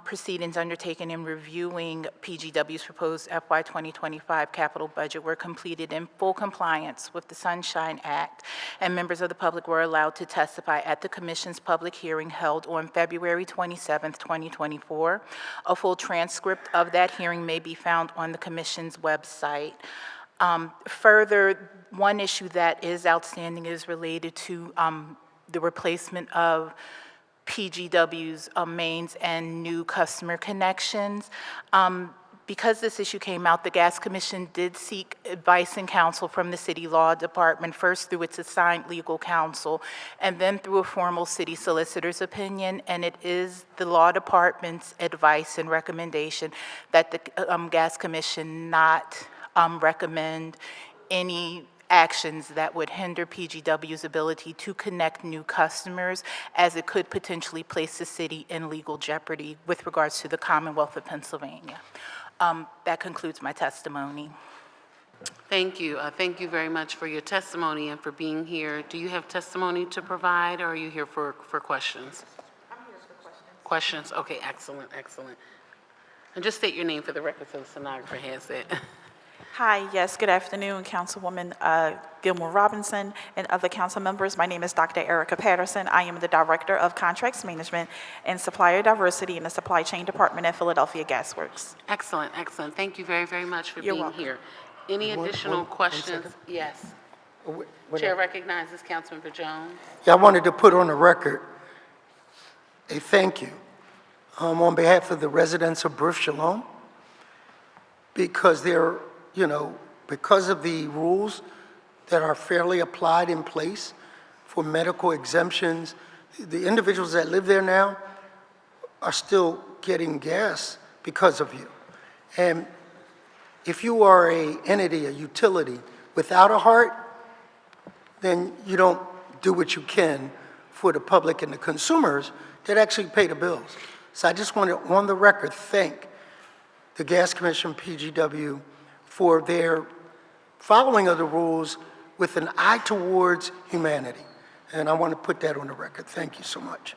proceedings undertaken in reviewing PGW's proposed FY 2025 capital budget were completed in full compliance with the Sunshine Act, and members of the public were allowed to testify at the Commission's public hearing held on February 27, 2024. A full transcript of that hearing may be found on the Commission's website. Further, one issue that is outstanding is related to the replacement of PGW's mains and new customer connections. Because this issue came out, the Gas Commission did seek advice and counsel from the City Law Department, first through its assigned legal counsel, and then through a formal city solicitor's opinion, and it is the Law Department's advice and recommendation that the Gas Commission not recommend any actions that would hinder PGW's ability to connect new customers, as it could potentially place the city in legal jeopardy with regards to the Commonwealth of Pennsylvania. That concludes my testimony. Thank you. Thank you very much for your testimony and for being here. Do you have testimony to provide, or are you here for questions? I'm here for questions. Questions? Okay, excellent, excellent. And just state your name for the record so the stenographer has it. Hi, yes, good afternoon, Councilwoman Gilmore Robinson and other council members. My name is Dr. Erica Patterson. I am the Director of Contracts Management and Supplier Diversity in the Supply Chain Department at Philadelphia Gas Works. Excellent, excellent. Thank you very, very much for You're being welcome. here. Any additional questions? Yes. Chair recognizes Councilmember Jones. Yeah, I wanted to put on the record a thank you on behalf of the residents of Booth Shalom, because they're, because of the rules that are fairly applied in place for medical exemptions, the individuals that live there now are still getting gas because of you. And if you are a entity, a utility, without a heart, then you don't do what you can for the public and the consumers that actually pay the bills. So I just want to, on the record, thank the Gas Commission, PGW, for their following of the rules with an eye towards humanity. And I want to put that on the record. Thank you so much.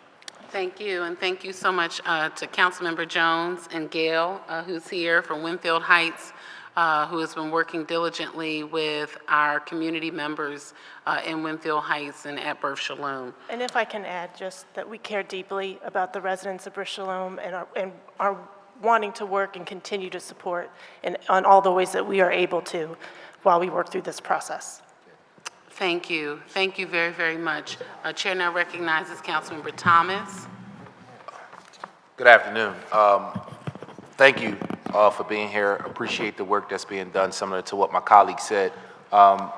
Thank you, and thank you so much to Councilmember Jones and Gail, who's here from Winfield Heights, who has been working diligently with our community members in Winfield Heights and at Booth Shalom. And if I can add just that we care deeply about the residents of Booth Shalom and are wanting to work and continue to support on all the ways that we are able to while we work through this process. Thank you. Thank you very, very much. Chair now recognizes Councilmember Thomas. Good afternoon. Thank you all for being here. Appreciate the work that's being done, similar to what my colleague said.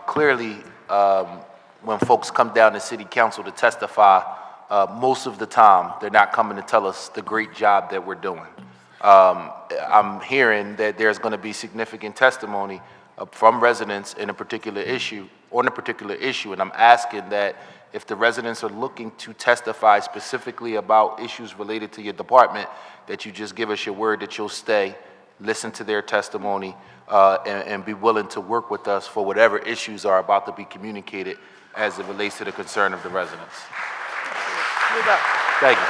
Clearly, when folks come down to City Council to testify most of the time, they're not coming to tell us the great job that we're doing. I'm hearing that there's going to be significant testimony from residents in a particular issue, on a particular issue, and I'm asking that if the residents are looking to testify specifically about issues related to your department, that you just give us your word that you'll stay, listen to their testimony, and be willing to work with us for whatever issues are about to be communicated as it relates to the concern of the residents. Thank you.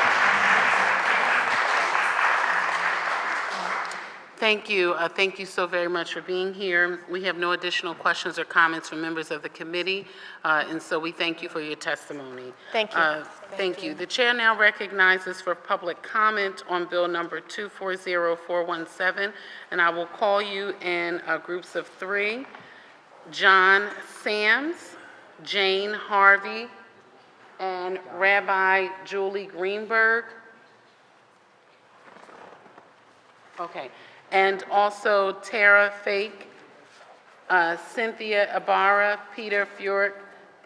Thank you. Thank you so very much for being here. We have no additional questions or comments from members of the committee, and so we thank you for your testimony. Thank you. Thank you. The chair now recognizes for public comment on bill number 240417, and I will call you in groups of 3. John Sams, Jane Harvey, and Rabbi Julie Greenberg. Okay. And also Tara Fake, Cynthia Ibarra, Peter Furyk,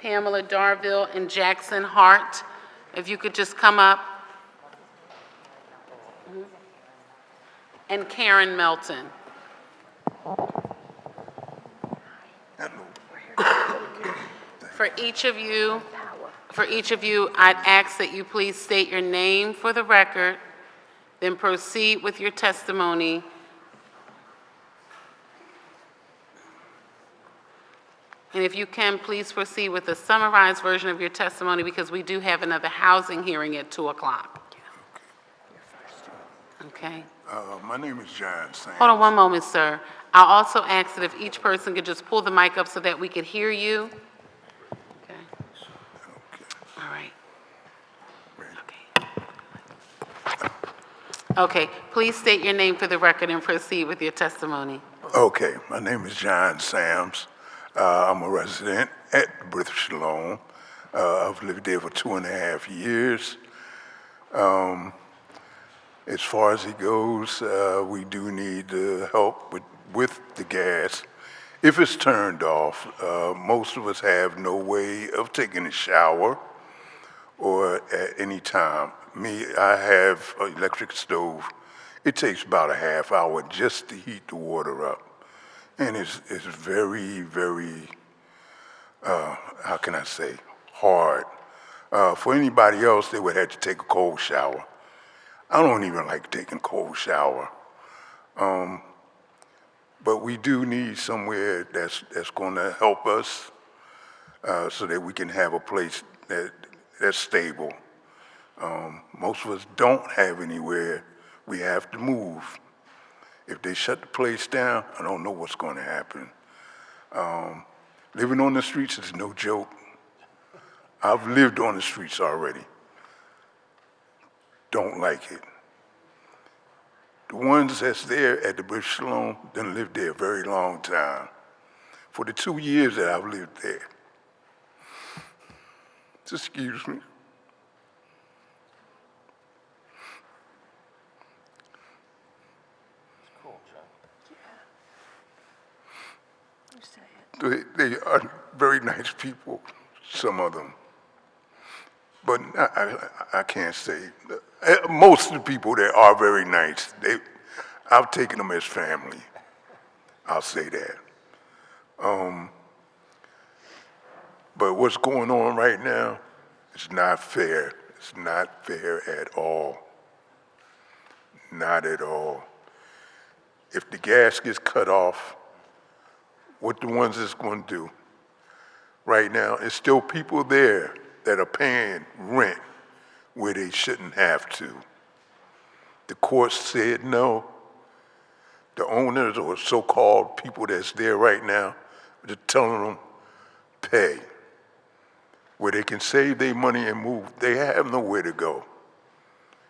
Pamela Darville, and Jackson Hart. If you could just come up. And Karen Melton. For each of you, I'd ask that you please state your name for the record, then proceed with your testimony. And if you can, please proceed with a summarized version of your testimony because we do have another housing hearing at 2 o'clock. Okay. My name is John Sams. Hold on one moment, sir. I'll also ask that if each person could just pull the mic up so that we could hear you. Okay. All right. Okay. Okay. Please state your name for the record and proceed with your testimony. Okay, my name is John Sams. I'm a resident at Brith Shalom. I've lived there for 2.5 years. As far as it goes, we do need help with the gas. If it's turned off, most of us have no way of taking a shower or at any time. Me, I have an electric stove. It takes about a half hour just to heat the water up. And it's very, very, how can I say, hard. For anybody else, they would have to take a cold shower. I don't even like taking a cold shower. But we do need somewhere that's going to help us so that we can have a place that's stable. Most of us don't have anywhere. We have to move. If they shut the place down, I don't know what's going to happen. Living on the streets is no joke. I've lived on the streets already. Don't like it. The ones that's there at the Brith Shalom done lived there a very long time. For the 2 years that I've lived there. Just excuse me. They are very nice people, some of them. But I can't say. Most of the people there are very nice. I've taken them as family. I'll say that. But what's going on right now is not fair. It's not fair at all. Not at all. If the gas gets cut off, what the ones is going to do? Right now, there's still people there that are paying rent where they shouldn't have to. The court said no. The owners or so-called people that's there right now, they're telling them, pay. Where they can save their money and move, they have nowhere to go.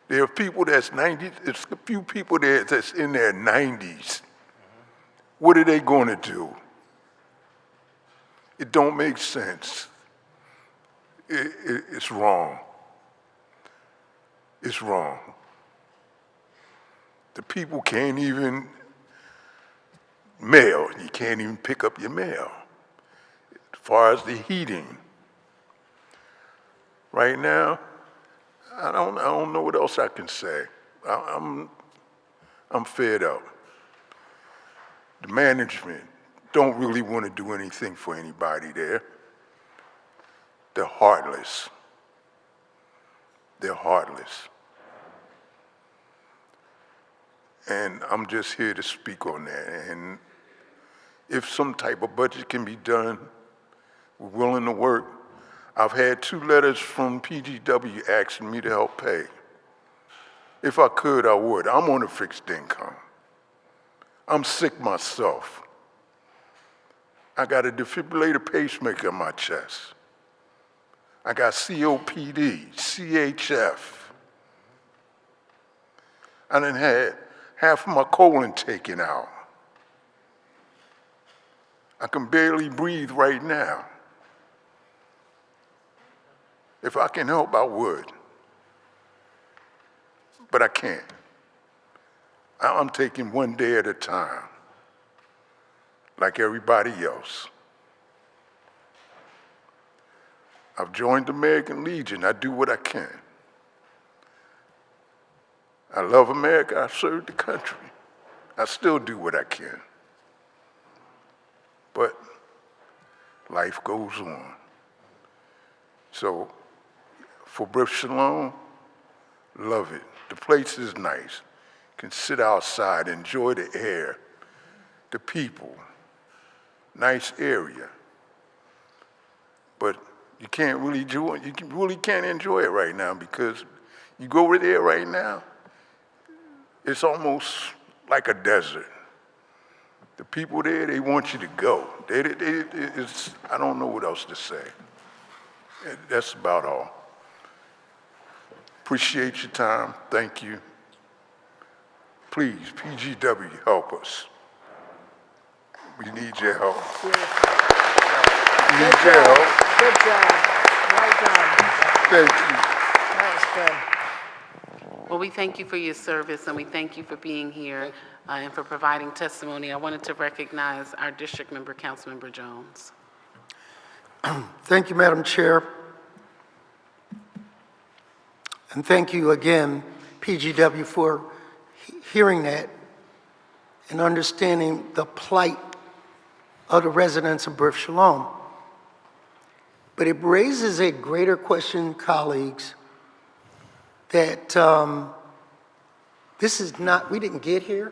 There are people that's 90, there's a few people there that's in their 90s. What are they going to do? It don't make sense. It's wrong. It's wrong. The people can't even mail. You can't even pick up your mail. As far as the heating, right now, I don't know what else I can say. I'm fed up. The management don't really want to do anything for anybody there. They're heartless. They're heartless. And I'm just here to speak on that. And if some type of budget can be done, we're willing to work. I've had 2 letters from PGW asking me to help pay. If I could, I would. I'm on a fixed income. I'm sick myself. I got a defibrillator pacemaker in my chest. I got COPD, CHF. I done had half of my colon taken out. I can barely breathe right now. If I can help, I would. But I can't. I'm taking one day at a time, like everybody else. I've joined the American Legion. I do what I can. I love America. I serve the country. I still do what I can. But life goes on. So for Brit Shalom, love it. The place is nice. Can sit outside, enjoy the air, the people. Nice area. But you can't really enjoy it. You really can't enjoy it right now because you go over there right now, it's almost like a desert. The people there, they want you to go. I don't know what else to say. That's about all. Appreciate your time. Thank you. Please, PGW, help us. We need your help. We need your help. Good job. Well done. Thank you. That was good. Well, we thank you for your service, and we thank you for being here and for providing testimony. I wanted to recognize our district member, Councilmember Jones. Thank you, Madam Chair. And thank you again, PGW, for hearing that and understanding the plight of the residents of Brit Shalom. But it raises a greater question, colleagues, that this is not, we didn't get here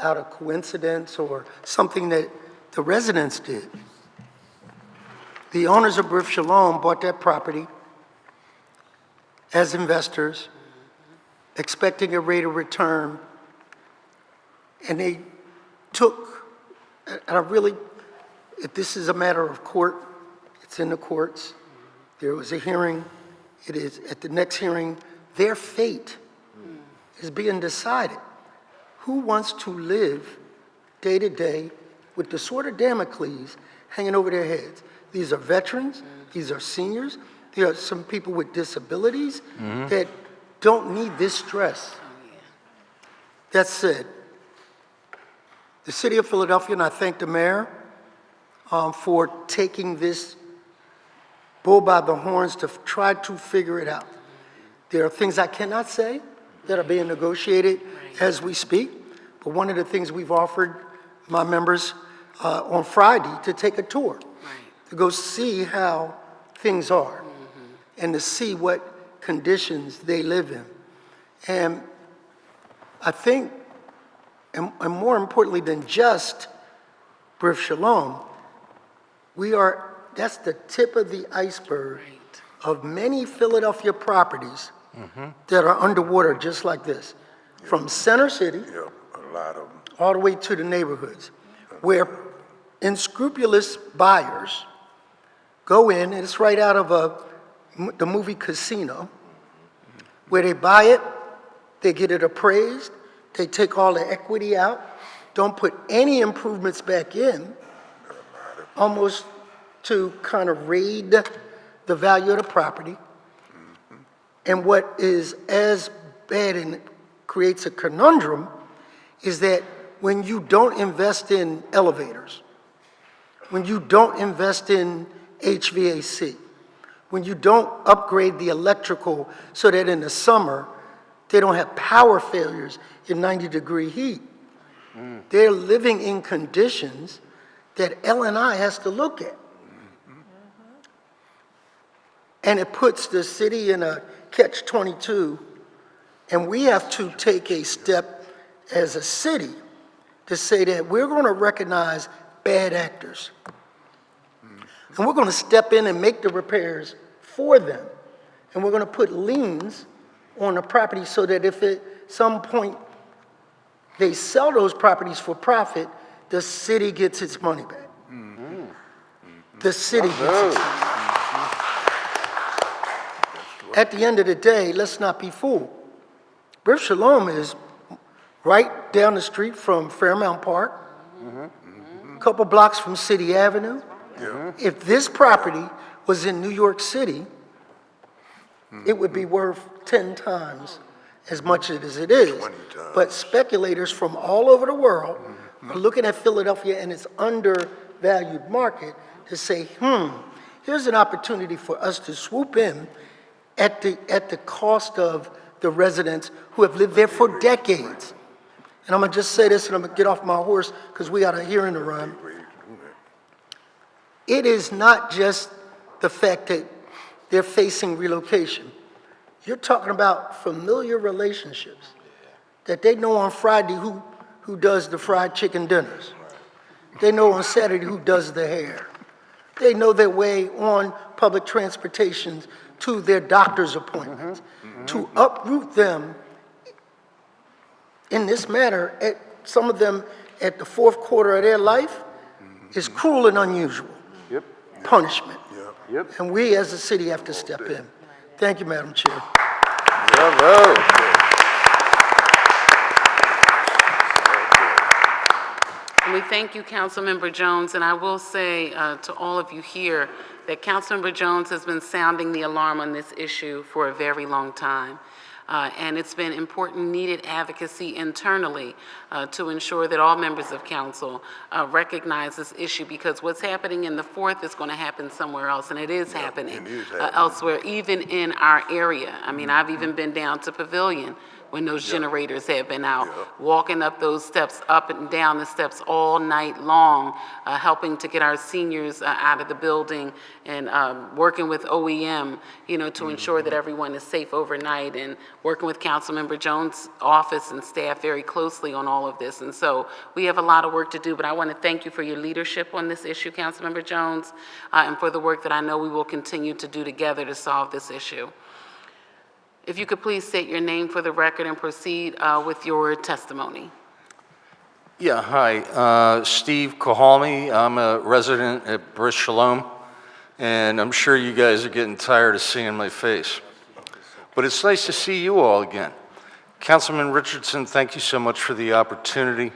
out of coincidence or something that the residents did. The owners of Brit Shalom bought that property as investors, expecting a rate of return, and they took, and I really, if this is a matter of court, it's in the courts. There was a hearing. It is, at the next hearing, their fate is being decided. Who wants to live day to day with the sword of Damocles hanging over their heads? These are veterans, these are seniors, there are some people with disabilities that don't need this stress. That said, the city of Philadelphia, and I thank the mayor for taking this bull by the horns to try to figure it out. There are things I cannot say that are being negotiated as we speak, but one of the things we've offered my members on Friday to take a tour, to go see how things are, and to see what conditions they live in. And I think, and more importantly than just Brit Shalom, that's the tip of the iceberg of many Philadelphia properties that are underwater just like this. From Center City, a lot of them, all the way to the neighborhoods, where unscrupulous buyers go in, and it's right out of the movie Casino, where they buy it, they get it appraised, they take all the equity out, don't put any improvements back in, almost to kind of raid the value of the property. And what is as bad and creates a conundrum is that when you don't invest in elevators, when you don't invest in HVAC, when you don't upgrade the electrical so that in the summer, they don't have power failures in 90-degree heat. They're living in conditions that L&I has to look at. And it puts the city in a catch-22, and we have to take a step as a city to say that we're going to recognize bad actors. And we're going to step in and make the repairs for them. And we're going to put liens on the property so that if at some point they sell those properties for profit, the city gets its money back. The city gets its money back. At the end of the day, let's not be fooled. Brit Shalom is right down the street from Fairmount Park, a couple blocks from City Avenue. If this property was in New York City, it would be worth 10 times as much as it is. But speculators from all over the world are looking at Philadelphia and its undervalued market to say, here's an opportunity for us to swoop in at the cost of the residents who have lived there for decades. And I'm gonna just say this and I'm gonna get off my horse because we got a hearing to run. It is not just the fact that they're facing relocation. You're talking about familiar relationships that they know on Friday who does the fried chicken dinners. They know on Saturday who does the hair. They know their way on public transportation to their doctor's appointments. To uproot them in this manner, some of them at the fourth quarter of their life, is cruel and unusual. Punishment. And we as a city have to step in. Thank you, Madam Chair. And we thank you, Councilmember Jones, and I will say to all of you here that Councilmember Jones has been sounding the alarm on this issue for a very long time. And it's been important, needed advocacy internally to ensure that all members of council recognize this issue, because what's happening in the 4th is going to happen somewhere else, and it is happening elsewhere, even in our area. I mean, I've even been down to Pavilion when those generators have been out, walking up those steps, up and down the steps all night long, helping to get our seniors out of the building and working with OEM, to ensure that everyone is safe overnight, and working with Councilmember Jones' office and staff very closely on all of this. And so we have a lot of work to do, but I want to thank you for your leadership on this issue, Councilmember Jones, and for the work that I know we will continue to do together to solve this issue. If you could please state your name for the record and proceed with your testimony. Yeah, hi. Steve Kohalmi. I'm a resident at Brit Shalom, and I'm sure you guys are getting tired of seeing my face. But it's nice to see you all again. Councilman Richardson, thank you so much for the opportunity.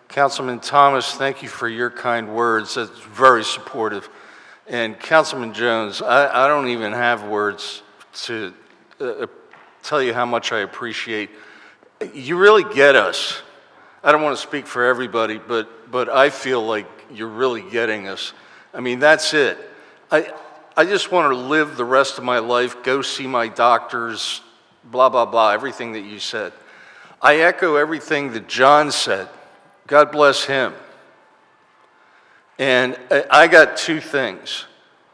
Councilman Thomas, thank you for your kind words. That's very supportive. And Councilman Jones, I don't even have words to tell you how much I appreciate. You really get us. I don't want to speak for everybody, but I feel like you're really getting us. I mean, that's it. I just want to live the rest of my life, go see my doctors, blah, blah, blah, everything that you said. I echo everything that John said. God bless him. And I got two things.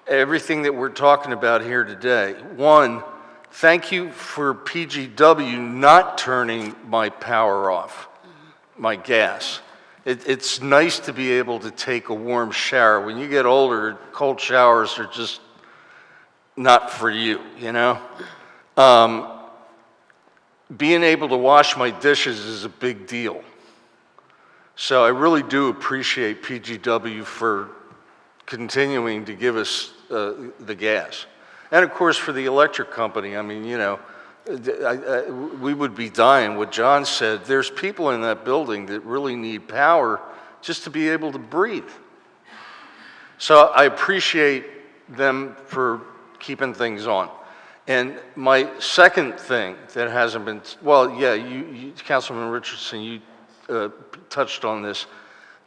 Everything that we're talking about here today. One, thank you for PGW not turning my power off, my gas. It's nice to be able to take a warm shower. When you get older, cold showers are just not for you, Being able to wash my dishes is a big deal. So I really do appreciate PGW for continuing to give us the gas. And of course, for the electric company, I mean, we would be dying. What John said, there's people in that building that really need power just to be able to breathe. So I appreciate them for keeping things on. And my second thing that hasn't been, Councilman Richardson, you touched on this.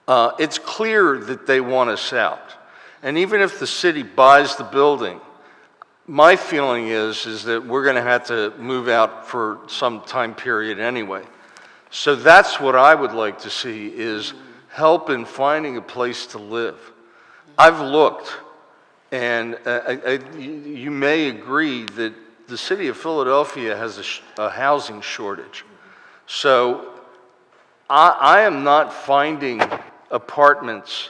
It's clear that they want us out. And even if the city buys the building, my feeling is that we're going to have to move out for some time period anyway. So that's what I would like to see, is help in finding a place to live. I've looked, and you may agree that the city of Philadelphia has a housing shortage. So I am not finding apartments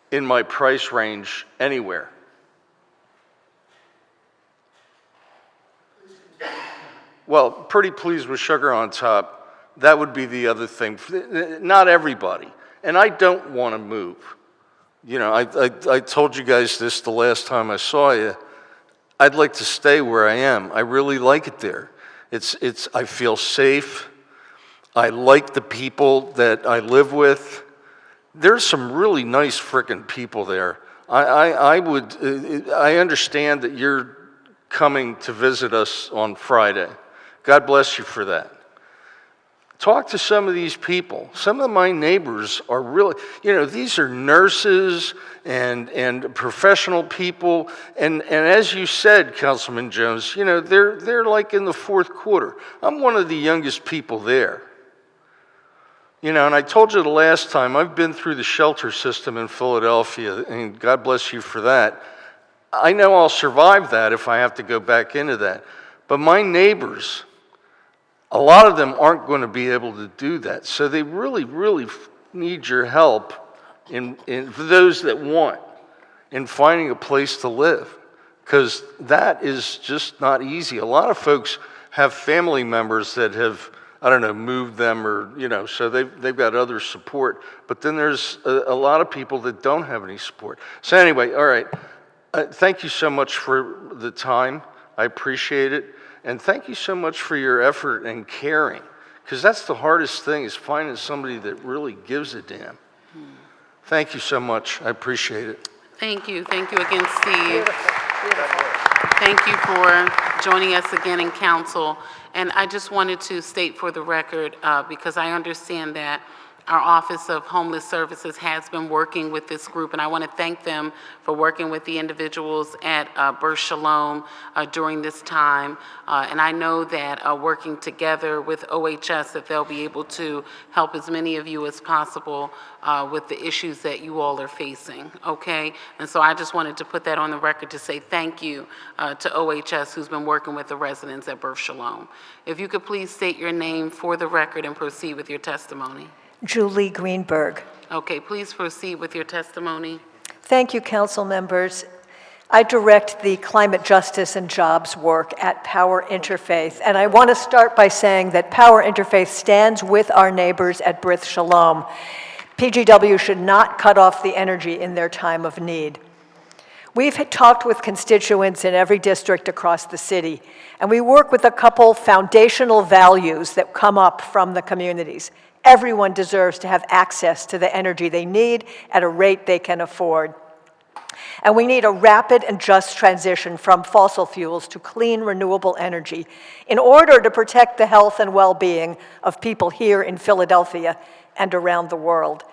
in my price range anywhere. Well, pretty pleased with sugar on top, that would be the other thing. Not everybody, and I don't want to move. You know, I told you guys this the last time I saw you. I'd like to stay where I am. I really like it there. I feel safe. I like the people that I live with. There's some really nice frickin' people there. I understand that you're coming to visit us on Friday. God bless you for that. Talk to some of these people. Some of my neighbors are really, you know, these are nurses and professional people. And as you said, Councilman Jones, you know, they're like in the fourth quarter. I'm one of the youngest people there. You know, and I told you the last time, I've been through the shelter system in Philadelphia, and God bless you for that. I know I'll survive that if I have to go back into that. But my neighbors, a lot of them aren't going to be able to do that. So they really, really need your help for those that want in finding a place to live, because that is just not easy. A lot of folks have family members that have, I don't know, moved them, or, you know, so they've got other support. But then there's a lot of people that don't have any support. So anyway, all right. Thank you so much for the time. I appreciate it. And thank you so much for your effort and caring, because that's the hardest thing, is finding somebody that really gives a damn. Thank you so much. I appreciate it. Thank you. Thank you again, Steve. Thank you for joining us again in council. And I just wanted to state for the record, because I understand that our Office of Homeless Services has been working with this group, and I want to thank them for working with the individuals at Birth Shalom during this time. And I know that working together with OHS, that they'll be able to help as many of you as possible with the issues that you all are facing, okay? And so I just wanted to put that on the record to say thank you to OHS, who's been working with the residents at Birth Shalom. If you could please state your name for the record and proceed with your testimony. Julie Greenberg. Okay, please proceed with your testimony. Thank you, council members. I direct the climate justice and jobs work at Power Interfaith, and I want to start by saying that Power Interfaith stands with our neighbors at Birth Shalom. PGW should not cut off the energy in their time of need. We've talked with constituents in every district across the city, and we work with a couple foundational values that come up from the communities. Everyone deserves to have access to the energy they need at a rate they can afford. And we need a rapid and just transition from fossil fuels to clean, renewable energy in order to protect the health and well-being of people here in Philadelphia and around the world.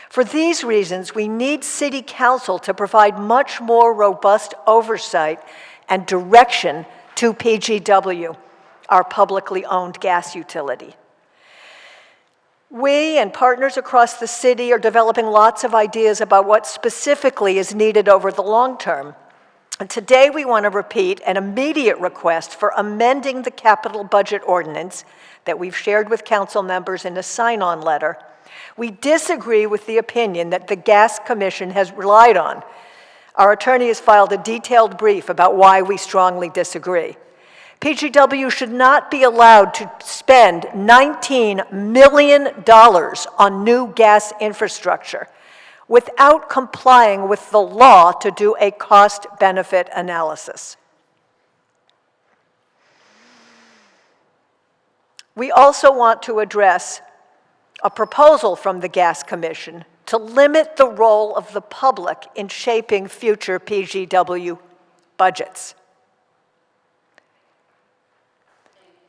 For these reasons, we need City Council to provide much more robust oversight and direction to PGW, our publicly owned gas utility. We and partners across the city are developing lots of ideas about what specifically is needed over the long term. And today we want to repeat an immediate request for amending the capital budget ordinance that we've shared with council members in a sign-on letter. We disagree with the opinion that the Gas Commission has relied on. Our attorney has filed a detailed brief about why we strongly disagree. PGW should not be allowed to spend $19 million on new gas infrastructure without complying with the law to do a cost-benefit analysis. We also want to address a proposal from the Gas Commission to limit the role of the public in shaping future PGW budgets.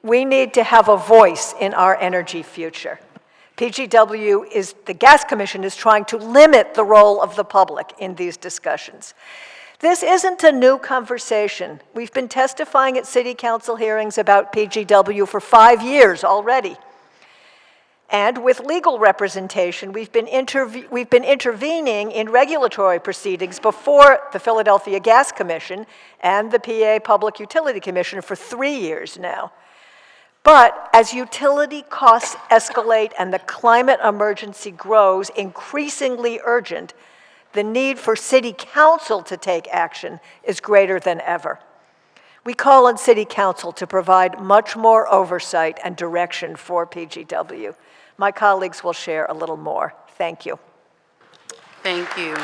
We need to have a voice in our energy future. The Gas Commission is trying to limit the role of the public in these discussions. This isn't a new conversation. We've been testifying at city council hearings about PGW for 5 years already. And with legal representation, we've been intervening in regulatory proceedings before the Philadelphia Gas Commission and the PA Public Utility Commission for 3 years now. But as utility costs escalate and the climate emergency grows increasingly urgent, the need for City Council to take action is greater than ever. We call on City Council to provide much more oversight and direction for PGW. My colleagues will share a little more. Thank you. Thank you.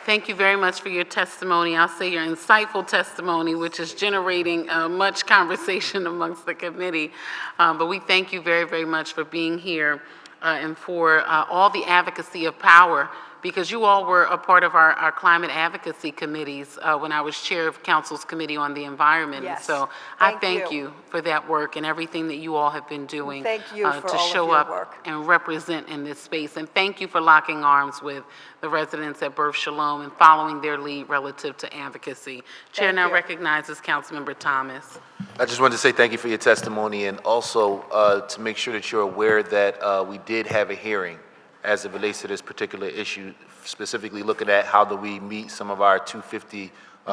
Thank you very much for your testimony. I'll say your insightful testimony, which is generating much conversation amongst the committee. But we thank you very, very much for being here and for all the advocacy of Power, because you all were a part of our climate advocacy committees when I was chair of Council's Committee on the Environment. Yes. And so I thank you for that work and everything that you all have been doing Thank you for to all of show your up work. and represent in this space. And thank you for locking arms with the residents at Berth Shalom and following their lead relative to advocacy. Chair now recognizes Councilmember Thomas. I just wanted to say thank you for your testimony, and also to make sure that you're aware that we did have a hearing as it relates to this particular issue, specifically looking at how do we meet some of our 250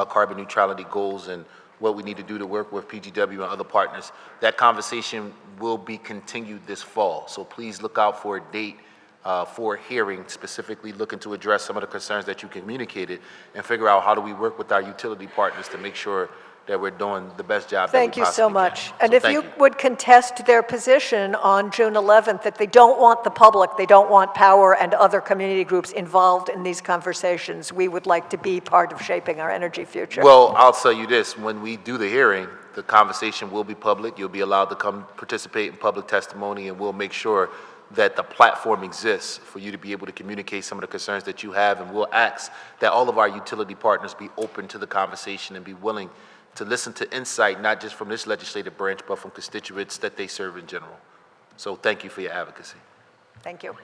carbon neutrality goals and what we need to do to work with PGW and other partners. That conversation will be continued this fall, so please look out for a date for a hearing, specifically looking to address some of the concerns that you communicated and figure out how do we work with our utility partners to make sure that we're doing the best job that we Thank you so possibly much. can. And So if thank you would contest their position on June 11th, that they don't want the public, they don't want Power and other community groups involved in these conversations, we would like to be part of shaping our energy future. Well, I'll tell you this, when we do the hearing, the conversation will be public. You'll be allowed to come participate in public testimony, and we'll make sure that the platform exists for you to be able to communicate some of the concerns that you have, and we'll ask that all of our utility partners be open to the conversation and be willing to listen to insight, not just from this legislative branch, but from constituents that they serve in general. So thank you for your advocacy. Thank you.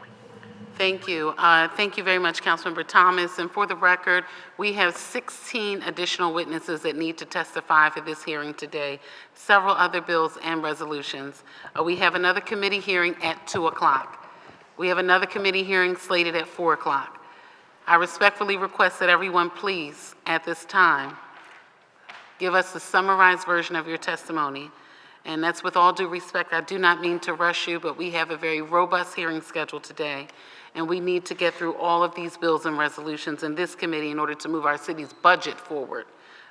Thank you. Thank you very much, Councilmember Thomas. And for the record, we have 16 additional witnesses that need to testify for this hearing today, several other bills and resolutions. We have another committee hearing at 2 o'clock. We have another committee hearing slated at 4 o'clock. I respectfully request that everyone please, at this time, give us the summarized version of your testimony. And that's with all due respect. I do not mean to rush you, but we have a very robust hearing schedule today, and we need to get through all of these bills and resolutions in this committee in order to move our city's budget forward,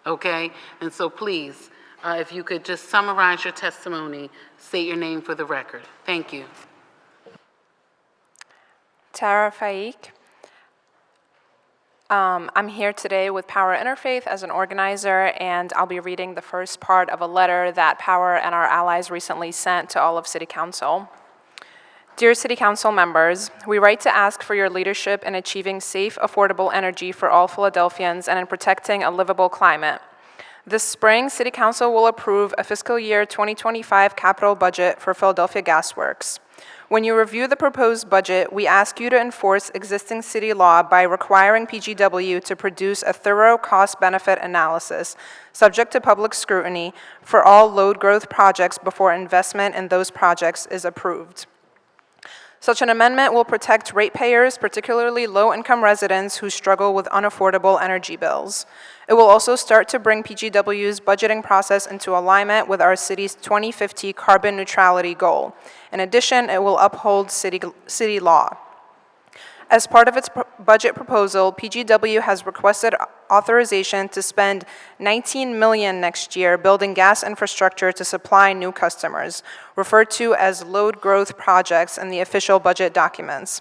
okay? And so please, if you could just summarize your testimony, state your name for the record. Thank you. Tara Faik. I'm here today with Power Interfaith as an organizer, and I'll be reading the first part of a letter that Power and our allies recently sent to all of City Council. Dear City Council members, we write to ask for your leadership in achieving safe, affordable energy for all Philadelphians and in protecting a livable climate. This spring, City Council will approve a fiscal year 2025 capital budget for Philadelphia Gas Works. When you review the proposed budget, we ask you to enforce existing city law by requiring PGW to produce a thorough cost-benefit analysis, subject to public scrutiny, for all load growth projects before investment in those projects is approved. Such an amendment will protect ratepayers, particularly low-income residents who struggle with unaffordable energy bills. It will also start to bring PGW's budgeting process into alignment with our city's 2050 carbon neutrality goal. In addition, it will uphold city law. As part of its budget proposal, PGW has requested authorization to spend $19 million next year building gas infrastructure to supply new customers, referred to as load growth projects in the official budget documents.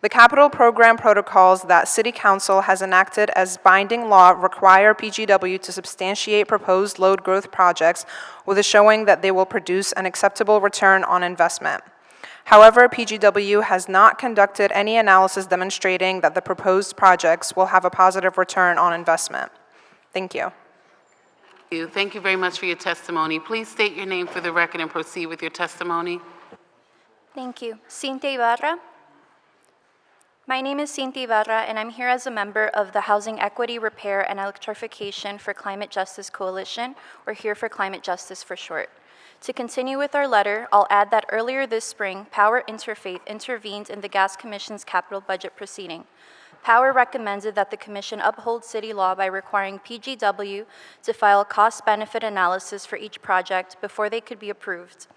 The capital program protocols that City Council has enacted as binding law require PGW to substantiate proposed load growth projects with a showing that they will produce an acceptable return on investment. However, PGW has not conducted any analysis demonstrating that the proposed projects will have a positive return on investment. Thank you. Thank you very much for your testimony. Please state your name for the record and proceed with your testimony. Thank you. Cintia Ibarra. My name is Cintia Ibarra, and I'm here as a member of the Housing Equity, Repair, and Electrification for Climate Justice Coalition, or HERE for Climate Justice for short. To continue with our letter, I'll add that earlier this spring, Power Interfaith intervened in the Gas Commission's capital budget proceeding. Power recommended that the Commission uphold city law by requiring PGW to file a cost-benefit analysis for each project before they could be approved,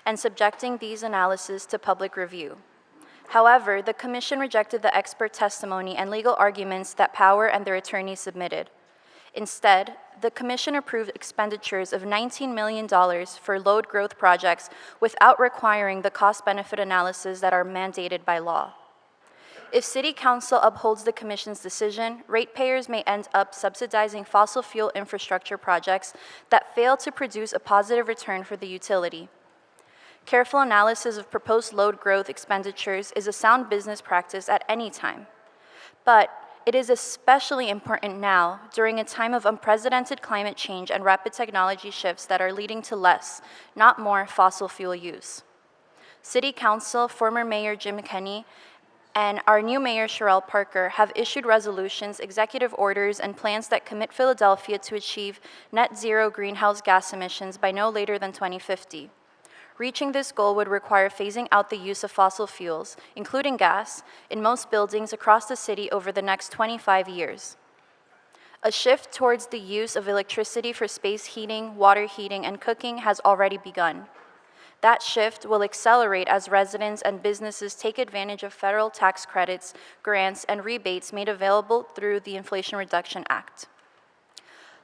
and subjecting these analyses to public review. However, the Commission rejected the expert testimony and legal arguments that Power and their attorneys submitted. Instead, the Commission approved expenditures of $19 million for load growth projects without requiring the cost-benefit analysis that are mandated by law. If City Council upholds the Commission's decision, ratepayers may end up subsidizing fossil fuel infrastructure projects that fail to produce a positive return for the utility. Careful analysis of proposed load growth expenditures is a sound business practice at any time. But it is especially important now, during a time of unprecedented climate change and rapid technology shifts that are leading to less, not more, fossil fuel use. City Council, former Mayor Jim Kenney, and our new Mayor Sherelle Parker have issued resolutions, executive orders, and plans that commit Philadelphia to achieve net zero greenhouse gas emissions by no later than 2050. Reaching this goal would require phasing out the use of fossil fuels, including gas, in most buildings across the city over the next 25 years. A shift towards the use of electricity for space heating, water heating, and cooking has already begun. That shift will accelerate as residents and businesses take advantage of federal tax credits, grants, and rebates made available through the Inflation Reduction Act.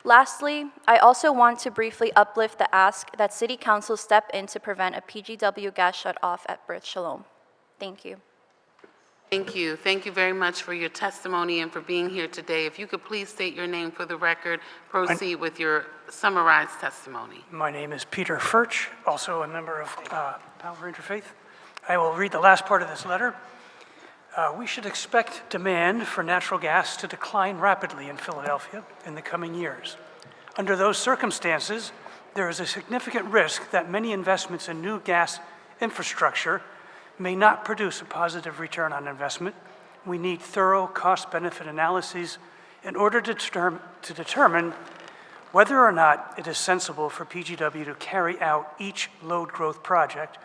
Lastly, I also want to briefly uplift the ask that City Council step in to prevent a PGW gas shutoff at Brit Shalom. Thank you. Thank you. Thank you very much for your testimony and for being here today. If you could please state your name for the record, proceed with your summarized testimony. My name is Peter Furch, also a member of Power Interfaith. I will read the last part of this letter. We should expect demand for natural gas to decline rapidly in Philadelphia in the coming years. Under those circumstances, there is a significant risk that many investments in new gas infrastructure may not produce a positive return on investment. We need thorough cost-benefit analyses in order to determine whether or not it is sensible for PGW to carry out each load growth project,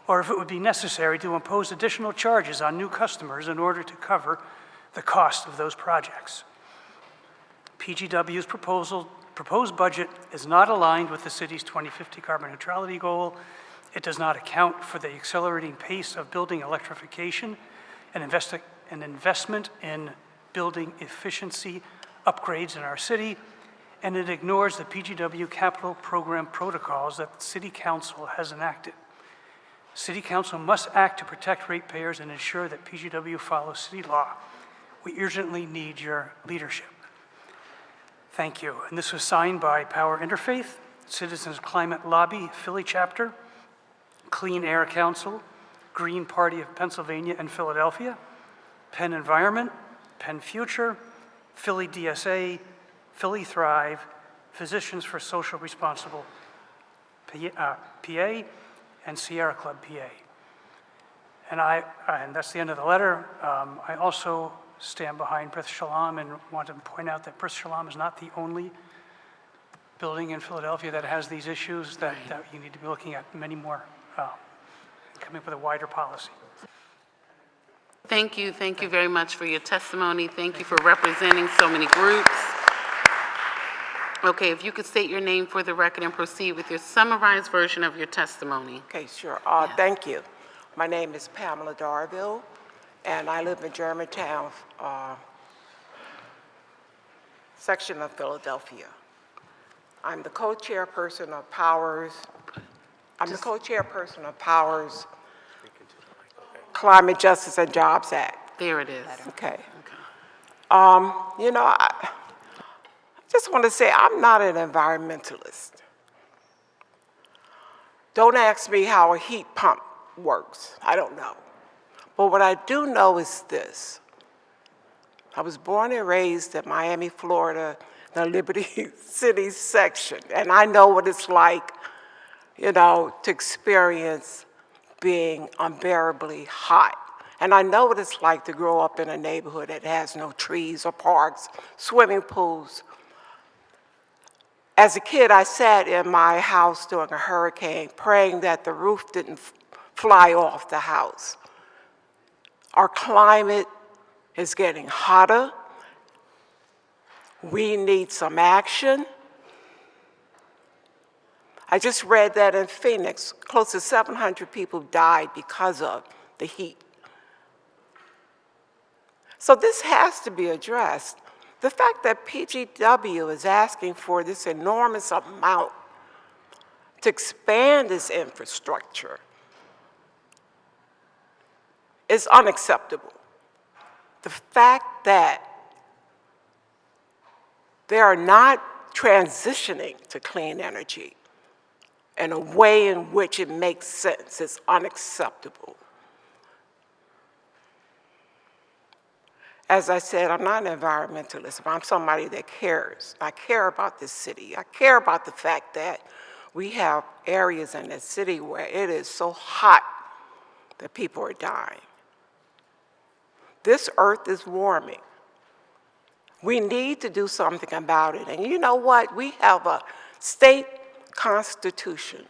or if it would be necessary to impose additional charges on new customers in order to cover the cost of those projects. PGW's proposed budget is not aligned with the city's 2050 carbon neutrality goal. It does not account for the accelerating pace of building electrification and investment in building efficiency upgrades in our city, and it ignores the PGW capital program protocols that the City Council has enacted. City Council must act to protect ratepayers and ensure that PGW follows city law. We urgently need your leadership. Thank you. And this was signed by Power Interfaith, Citizens Climate Lobby, Philly Chapter, Clean Air Council, Green Party of Pennsylvania and Philadelphia, Penn Environment, Penn Future, Philly DSA, Philly Thrive, Physicians for Social Responsible PA, and Sierra Club PA. And that's the end of the letter. I also stand behind Brit Shalom and want to point out that Brit Shalom is not the only building in Philadelphia that has these issues, that you need to be looking at many more, coming up with a wider policy. Thank you. Thank you very much for your testimony. Thank you for representing so many groups. Okay, if you could state your name for the record and proceed with your summarized version of your testimony. Okay, sure. Thank you. My name is Pamela Darville, and I live in Germantown, section of Philadelphia. I'm the co-chairperson of Powers. I'm the co-chairperson of Powers Climate Justice and Jobs Act. There it is. Okay. You know, I just want to say I'm not an environmentalist. Don't ask me how a heat pump works. I don't know. But what I do know is this. I was born and raised in Miami, Florida, the Liberty City section, and I know what it's like, you know, to experience being unbearably hot And I know what it's like to grow up in a neighborhood that has no trees or parks, swimming pools. As a kid, I sat in my house during a hurricane praying that the roof didn't fly off the house. Our climate is getting hotter. We need some action. I just read that in Phoenix, close to 700 people died because of the heat. So this has to be addressed. The fact that PGW is asking for this enormous amount to expand this infrastructure is unacceptable. The fact that they are not transitioning to clean energy in a way in which it makes sense is unacceptable. As I said, I'm not an environmentalist, but I'm somebody that cares. I care about this city. I care about the fact that we have areas in this city where it is so hot that people are dying. This earth is warming. We need to do something about it. And you know what? We have a state constitution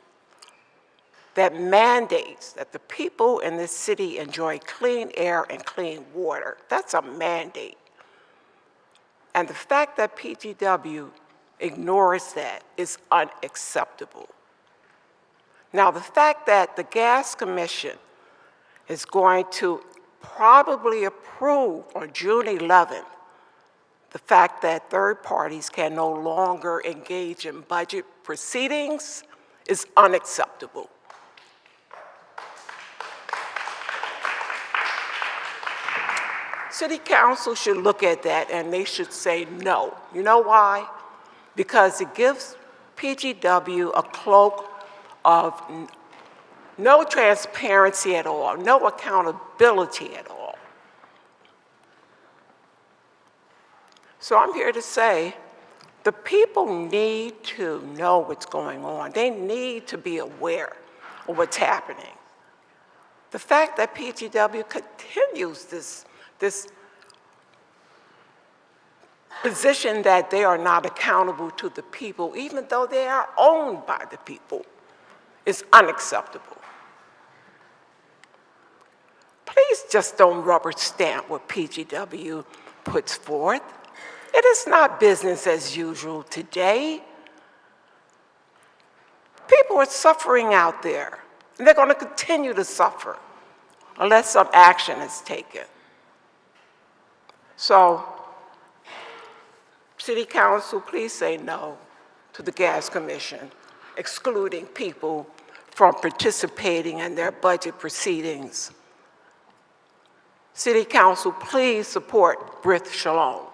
that mandates that the people in this city enjoy clean air and clean water. That's a mandate. And the fact that PGW ignores that is unacceptable. Now, the fact that the Gas Commission is going to probably approve on June 11th the fact that third parties can no longer engage in budget proceedings is unacceptable. City Council should look at that and they should say no. You know why? Because it gives PGW a cloak of no transparency at all, no accountability at all. So I'm here to say the people need to know what's going on. They need to be aware of what's happening. The fact that PGW continues this position that they are not accountable to the people, even though they are owned by the people, is unacceptable. Please just don't rubber stamp what PGW puts forth. It is not business as usual today. People are suffering out there, and they're going to continue to suffer unless some action is taken. So, City Council, please say no to the Gas Commission, excluding people from participating in their budget proceedings. City Council, please support Brith Shalom.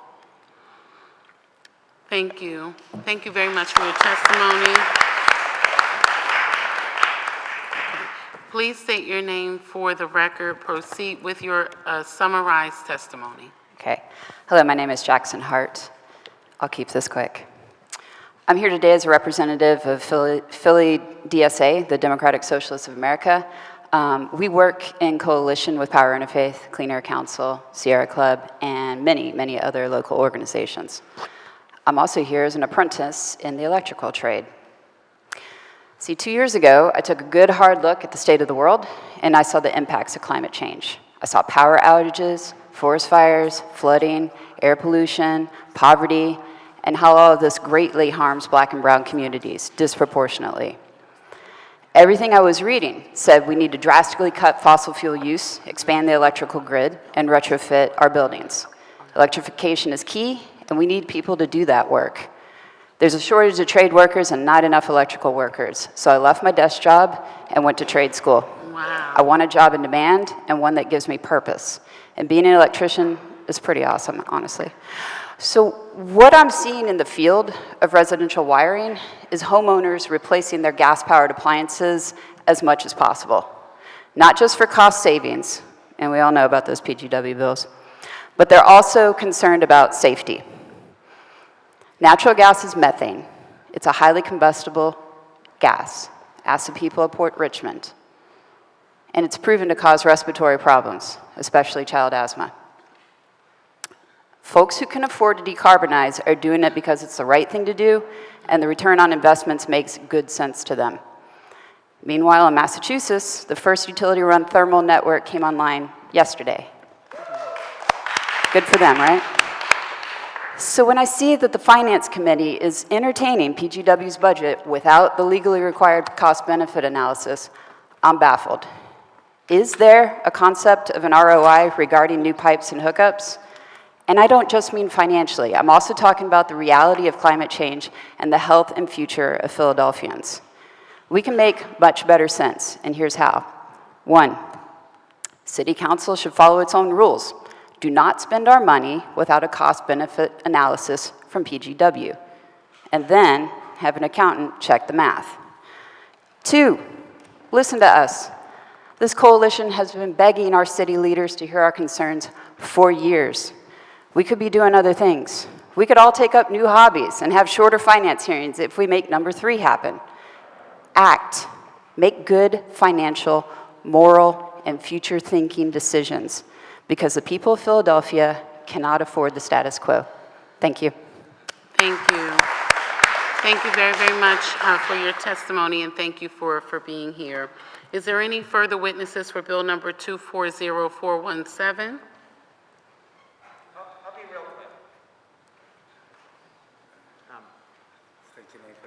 Thank you. Thank you very much for your testimony. Please state your name for the record. Proceed with your summarized testimony. Okay. Hello, my name is Jackson Hart. I'll keep this quick. I'm here today as a representative of Philly DSA, the Democratic Socialists of America. We work in coalition with Power Interfaith, Clean Air Council, Sierra Club, and many, many other local organizations. I'm also here as an apprentice in the electrical trade. See, 2 years ago, I took a good hard look at the state of the world, and I saw the impacts of climate change. I saw power outages, forest fires, flooding, air pollution, poverty, and how all of this greatly harms Black and brown communities disproportionately. Everything I was reading said we need to drastically cut fossil fuel use, expand the electrical grid, and retrofit our buildings. Electrification is key, and we need people to do that work. There's a shortage of trade workers and not enough electrical workers, so I left my desk job and went to trade school. Wow. I want a job in demand and one that gives me purpose. And being an electrician is pretty awesome, honestly. So what I'm seeing in the field of residential wiring is homeowners replacing their gas-powered appliances as much as possible. Not just for cost savings, and we all know about those PGW bills, but they're also concerned about safety. Natural gas is methane. It's a highly combustible gas. Ask the people of Port Richmond. and it's proven to cause respiratory problems, especially child asthma. Folks who can afford to decarbonize are doing it because it's the right thing to do, and the return on investments makes good sense to them. Meanwhile, in Massachusetts, the first utility-run thermal network came online yesterday. Good for them, right? So when I see that the Finance Committee is entertaining PGW's budget without the legally required cost-benefit analysis, I'm baffled. Is there a concept of an ROI regarding new pipes and hookups? And I don't just mean financially. I'm also talking about the reality of climate change and the health and future of Philadelphians. We can make much better sense, and here's how. 1, City Council should follow its own rules. Do not spend our money without a cost-benefit analysis from PGW. And then have an accountant check the math. 2, listen to us. This coalition has been begging our city leaders to hear our concerns for years. We could be doing other things. We could all take up new hobbies and have shorter finance hearings if we make number 3 happen. Act. Make good financial, moral, and future-thinking decisions, because the people of Philadelphia cannot afford the status quo. Thank you. Thank you. Thank you very, very much for your testimony, and thank you for being here. Is there any further witnesses for Bill number 240417?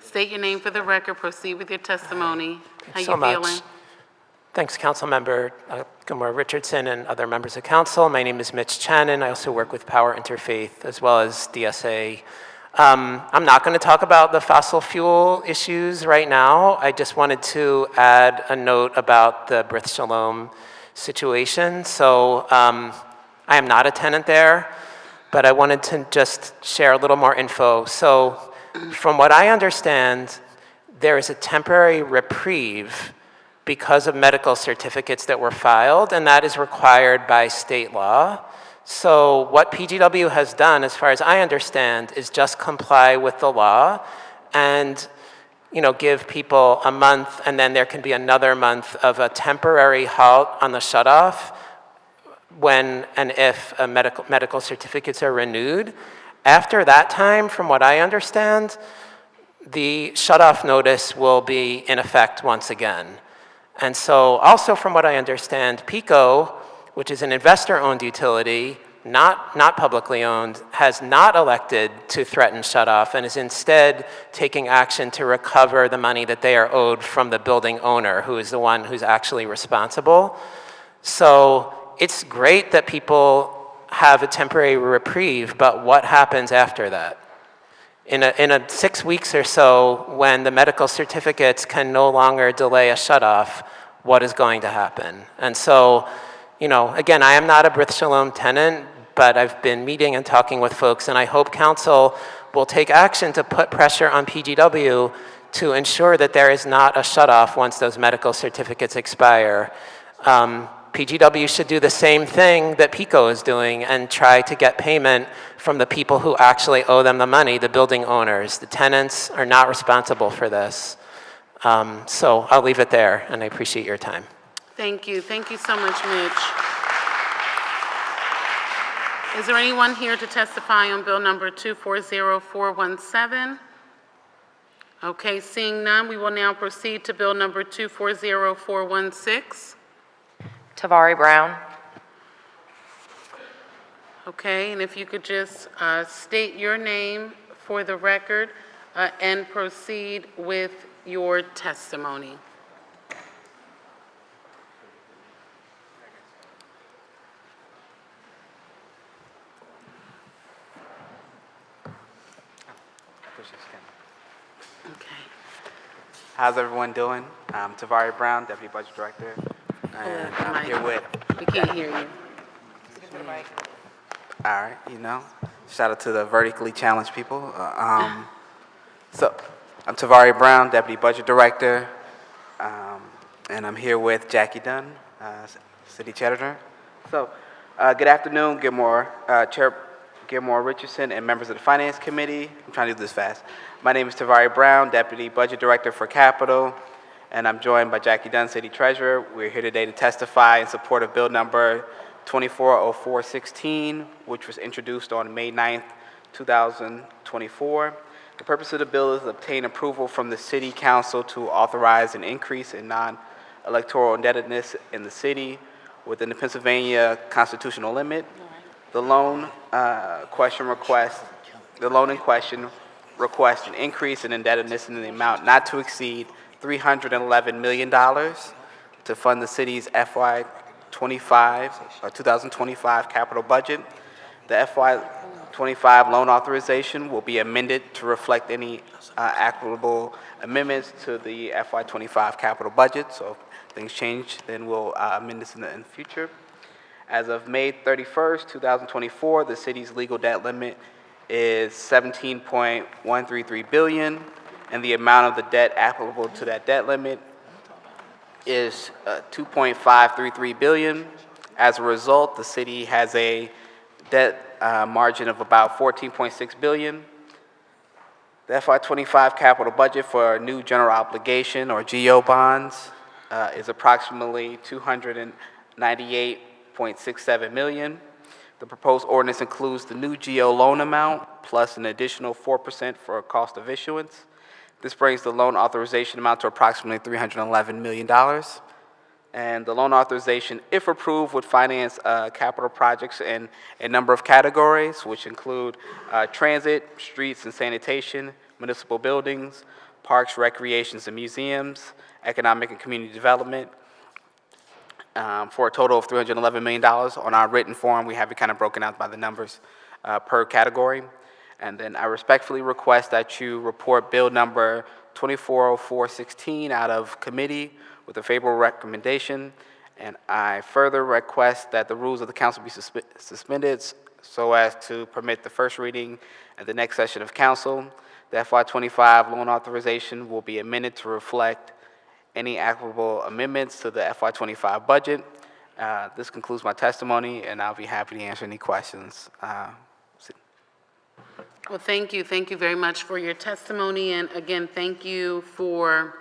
State your name for the record. Proceed with your testimony. How you feeling? Thanks, Councilmember Gilmore Richardson and other members of council. My name is Mitch Channon. I also work with Power Interfaith as well as DSA. I'm not going to talk about the fossil fuel issues right now. I just wanted to add a note about the Brith Shalom situation. So I am not a tenant there, but I wanted to just share a little more info. So from what I understand, there is a temporary reprieve because of medical certificates that were filed, and that is required by state law. So what PGW has done, as far as I understand, is just comply with the law and give people a month, and then there can be another month of a temporary halt on the shutoff when and if medical certificates are renewed. After that time, from what I understand, the shutoff notice will be in effect once again. And so also from what I understand, PECO, which is an investor-owned utility, not publicly owned, has not elected to threaten shutoff and is instead taking action to recover the money that they are owed from the building owner, who is the one who's actually responsible. So it's great that people have a temporary reprieve, but what happens after that? In 6 weeks or so, when the medical certificates can no longer delay a shutoff, what is going to happen? And so, again, I am not a Brith Shalom tenant, but I've been meeting and talking with folks, and I hope council will take action to put pressure on PGW to ensure that there is not a shutoff once those medical certificates expire. PGW should do the same thing that PECO is doing and try to get payment from the people who actually owe them the money, the building owners. The tenants are not responsible for this. So I'll leave it there, and I appreciate your time. Thank you. Thank you so much, Mitch. Is there anyone here to testify on Bill number 240417? Okay, seeing none, we will now proceed to Bill number 240416. Tavari Brown. Okay, and if you could just state your name for the record and proceed with your testimony. How's everyone doing? I'm Tavari Brown, Deputy Budget Director, and I'm here with... We can't hear you. All right, shout out to the vertically challenged people. So, I'm Tavari Brown, Deputy Budget Director, and I'm here with Jackie Dunn, City Treasurer. So, good afternoon, Chair Gilmore Richardson, and members of the Finance Committee. I'm trying to do this fast. My name is Tavari Brown, Deputy Budget Director for Capital, and I'm joined by Jackie Dunn, City Treasurer. We're here today to testify in support of Bill number 240416, which was introduced on May 9th, 2024. The purpose of the bill is to obtain approval from the City Council to authorize an increase in non-electoral indebtedness in the city within the Pennsylvania constitutional limit. The loan in question requests an increase in indebtedness in the amount not to exceed $311 million to fund the city's FY 2025 capital budget. The FY 25 loan authorization will be amended to reflect any equitable amendments to the FY 25 capital budget. So if things change, then we'll amend this in the future. As of May 31st, 2024, the city's legal debt limit is $17.133 billion, and the amount of the debt applicable to that debt limit is $2.533 billion. As a result, the city has a debt margin of about $14.6 billion. The FY25 capital budget for new general obligation, or GO bonds, is approximately $298.67 million. The proposed ordinance includes the new GO loan amount plus an additional 4% for cost of issuance. This brings the loan authorization amount to approximately $311 million. And the loan authorization, if approved, would finance capital projects in a number of categories, which include transit, streets and sanitation, municipal buildings, parks, recreations and museums, economic and community development, for a total of $311 million. On our written form, we have it kind of broken out by the numbers per category. And then I respectfully request that you report bill number 240416 out of committee with a favorable recommendation. And I further request that the rules of the council be suspended so as to permit the first reading at the next session of council. The FY25 loan authorization will be amended to reflect any applicable amendments to the FY25 budget. This concludes my testimony, and I'll be happy to answer any questions. Well, thank you. Thank you very much for your testimony. And again, thank you for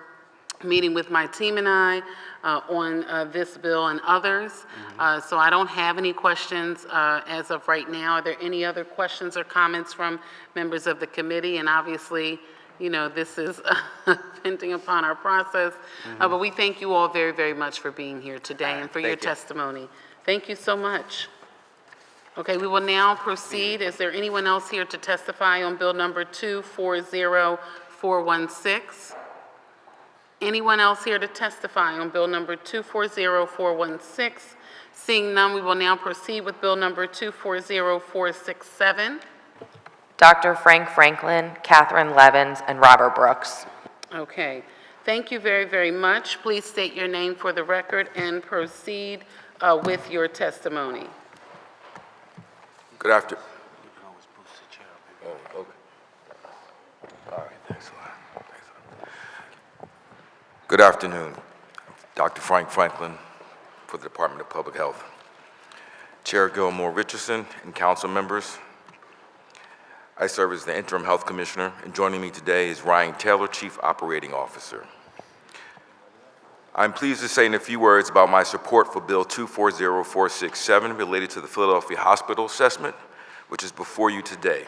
meeting with my team and I on this bill and others. So I don't have any questions as of right now. Are there any other questions or comments from members of the committee? And obviously, you know, this is pending upon our process. But we thank you all very, very much for being here today and for your testimony. Thank you so much. Okay, we will now proceed. Is there anyone else here to testify on bill number 240416? Anyone else here to testify on bill number 240416? Seeing none, we will now proceed with bill number 240467. Dr. Frank Franklin, Catherine Levins, and Robert Brooks. Okay, thank you very, very much. Please state your name for the record and proceed with your testimony. Good afternoon. Oh, okay. All right, thanks a lot. Good afternoon. Dr. Frank Franklin for the Department of Public Health. Chair Gilmore Richardson and council members, I serve as the Interim Health Commissioner, and joining me today is Ryan Taylor, Chief Operating Officer. I'm pleased to say in a few words about my support for Bill 240467 related to the Philadelphia Hospital Assessment, which is before you today.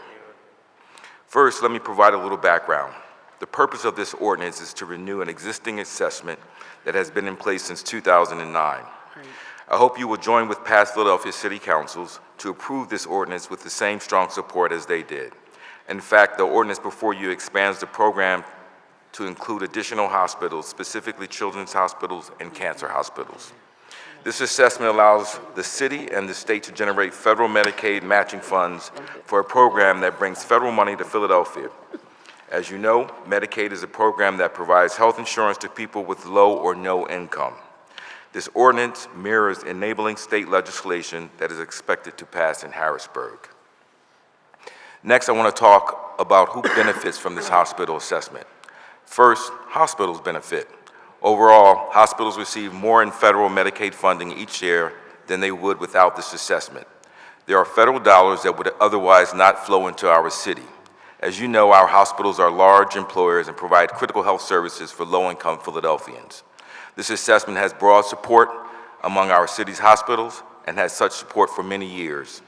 First, let me provide a little background. The purpose of this ordinance is to renew an existing assessment that has been in place since 2009. I hope you will join with past Philadelphia City Councils to approve this ordinance with the same strong support as they did. In fact, the ordinance before you expands the program to include additional hospitals, specifically children's hospitals and cancer hospitals. This assessment allows the city and the state to generate federal Medicaid matching funds for a program that brings federal money to Philadelphia. As you know, Medicaid is a program that provides health insurance to people with low or no income. This ordinance mirrors enabling state legislation that is expected to pass in Harrisburg. Next, I want to talk about who benefits from this hospital assessment. First, hospitals benefit. Overall, hospitals receive more in federal Medicaid funding each year than they would without this assessment. There are federal dollars that would otherwise not flow into our city. As you know, our hospitals are large employers and provide critical health services for low-income Philadelphians. This assessment has broad support among our city's hospitals and has such support for many years.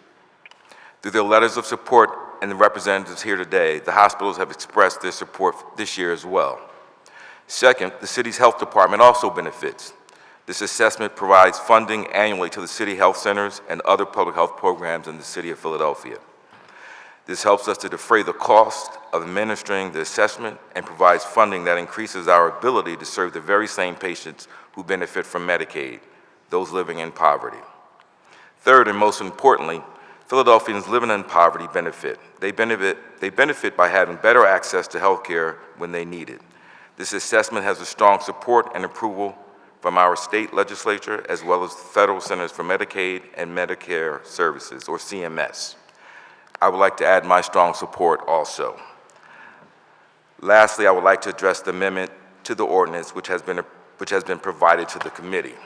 Through their letters of support and the representatives here today, the hospitals have expressed their support this year as well. Second, the city's health department also benefits. This assessment provides funding annually to the city health centers and other public health programs in the city of Philadelphia. This helps us to defray the cost of administering the assessment and provides funding that increases our ability to serve the very same patients who benefit from Medicaid, those living in poverty. Third, and most importantly, Philadelphians living in poverty benefit. They benefit by having better access to health care when they need it. This assessment has a strong support and approval from our state legislature as well as the Federal Centers for Medicaid and Medicare Services, or CMS. I would like to add my strong support also. Lastly, I would like to address the amendment to the ordinance which has been provided to the committee.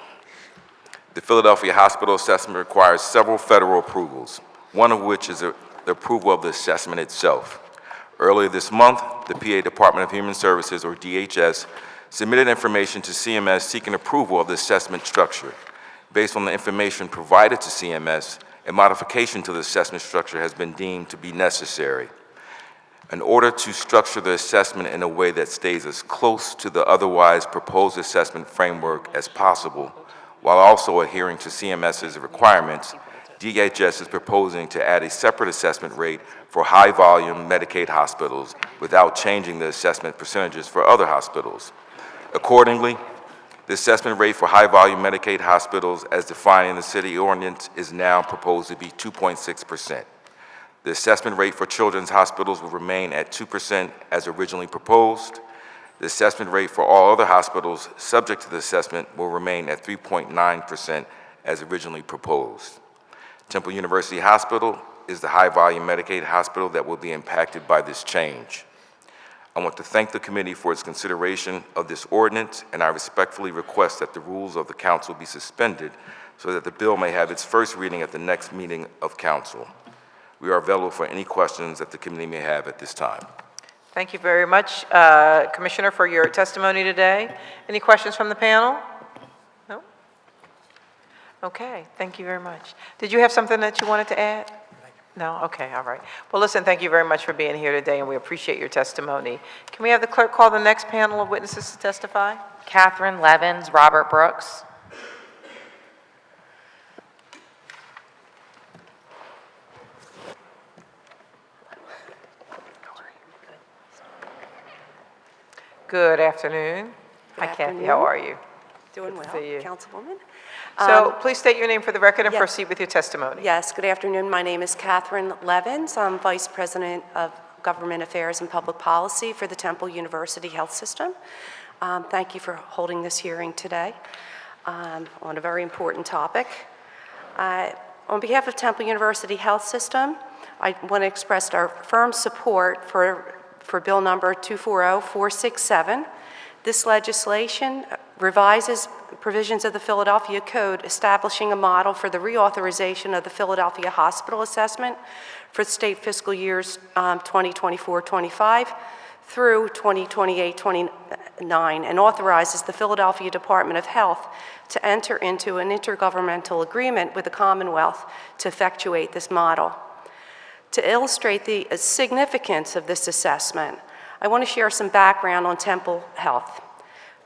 The Philadelphia Hospital Assessment requires several federal approvals, one of which is the approval of the assessment itself. Earlier this month, the PA Department of Human Services, or DHS, submitted information to CMS seeking approval of the assessment structure. Based on the information provided to CMS, a modification to the assessment structure has been deemed to be necessary. In order to structure the assessment in a way that stays as close to the otherwise proposed assessment framework as possible, while also adhering to CMS's requirements, DHS is proposing to add a separate assessment rate for high-volume Medicaid hospitals without changing the assessment percentages for other hospitals. Accordingly, the assessment rate for high-volume Medicaid hospitals as defined in the city ordinance is now proposed to be 2.6%. The assessment rate for children's hospitals will remain at 2% as originally proposed. The assessment rate for all other hospitals subject to the assessment will remain at 3.9% as originally proposed. Temple University Hospital is the high-volume Medicaid hospital that will be impacted by this change. I want to thank the committee for its consideration of this ordinance, and I respectfully request that the rules of the council be suspended so that the bill may have its first reading at the next meeting of council. We are available for any questions that the committee may have at this time. Thank you very much, Commissioner, for your testimony today. Any questions from the panel? No? Okay, thank you very much. Did you have something that you wanted to add? No? Okay, all right. Well, listen, thank you very much for being here today, and we appreciate your testimony. Can we have the clerk call the next panel of witnesses to testify? Catherine Levins, Robert Brooks. Good afternoon. Hi, Kathy. How are you? Doing well, Good to see you. Councilwoman. So please state your name for the record and yes. proceed with your testimony. Yes, good afternoon. My name is Catherine Levins. I'm Vice President of Government Affairs and Public Policy for the Temple University Health System. Thank you for holding this hearing today on a very important topic. On behalf of Temple University Health System, I want to express our firm support for Bill number 240467. This legislation revises provisions of the Philadelphia Code establishing a model for the reauthorization of the Philadelphia Hospital Assessment for state fiscal years 2024-25 through 2028-29 and authorizes the Philadelphia Department of Health to enter into an intergovernmental agreement with the Commonwealth to effectuate this model. To illustrate the significance of this assessment, I want to share some background on Temple Health.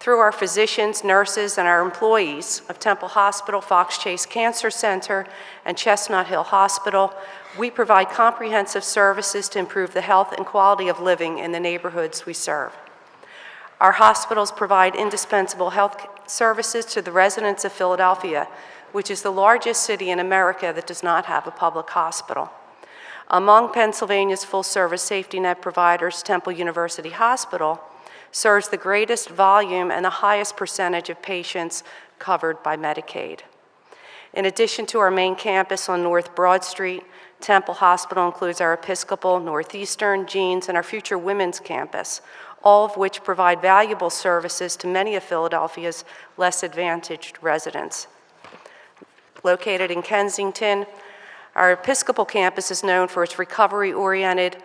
Through our physicians, nurses, and our employees of Temple Hospital, Fox Chase Cancer Center, and Chestnut Hill Hospital, we provide comprehensive services to improve the health and quality of living in the neighborhoods we serve. Our hospitals provide indispensable health services to the residents of Philadelphia, which is the largest city in America that does not have a public hospital. Among Pennsylvania's full-service safety net providers, Temple University Hospital serves the greatest volume and the highest percentage of patients covered by Medicaid. In addition to our main campus on North Broad Street, Temple Hospital includes our Episcopal, Northeastern, Jeans, and our future women's campus, all of which provide valuable services to many of Philadelphia's less advantaged residents. Located in Kensington, our Episcopal campus is known for its recovery-oriented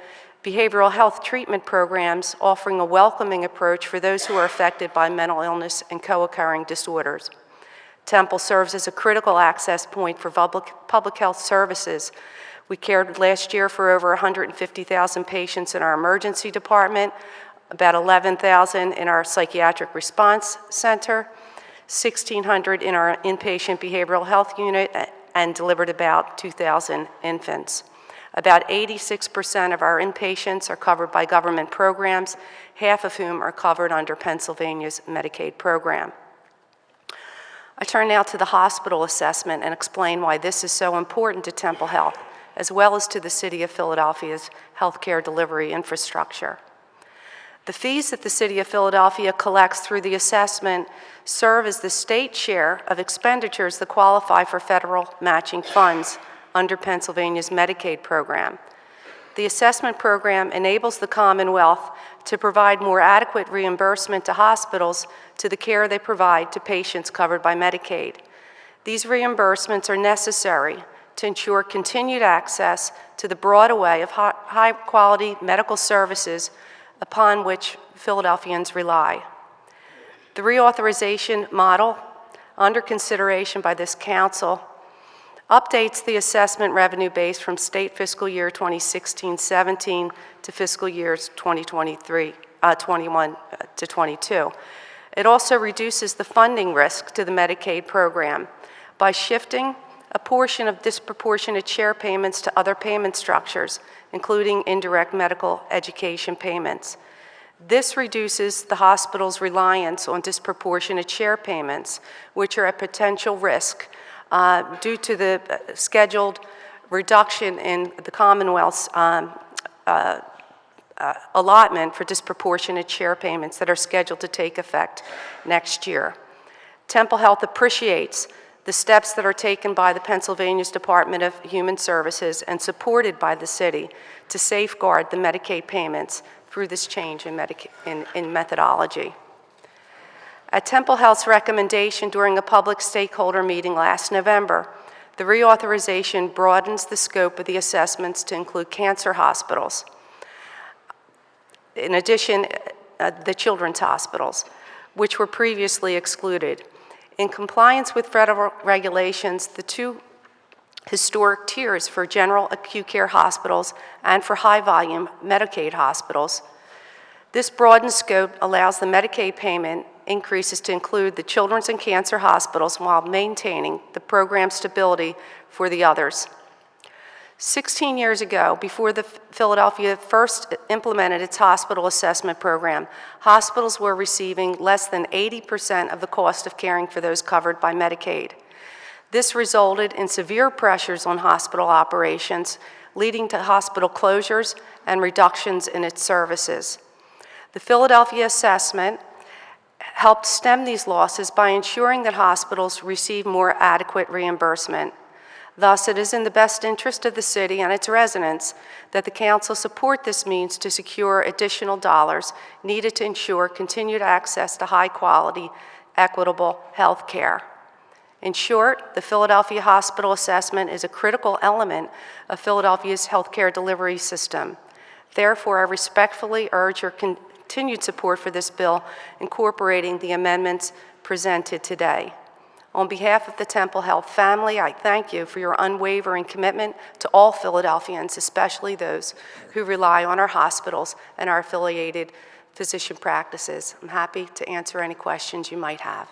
behavioral health treatment programs offering a welcoming approach for those who are affected by mental illness and co-occurring disorders. Temple serves as a critical access point for public health services. We cared last year for over 150,000 patients in our emergency department, about 11,000 in our psychiatric response center, 1,600 in our inpatient behavioral health unit, and delivered about 2,000 infants. About 86% of our inpatients are covered by government programs, half of whom are covered under Pennsylvania's Medicaid program. I turn now to the hospital assessment and explain why this is so important to Temple Health, as well as to the City of Philadelphia's healthcare delivery infrastructure. The fees that the City of Philadelphia collects through the assessment serve as the state share of expenditures that qualify for federal matching funds under Pennsylvania's Medicaid program. The assessment program enables the Commonwealth to provide more adequate reimbursement to hospitals to the care they provide to patients covered by Medicaid. These reimbursements are necessary to ensure continued access to the broad array of high-quality medical services upon which Philadelphians rely. The reauthorization model under consideration by this council updates the assessment revenue base from state fiscal year 2016-17 to fiscal years 21 to 22. It also reduces the funding risk to the Medicaid program by shifting a portion of disproportionate share payments to other payment structures, including indirect medical education payments. This reduces the hospital's reliance on disproportionate share payments, which are a potential risk due to the scheduled reduction in the Commonwealth's allotment for disproportionate share payments that are scheduled to take effect next year. Temple Health appreciates the steps that are taken by the Pennsylvania's Department of Human Services and supported by the city to safeguard the Medicaid payments through this change in methodology. At Temple Health's recommendation during a public stakeholder meeting last November, the reauthorization broadens the scope of the assessments to include cancer hospitals. In addition, the children's hospitals, which were previously excluded. In compliance with federal regulations, the two historic tiers for general acute care hospitals and for high-volume Medicaid hospitals. This broadened scope allows the Medicaid payment increases to include the children's and cancer hospitals while maintaining the program stability for the others. 16 years ago, before the Philadelphia first implemented its hospital assessment program, hospitals were receiving less than 80% of the cost of caring for those covered by Medicaid. This resulted in severe pressures on hospital operations, leading to hospital closures and reductions in its services. The Philadelphia assessment helped stem these losses by ensuring that hospitals receive more adequate reimbursement. Thus, it is in the best interest of the city and its residents that the council support this means to secure additional dollars needed to ensure continued access to high-quality, equitable health care. In short, the Philadelphia Hospital Assessment is a critical element of Philadelphia's healthcare delivery system. Therefore, I respectfully urge your continued support for this bill, incorporating the amendments presented today. On behalf of the Temple Health family, I thank you for your unwavering commitment to all Philadelphians, especially those who rely on our hospitals and our affiliated physician practices. I'm happy to answer any questions you might have.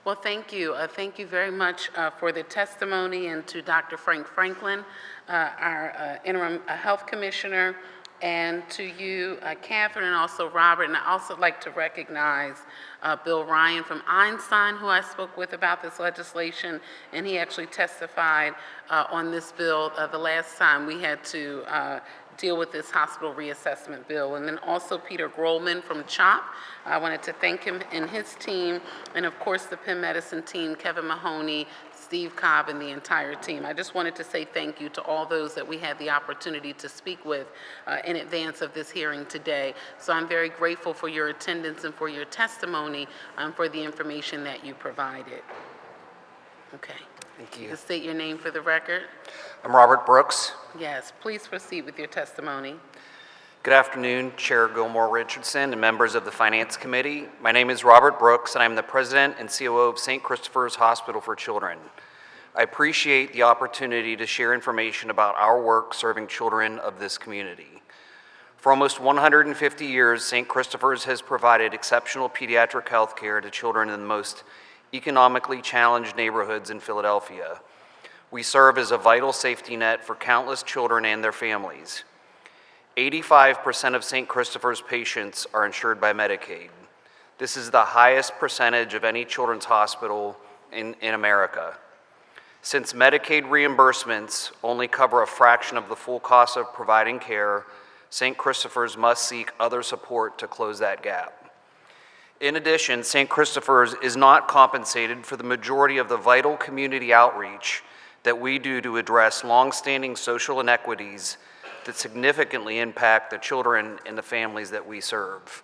Well, thank you. Thank you very much for the testimony, and to Dr. Frank Franklin, our interim health commissioner, and to you, Catherine, and also Robert. And I also like to recognize Bill Ryan from Einstein, who I spoke with about this legislation, and he actually testified on this bill the last time we had to deal with this hospital reassessment bill. And then also Peter Grohlman from CHOP. I wanted to thank him and his team, and of course the Penn Medicine team, Kevin Mahoney, Steve Cobb, and the entire team. I just wanted to say thank you to all those that we had the opportunity to speak with in advance of this hearing today. So I'm very grateful for your attendance and for your testimony, for the information that you provided. Okay. Thank you. Just state your name for the record. I'm Robert Brooks. Yes, please proceed with your testimony. Good afternoon, Chair Gilmore Richardson and members of the Finance Committee. My name is Robert Brooks, and I'm the President and COO of St. Christopher's Hospital for Children. I appreciate the opportunity to share information about our work serving children of this community. For almost 150 years, St. Christopher's has provided exceptional pediatric health care to children in the most economically challenged neighborhoods in Philadelphia. We serve as a vital safety net for countless children and their families. 85% of St. Christopher's patients are insured by Medicaid. This is the highest percentage of any children's hospital in America. Since Medicaid reimbursements only cover a fraction of the full cost of providing care, St. Christopher's must seek other support to close that gap. In addition, St. Christopher's is not compensated for the majority of the vital community outreach that we do to address longstanding social inequities that significantly impact the children and the families that we serve.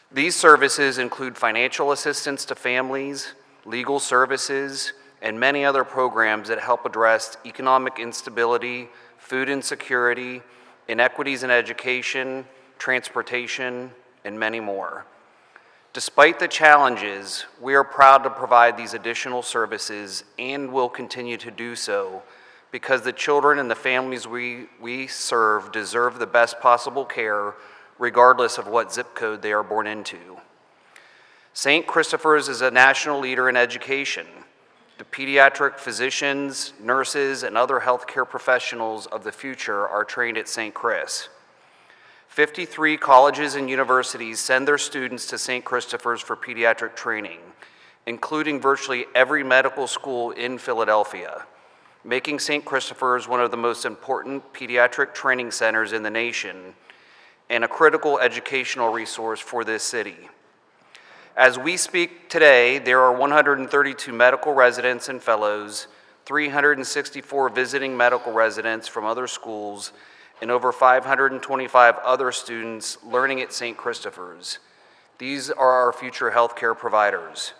These services include financial assistance to families, legal services, and many other programs that help address economic instability, food insecurity, inequities in education, transportation, and many more. Despite the challenges, we are proud to provide these additional services and will continue to do so because the children and the families we serve deserve the best possible care regardless of what zip code they are born into. St. Christopher's is a national leader in education. The pediatric physicians, nurses, and other healthcare professionals of the future are trained at St. Chris. 53 colleges and universities send their students to St. Christopher's for pediatric training, including virtually every medical school in Philadelphia, making St. Christopher's one of the most important pediatric training centers in the nation and a critical educational resource for this city. As we speak today, there are 132 medical residents and fellows, 364 visiting medical residents from other schools, and over 525 other students learning at St. Christopher's. These are our future healthcare providers.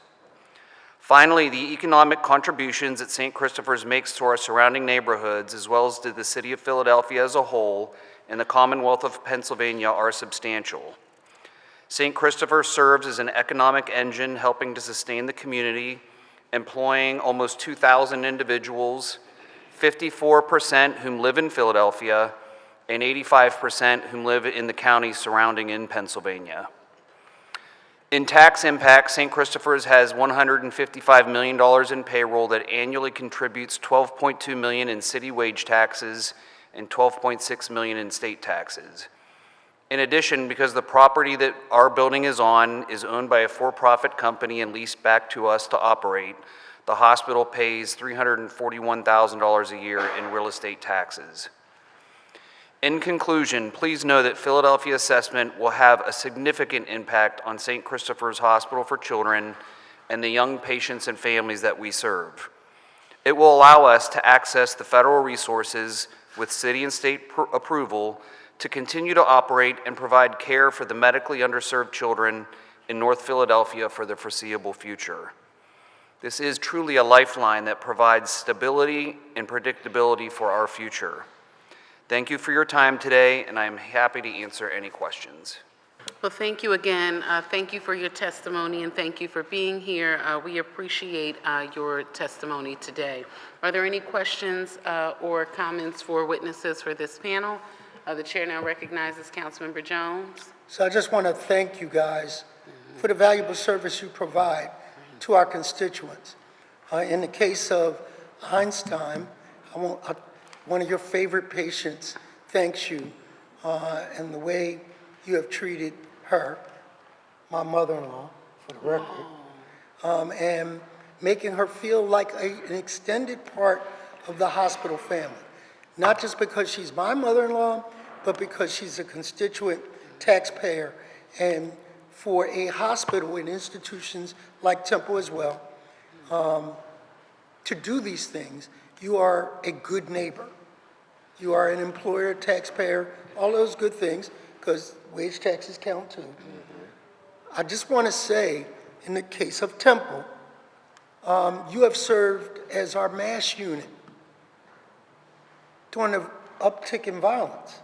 Finally, the economic contributions that St. Christopher's makes to our surrounding neighborhoods, as well as to the city of Philadelphia as a whole and the Commonwealth of Pennsylvania, are substantial. St. Christopher serves as an economic engine helping to sustain the community, employing almost 2,000 individuals, 54% whom live in Philadelphia, and 85% whom live in the counties surrounding in Pennsylvania. In tax impact, St. Christopher's has $155 million in payroll that annually contributes $12.2 million in city wage taxes and $12.6 million in state taxes. In addition, because the property that our building is on is owned by a for-profit company and leased back to us to operate, the hospital pays $341,000 a year in real estate taxes. In conclusion, please know that Philadelphia Assessment will have a significant impact on St. Christopher's Hospital for Children and the young patients and families that we serve. It will allow us to access the federal resources with city and state approval to continue to operate and provide care for the medically underserved children in North Philadelphia for the foreseeable future. This is truly a lifeline that provides stability and predictability for our future. Thank you for your time today, and I'm happy to answer any questions. Well, thank you again. Thank you for your testimony, and thank you for being here. We appreciate your testimony today. Are there any questions or comments for witnesses for this panel? The chair now recognizes Councilmember Jones. So I just want to thank you guys for the valuable service you provide to our constituents. In the case of Einstein, one of your favorite patients thanks you and the way you have treated her, my mother-in-law, for the record, and making her feel like an extended part of the hospital family. Not just because she's my mother-in-law, but because she's a constituent taxpayer. And for a hospital and institutions like Temple as well, to do these things, you are a good neighbor. You are an employer, taxpayer, all those good things, because wage taxes count too. I just want to say, in the case of Temple, you have served as our mass unit during the uptick in violence.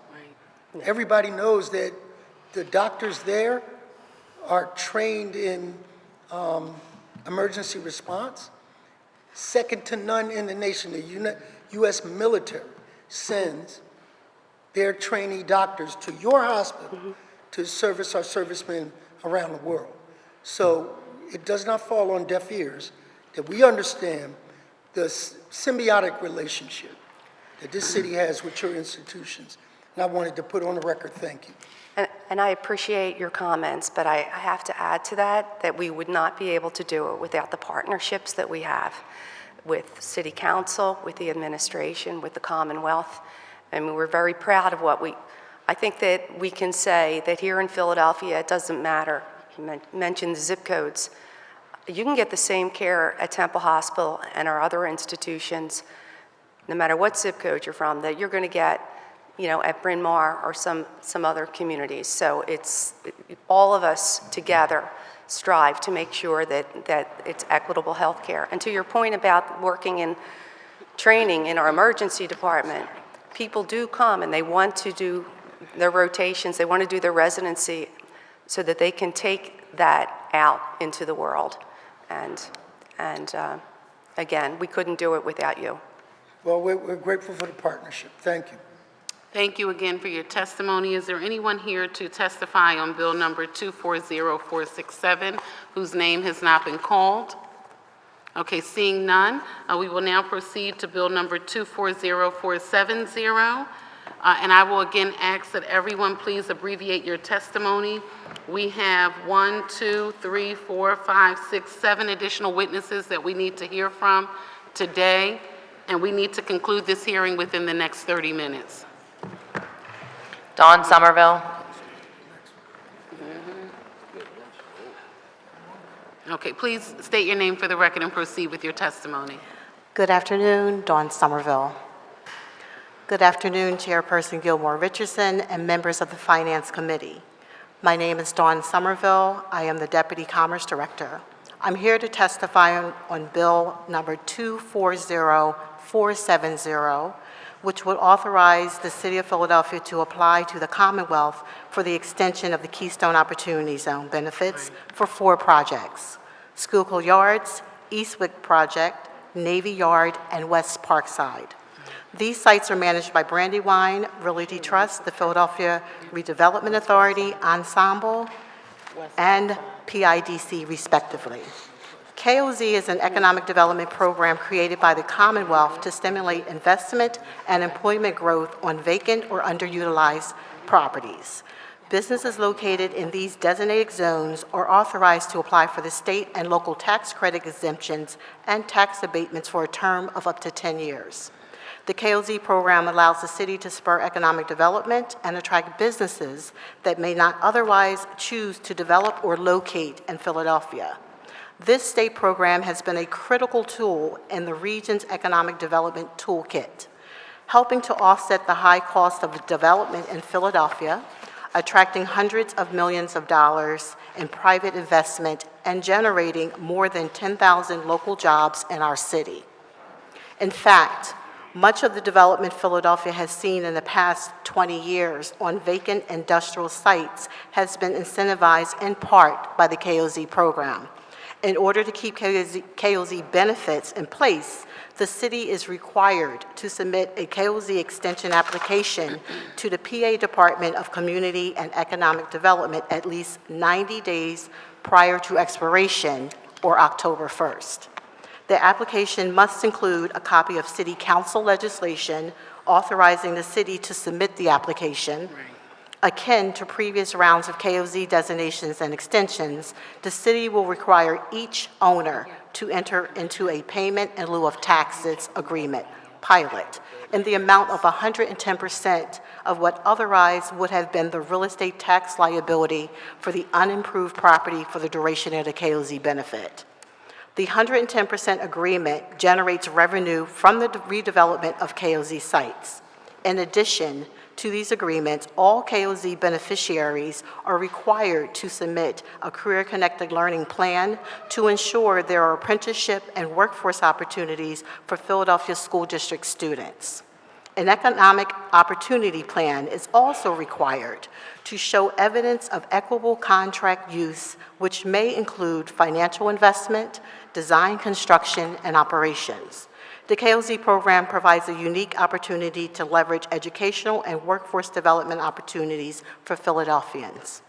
Everybody knows that the doctors there are trained in emergency response, second to none in the nation. The U.S. military sends their trainee doctors to your hospital to service our servicemen around the world. So it does not fall on deaf ears that we understand the symbiotic relationship that this city has with your institutions. And I wanted to put on the record, thank you. And I appreciate your comments, but I have to add to that we would not be able to do it without the partnerships that we have with City Council, with the administration, with the Commonwealth. And we're very proud of I think that we can say that here in Philadelphia, it doesn't matter. You mentioned the zip codes. You can get the same care at Temple Hospital and our other institutions, no matter what zip code you're from, that you're going to get, at Bryn Mawr or some other communities. So it's all of us together strive to make sure that it's equitable health care. And to your point about working in training in our emergency department, people do come and they want to do their rotations, they want to do their residency so that they can take that out into the world. And again, we couldn't do it without you. Well, we're grateful for the partnership. Thank you. Thank you again for your testimony. Is there anyone here to testify on Bill number 240467 whose name has not been called? Okay, seeing none, we will now proceed to Bill number 240470. And I will again ask that everyone please abbreviate your testimony. We have 1, 2, 3, 4, 5, 6, 7 additional witnesses that we need to hear from today, and we need to conclude this hearing within the next 30 minutes. Dawn Somerville. Okay, please state your name for the record and proceed with your testimony. Good afternoon, Dawn Somerville. Good afternoon, Chairperson Gilmore Richardson and members of the Finance Committee. My name is Dawn Somerville. I am the Deputy Commerce Director. I'm here to testify on Bill number 240470, which would authorize the City of Philadelphia to apply to the Commonwealth for the extension of the Keystone Opportunity Zone benefits for 4 projects: Schuylkill Yards, Eastwick Project, Navy Yard, and West Parkside. These sites are managed by Brandywine Realty Trust, the Philadelphia Redevelopment Authority, Ensemble, and PIDC, respectively. KOZ is an economic development program created by the Commonwealth to stimulate investment and employment growth on vacant or underutilized properties. Businesses located in these designated zones are authorized to apply for the state and local tax credit exemptions and tax abatements for a term of up to 10 years. The KOZ program allows the city to spur economic development and attract businesses that may not otherwise choose to develop or locate in Philadelphia. This state program has been a critical tool in the region's economic development toolkit, helping to offset the high cost of development in Philadelphia, attracting hundreds of millions of dollars in private investment and generating more than 10,000 local jobs in our city. In fact, much of the development Philadelphia has seen in the past 20 years on vacant industrial sites has been incentivized in part by the KOZ program. In order to keep KOZ benefits in place, the city is required to submit a KOZ extension application to the PA Department of Community and Economic Development at least 90 days prior to expiration, or October 1st. The application must include a copy of City Council legislation authorizing the city to submit the application. Akin to previous rounds of KOZ designations and extensions, the city will require each owner to enter into a payment in lieu of taxes agreement, pilot, in the amount of 110% of what otherwise would have been the real estate tax liability for the unimproved property for the duration of the KOZ benefit. The 110% agreement generates revenue from the redevelopment of KOZ sites. In addition to these agreements, all KOZ beneficiaries are required to submit a career-connected learning plan to ensure there are apprenticeship and workforce opportunities for Philadelphia School District students. An economic opportunity plan is also required to show evidence of equitable contract use, which may include financial investment, design, construction, and operations. The KOZ program provides a unique opportunity to leverage educational and workforce development opportunities for Philadelphians.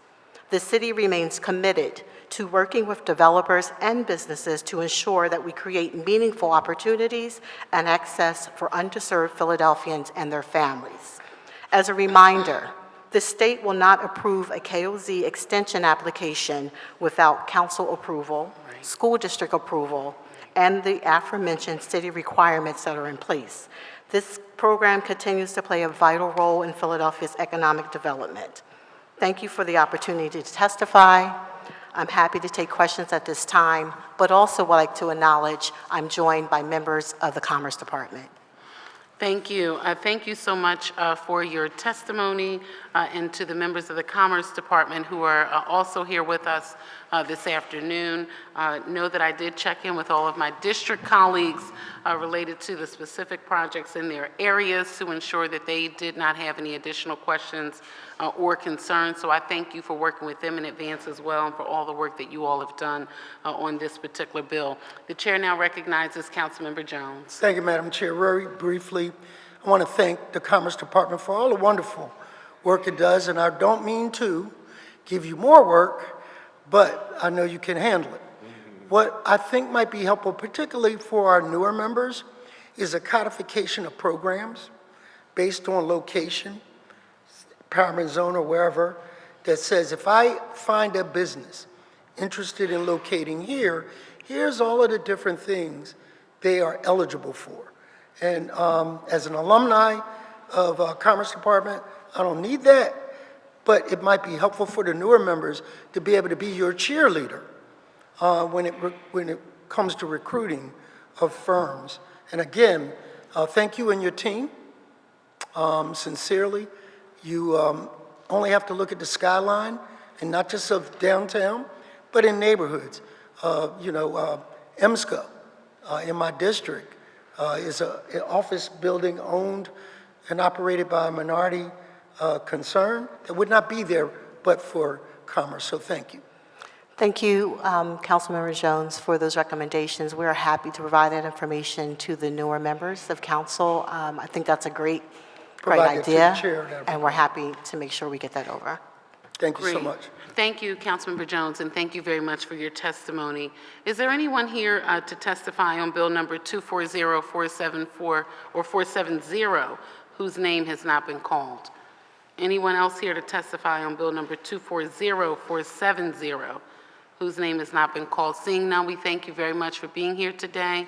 The city remains committed to working with developers and businesses to ensure that we create meaningful opportunities and access for underserved Philadelphians and their families. As a reminder, the state will not approve a KOZ extension application without council approval, school district approval, and the aforementioned city requirements that are in place. This program continues to play a vital role in Philadelphia's economic development. Thank you for the opportunity to testify. I'm happy to take questions at this time, but also would like to acknowledge I'm joined by members of the Commerce Department. Thank you. Thank you so much for your testimony and to the members of the Commerce Department who are also here with us this afternoon. Know that I did check in with all of my district colleagues related to the specific projects in their areas to ensure that they did not have any additional questions or concerns. So I thank you for working with them in advance as well and for all the work that you all have done on this particular bill. The chair now recognizes Councilmember Jones. Thank you, Madam Chair. Very briefly, I want to thank the Commerce Department for all the wonderful work it does, and I don't mean to give you more work, but I know you can handle it. What I think might be helpful, particularly for our newer members, is a codification of programs based on location, empowerment zone or wherever, that says if I find a business interested in locating here, here's all of the different things they are eligible for. And as an alumni of Commerce Department, I don't need that, but it might be helpful for the newer members to be able to be your cheerleader when it comes to recruiting of firms. And again, thank you and your team, sincerely. You only have to look at the skyline, and not just of downtown, but in neighborhoods. EMSCO in my district is an office building owned and operated by a minority concern that would not be there but for commerce. So thank you. Thank you, Councilmember Jones, for those recommendations. We are happy to provide that information to the newer members of council. I think that's a great idea, and we're happy to make sure we get that over. Thank you so much. Thank you, Councilmember Jones, and thank you very much for your testimony. Is there anyone here to testify on bill number 240474 or 470 whose name has not been called? Anyone else here to testify on bill number 240470 whose name has not been called? Seeing none, we thank you very much for being here today.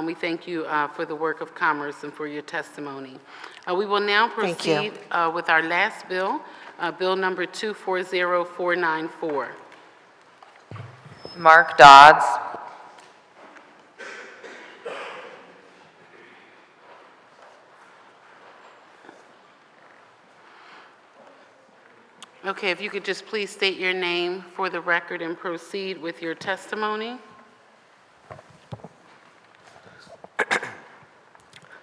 We thank you for the work of Commerce and for your testimony. We will now proceed with our last bill, bill number 240494. Mark Dodds. Okay, if you could just please state your name for the record and proceed with your testimony.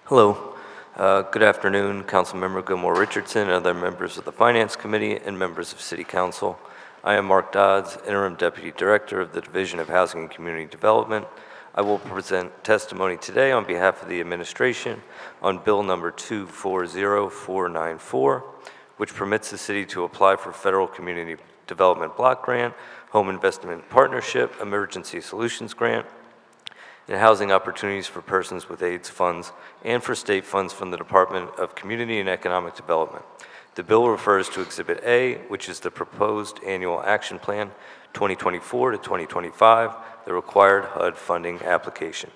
Hello. Good afternoon, Councilmember Gilmore Richardson, other members of the Finance Committee, and members of City Council. I am Mark Dodds, Interim Deputy Director of the Division of Housing and Community Development. I will present testimony today on behalf of the administration on Bill number 240494, which permits the city to apply for Federal Community Development Block Grant, Home Investment Partnership, Emergency Solutions Grant, and housing opportunities for persons with AIDS funds, and for state funds from the Department of Community and Economic Development. The bill refers to Exhibit A, which is the proposed annual action plan 2024 to 2025, the required HUD funding application.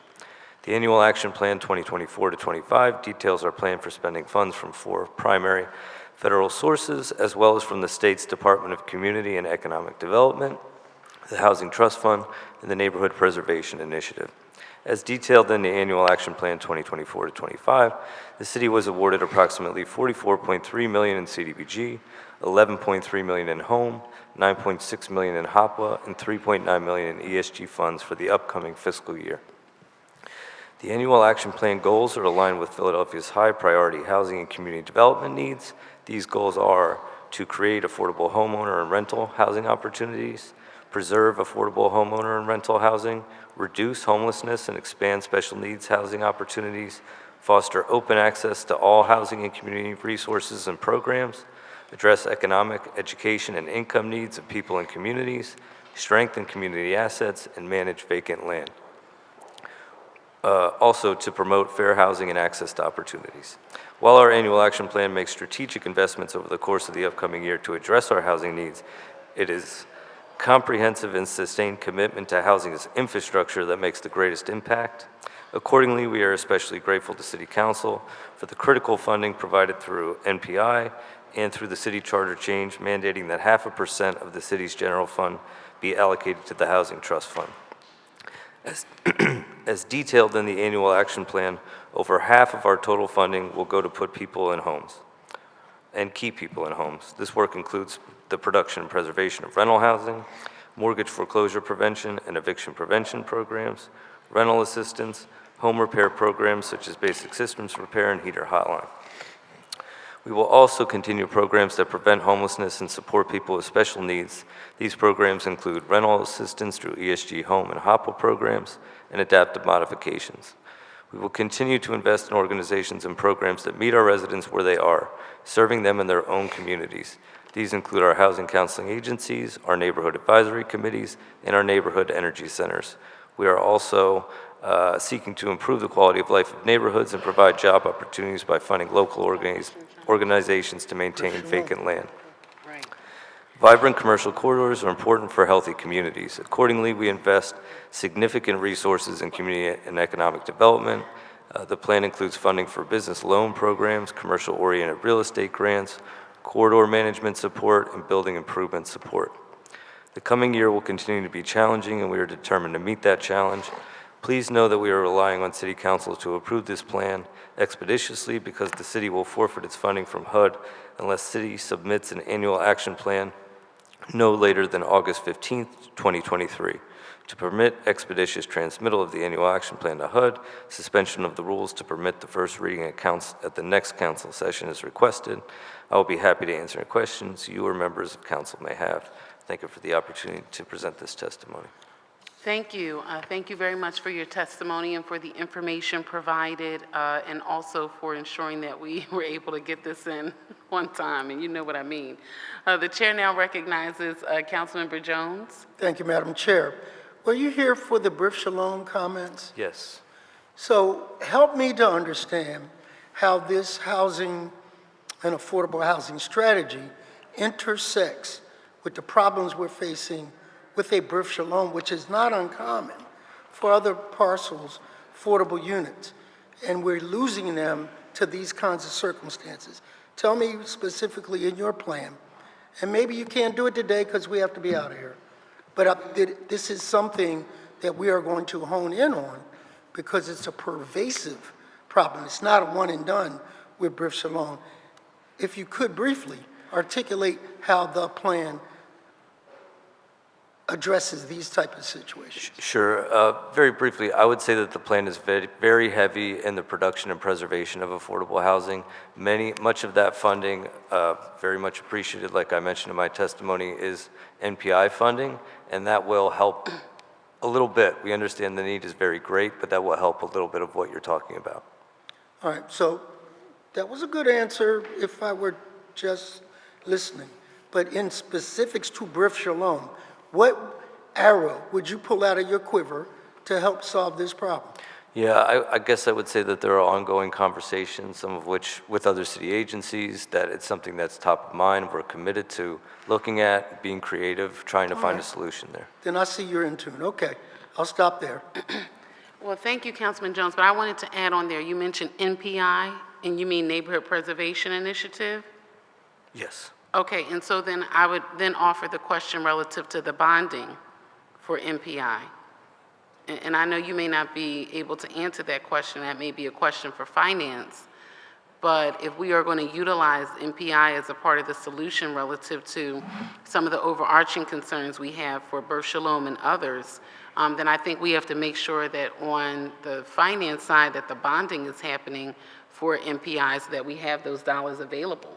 The annual action plan 2024 to 25 details our plan for spending funds from 4 primary federal sources, as well as from the state's Department of Community and Economic Development, the Housing Trust Fund, and the Neighborhood Preservation Initiative. As detailed in the Annual Action Plan 2024 to 25, the city was awarded approximately $44.3 million in CDBG, $11.3 million in home, $9.6 million in HOPWA, and $3.9 million in ESG funds for the upcoming fiscal year. The annual action plan goals are aligned with Philadelphia's high priority housing and community development needs. These goals are to create affordable homeowner and rental housing opportunities, preserve affordable homeowner and rental housing, reduce homelessness and expand special needs housing opportunities, foster open access to all housing and community resources and programs, address economic, education, and income needs of people and communities, strengthen community assets, and manage vacant land. Also to promote fair housing and access to opportunities. While our annual action plan makes strategic investments over the course of the upcoming year to address our housing needs, it is comprehensive and sustained commitment to housing as infrastructure that makes the greatest impact. Accordingly, we are especially grateful to City Council for the critical funding provided through NPI and through the city charter change mandating that 0.5% of the city's general fund be allocated to the Housing Trust Fund. As detailed in the annual action plan, over half of our total funding will go to put people in homes and keep people in homes. This work includes the production and preservation of rental housing, mortgage foreclosure prevention and eviction prevention programs, rental assistance, home repair programs such as basic systems repair and heater hotline. We will also continue programs that prevent homelessness and support people with special needs. These programs include rental assistance through ESG home and HOPWA programs and adaptive modifications. We will continue to invest in organizations and programs that meet our residents where they are, serving them in their own communities. These include our housing counseling agencies, our neighborhood advisory committees, and our neighborhood energy centers. We are also seeking to improve the quality of life of neighborhoods and provide job opportunities by funding local organizations to maintain vacant land. Vibrant commercial corridors are important for healthy communities. Accordingly, we invest significant resources in community and economic development. The plan includes funding for business loan programs, commercial-oriented real estate grants, corridor management support, and building improvement support. The coming year will continue to be challenging, and we are determined to meet that challenge. Please know that we are relying on City Council to approve this plan expeditiously because the city will forfeit its funding from HUD unless city submits an annual action plan no later than August 15th, 2023. To permit expeditious transmittal of the annual action plan to HUD, suspension of the rules to permit the first reading at the next council session is requested. I will be happy to answer any questions you or members of council may have. Thank you for the opportunity to present this testimony. Thank you. Thank you very much for your testimony and for the information provided, and also for ensuring that we were able to get this in one time, and you know what I mean. The chair now recognizes Councilmember Jones. Thank you, Madam Chair. Were you here for the Brith Shalom comments? Yes. So help me to understand how this housing and affordable housing strategy intersects with the problems we're facing with a Brith Shalom, which is not uncommon for other parcels, affordable units, and we're losing them to these kinds of circumstances. Tell me specifically in your plan, and maybe you can't do it today because we have to be out of here, but this is something that we are going to hone in on because it's a pervasive problem. It's not a one and done with Brith Shalom. If you could briefly articulate how the plan addresses these type of situations. Sure. Very briefly, I would say that the plan is very, very heavy in the production and preservation of affordable housing. Much of that funding, very much appreciated, like I mentioned in my testimony, is NPI funding, and that will help a little bit. We understand the need is very great, but that will help a little bit of what you're talking about. All right, so that was a good answer if I were just listening. But in specifics to Brith Shalom, what arrow would you pull out of your quiver to help solve this problem? Yeah, I guess I would say that there are ongoing conversations, some of which with other city agencies, that it's something that's top of mind. We're committed to looking at, being creative, trying to find a solution there. Then I see you're in tune. Okay, I'll stop there. Well, thank you, Councilman Jones, but I wanted to add on there, you mentioned NPI, and you mean Neighborhood Preservation Initiative? Yes. Okay, and so then I would then offer the question relative to the bonding for NPI. And I know you may not be able to answer that question. That may be a question for finance. But if we are going to utilize NPI as a part of the solution relative to some of the overarching concerns we have for Brith Shalom and others, then I think we have to make sure that on the finance side, that the bonding is happening for MPI so that we have those dollars available.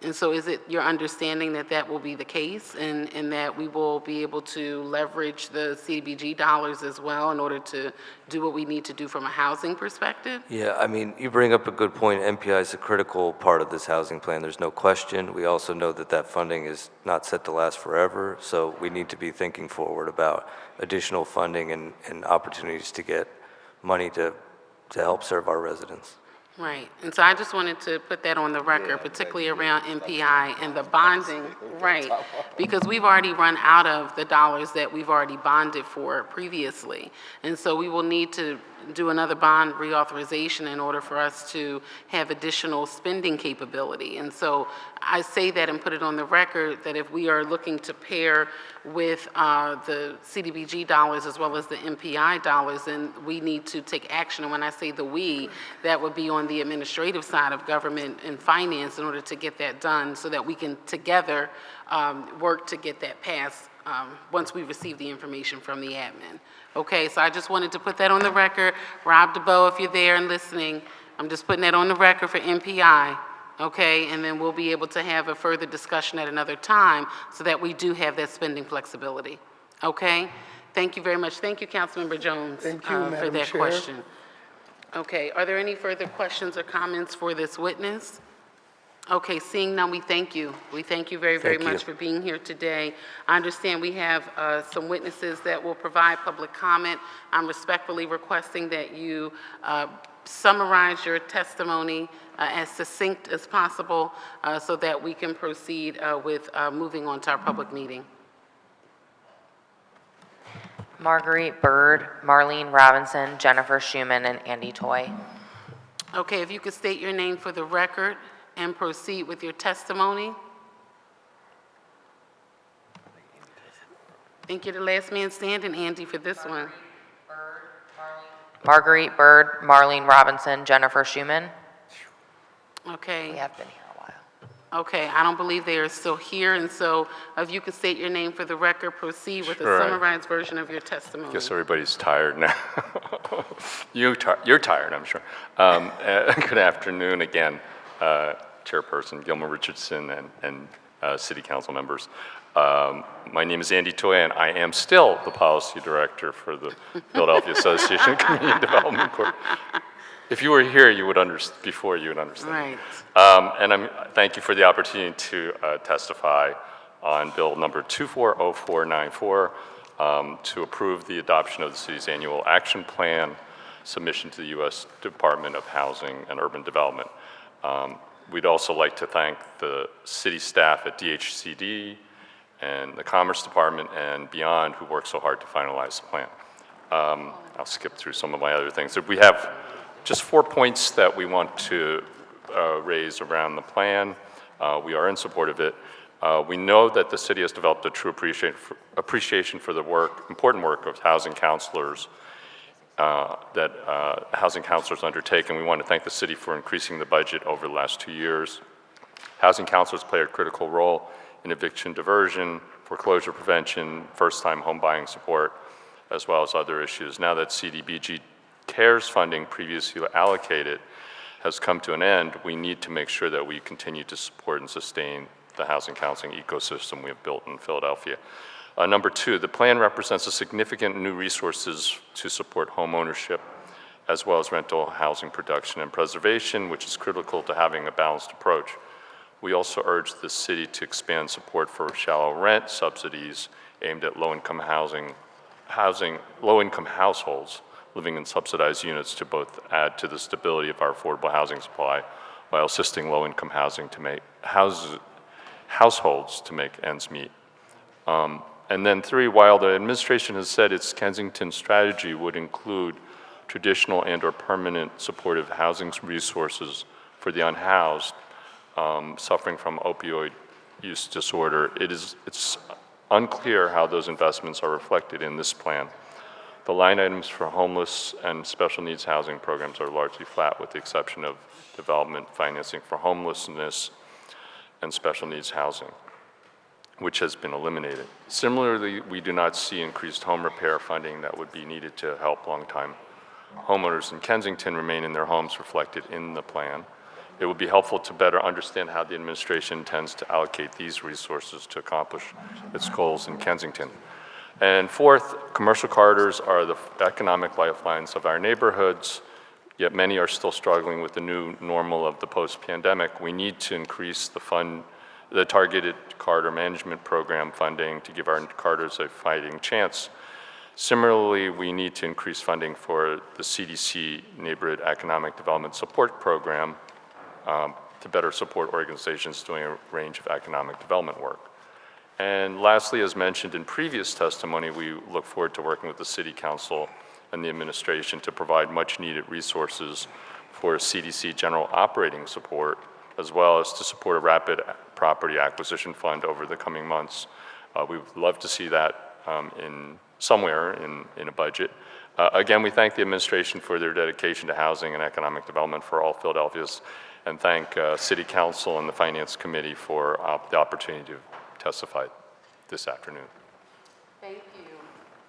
And so is it your understanding that that will be the case and that we will be able to leverage the CDBG dollars as well in order to do what we need to do from a housing perspective? Yeah, I mean, you bring up a good point. MPI is a critical part of this housing plan. There's no question. We also know that that funding is not set to last forever, so we need to be thinking forward about additional funding and opportunities to get money to help serve our residents. Right, and so I just wanted to put that on the record, particularly around MPI and the bonding, right? Because we've already run out of the dollars that we've already bonded for previously. And so we will need to do another bond reauthorization in order for us to have additional spending capability. And so I say that and put it on the record that if we are looking to pair with the CDBG dollars as well as the MPI dollars, then we need to take action. And when I say the we, that would be on the administrative side of government and finance in order to get that done so that we can together work to get that passed once we receive the information from the admin. Okay, so I just wanted to put that on the record. Rob DeBoe, if you're there and listening, I'm just putting that on the record for MPI, okay? And then we'll be able to have a further discussion at another time so that we do have that spending flexibility, okay? Thank you very much. Thank you, Councilmember Jones, Thank you, for Madam that Chair. question. Okay, are there any further questions or comments for this witness? Okay, seeing none, we thank you. We thank you very, very Thank you. much for being here today. I understand we have some witnesses that will provide public comment. I'm respectfully requesting that you summarize your testimony as succinct as possible so that we can proceed with moving on to our public meeting. Marguerite Bird, Marlene Robinson, Jennifer Schuman, and Andy Toy. Okay, if you could state your name for the record and proceed with your testimony. I think you're the last man standing, Andy, for this one. Marguerite Bird, Marlene Robinson, Jennifer Schuman. Okay. We have been here a while. Okay, I don't believe they are still here, and so if you could state your name for the record, proceed with a Sure. summarized version of your testimony. Guess everybody's tired now. You're tired, I'm sure. Good afternoon again, Chairperson Gilmer Richardson and City Council members. My name is Andy Toy, and I am still the Policy Director for the Philadelphia Association of Community Development Corp. If you were here, you would understand. Before you would understand. Right. And thank you for the opportunity to testify on Bill number 240494 to approve the adoption of the city's annual action plan submission to the U.S. Department of Housing and Urban Development. We'd also like to thank the city staff at DHCD and the Commerce Department and beyond who worked so hard to finalize the plan. I'll skip through some of my other things. We have just 4 points that we want to raise around the plan. We are in support of it. We know that the city has developed a true appreciation for the important work of housing counselors that housing counselors undertake, and we want to thank the city for increasing the budget over the last 2 years. Housing counselors play a critical role in eviction diversion, foreclosure prevention, first-time home buying support, as well as other issues. Now that CDBG CARES funding previously allocated has come to an end, we need to make sure that we continue to support and sustain the housing counseling ecosystem we have built in Philadelphia. Number 2, the plan represents a significant new resources to support home ownership, as well as rental housing production and preservation, which is critical to having a balanced approach. We also urge the city to expand support for shallow rent subsidies aimed at low-income households living in subsidized units to both add to the stability of our affordable housing supply while assisting low-income households to make ends meet. And then 3, while the administration has said its Kensington strategy would include traditional and/or permanent supportive housing resources for the unhoused suffering from opioid use disorder, it's unclear how those investments are reflected in this plan. The line items for homeless and special needs housing programs are largely flat, with the exception of development financing for homelessness and special needs housing. which has been eliminated. Similarly, we do not see increased home repair funding that would be needed to help longtime homeowners in Kensington remain in their homes reflected in the plan. It would be helpful to better understand how the administration intends to allocate these resources to accomplish its goals in Kensington. And fourth, commercial corridors are the economic lifelines of our neighborhoods, yet many are still struggling with the new normal of the post-pandemic. We need to increase the targeted corridor management program funding to give our corridors a fighting chance. Similarly, we need to increase funding for the CDC Neighborhood Economic Development Support Program to better support organizations doing a range of economic development work. And lastly, as mentioned in previous testimony, we look forward to working with the City Council and the administration to provide much-needed resources for CDC general operating support, as well as to support a rapid property acquisition fund over the coming months. We would love to see that somewhere in a budget. Again, we thank the administration for their dedication to housing and economic development for all Philadelphians, and thank City Council and the Finance Committee for the opportunity to testify this afternoon. Thank you.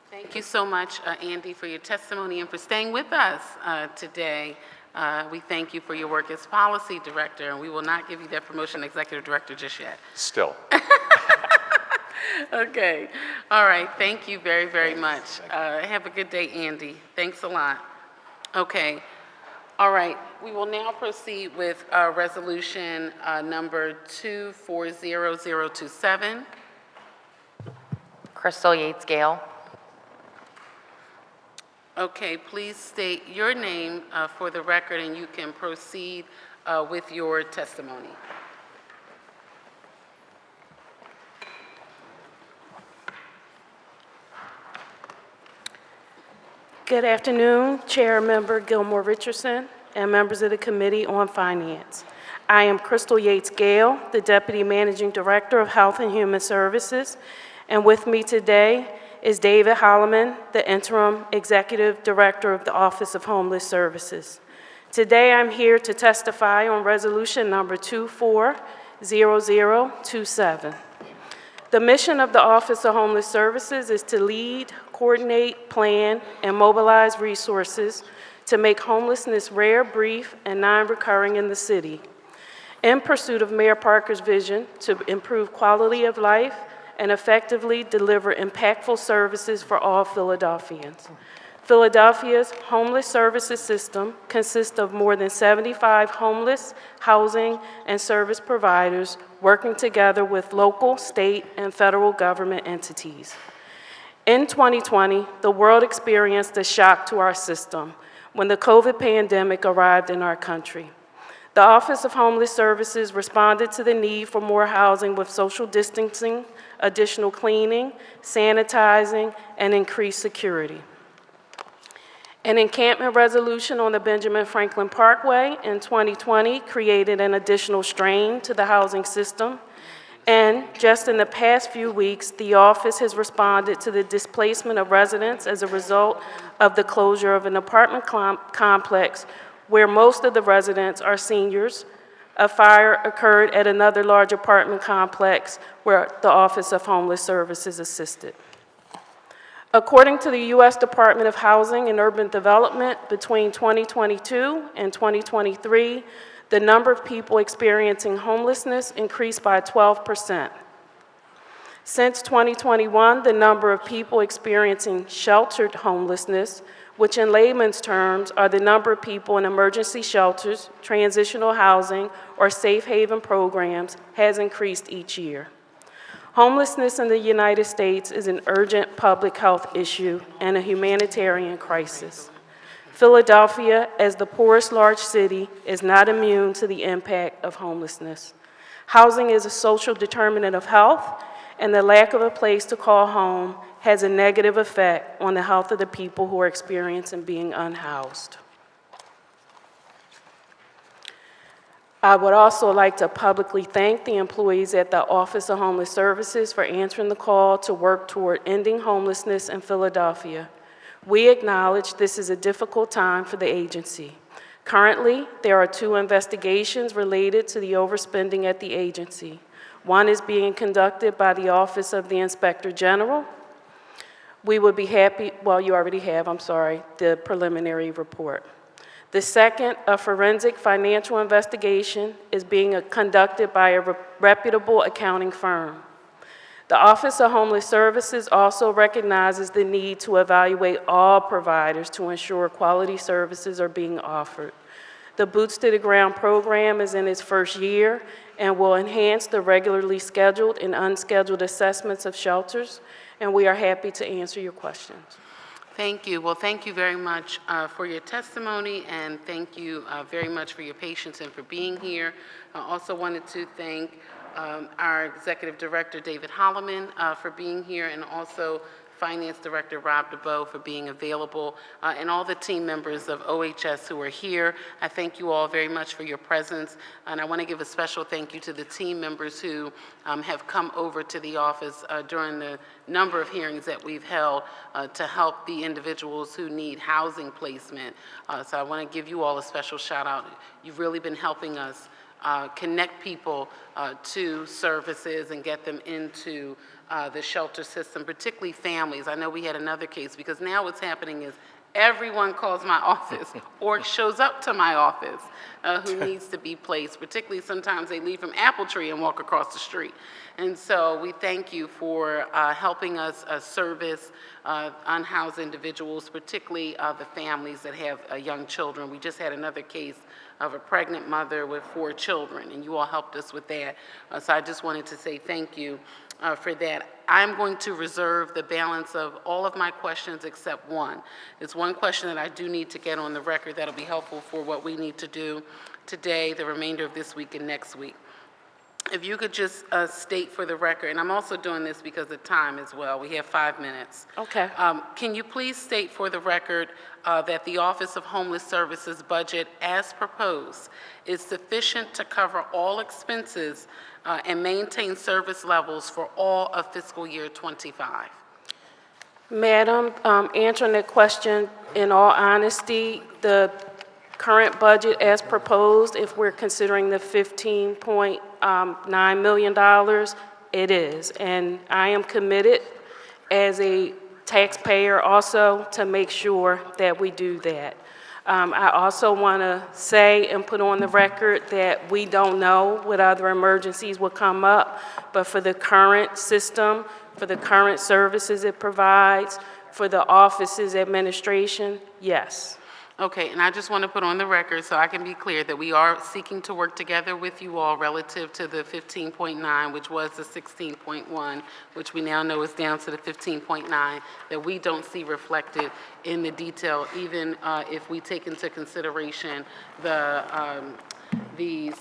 Thank you so much, Andy, for your testimony and for staying with us today. We thank you for your work as policy director, and we will not give you that promotion executive director just yet. Still. Okay. All right. Thank you very, very much. Have a good day, Andy. Thanks a lot. Okay. All right. We will now proceed with resolution number 240027. Crystal Yates Gale. Okay. Please state your name for the record, and you can proceed with your testimony. Good afternoon, Chair Member Gilmore Richardson and members of the Committee on Finance. I am Crystal Yates Gale, the Deputy Managing Director of Health and Human Services, and with me today is David Holloman, the Interim Executive Director of the Office of Homeless Services. Today I'm here to testify on resolution number 240027. The mission of the Office of Homeless Services is to lead, coordinate, plan, and mobilize resources to make homelessness rare, brief, and non-recurring in the city, in pursuit of Mayor Parker's vision to improve quality of life and effectively deliver impactful services for all Philadelphians. Philadelphia's homeless services system consists of more than 75 homeless, housing, and service providers working together with local, state, and federal government entities. In 2020, the world experienced a shock to our system when the COVID pandemic arrived in our country. The Office of Homeless Services responded to the need for more housing with social distancing, additional cleaning, sanitizing, and increased security. An encampment resolution on the Benjamin Franklin Parkway in 2020 created an additional strain to the housing system. And just in the past few weeks, the office has responded to the displacement of residents as a result of the closure of an apartment complex where most of the residents are seniors. A fire occurred at another large apartment complex where the Office of Homeless Services assisted. According to the U.S. Department of Housing and Urban Development, between 2022 and 2023, the number of people experiencing homelessness increased by 12%. Since 2021, the number of people experiencing sheltered homelessness, which in layman's terms are the number of people in emergency shelters, transitional housing, or safe haven programs, has increased each year. Homelessness in the United States is an urgent public health issue and a humanitarian crisis. Philadelphia, as the poorest large city, is not immune to the impact of homelessness. Housing is a social determinant of health, and the lack of a place to call home has a negative effect on the health of the people who are experiencing being unhoused. I would also like to publicly thank the employees at the Office of Homeless Services for answering the call to work toward ending homelessness in Philadelphia. We acknowledge this is a difficult time for the agency. Currently, there are 2 investigations related to the overspending at the agency. One is being conducted by the Office of the Inspector General. We would be happy, well, you already have, I'm sorry, the preliminary report. The second, a forensic financial investigation, is being conducted by a reputable accounting firm. The Office of Homeless Services also recognizes the need to evaluate all providers to ensure quality services are being offered. The Boots to the Ground program is in its first year and will enhance the regularly scheduled and unscheduled assessments of shelters, and we are happy to answer your questions. Thank you. Well, thank you very much for your testimony, and thank you very much for your patience and for being here. I also wanted to thank our Executive Director, David Holloman, for being here, and also Finance Director Rob DeBoe for being available, and all the team members of OHS who are here. I thank you all very much for your presence, and I want to give a special thank you to the team members who have come over to the office during the number of hearings that we've held to help the individuals who need housing placement. So I want to give you all a special shout out. You've really been helping us connect people to services and get them into the shelter system, particularly families. I know we had another case, because now what's happening is everyone calls my office or shows up to my office who needs to be placed, particularly sometimes they leave from Appletree and walk across the street. And so we thank you for helping us service unhoused individuals, particularly the families that have young children. We just had another case of a pregnant mother with 4 children, and you all helped us with that. So I just wanted to say thank you for that. I'm going to reserve the balance of all of my questions except one. It's one question that I do need to get on the record that'll be helpful for what we need to do today, the remainder of this week and next week. If you could just state for the record, and I'm also doing this because of time as well, we have 5 minutes. Okay. Can you please state for the record that the Office of Homeless Services budget as proposed is sufficient to cover all expenses and maintain service levels for all of fiscal year '25? Madam, answering that question, in all honesty, the current budget as proposed, if we're considering the $15.9 million, it is. And I am committed as a taxpayer also to make sure that we do that. I also want to say and put on the record that we don't know what other emergencies will come up, but for the current system, for the current services it provides, for the office's administration, yes. Okay, and I just want to put on the record so I can be clear that we are seeking to work together with you all relative to the 15.9, which was the 16.1, which we now know is down to the 15.9, that we don't see reflected in the detail, even if we take into consideration the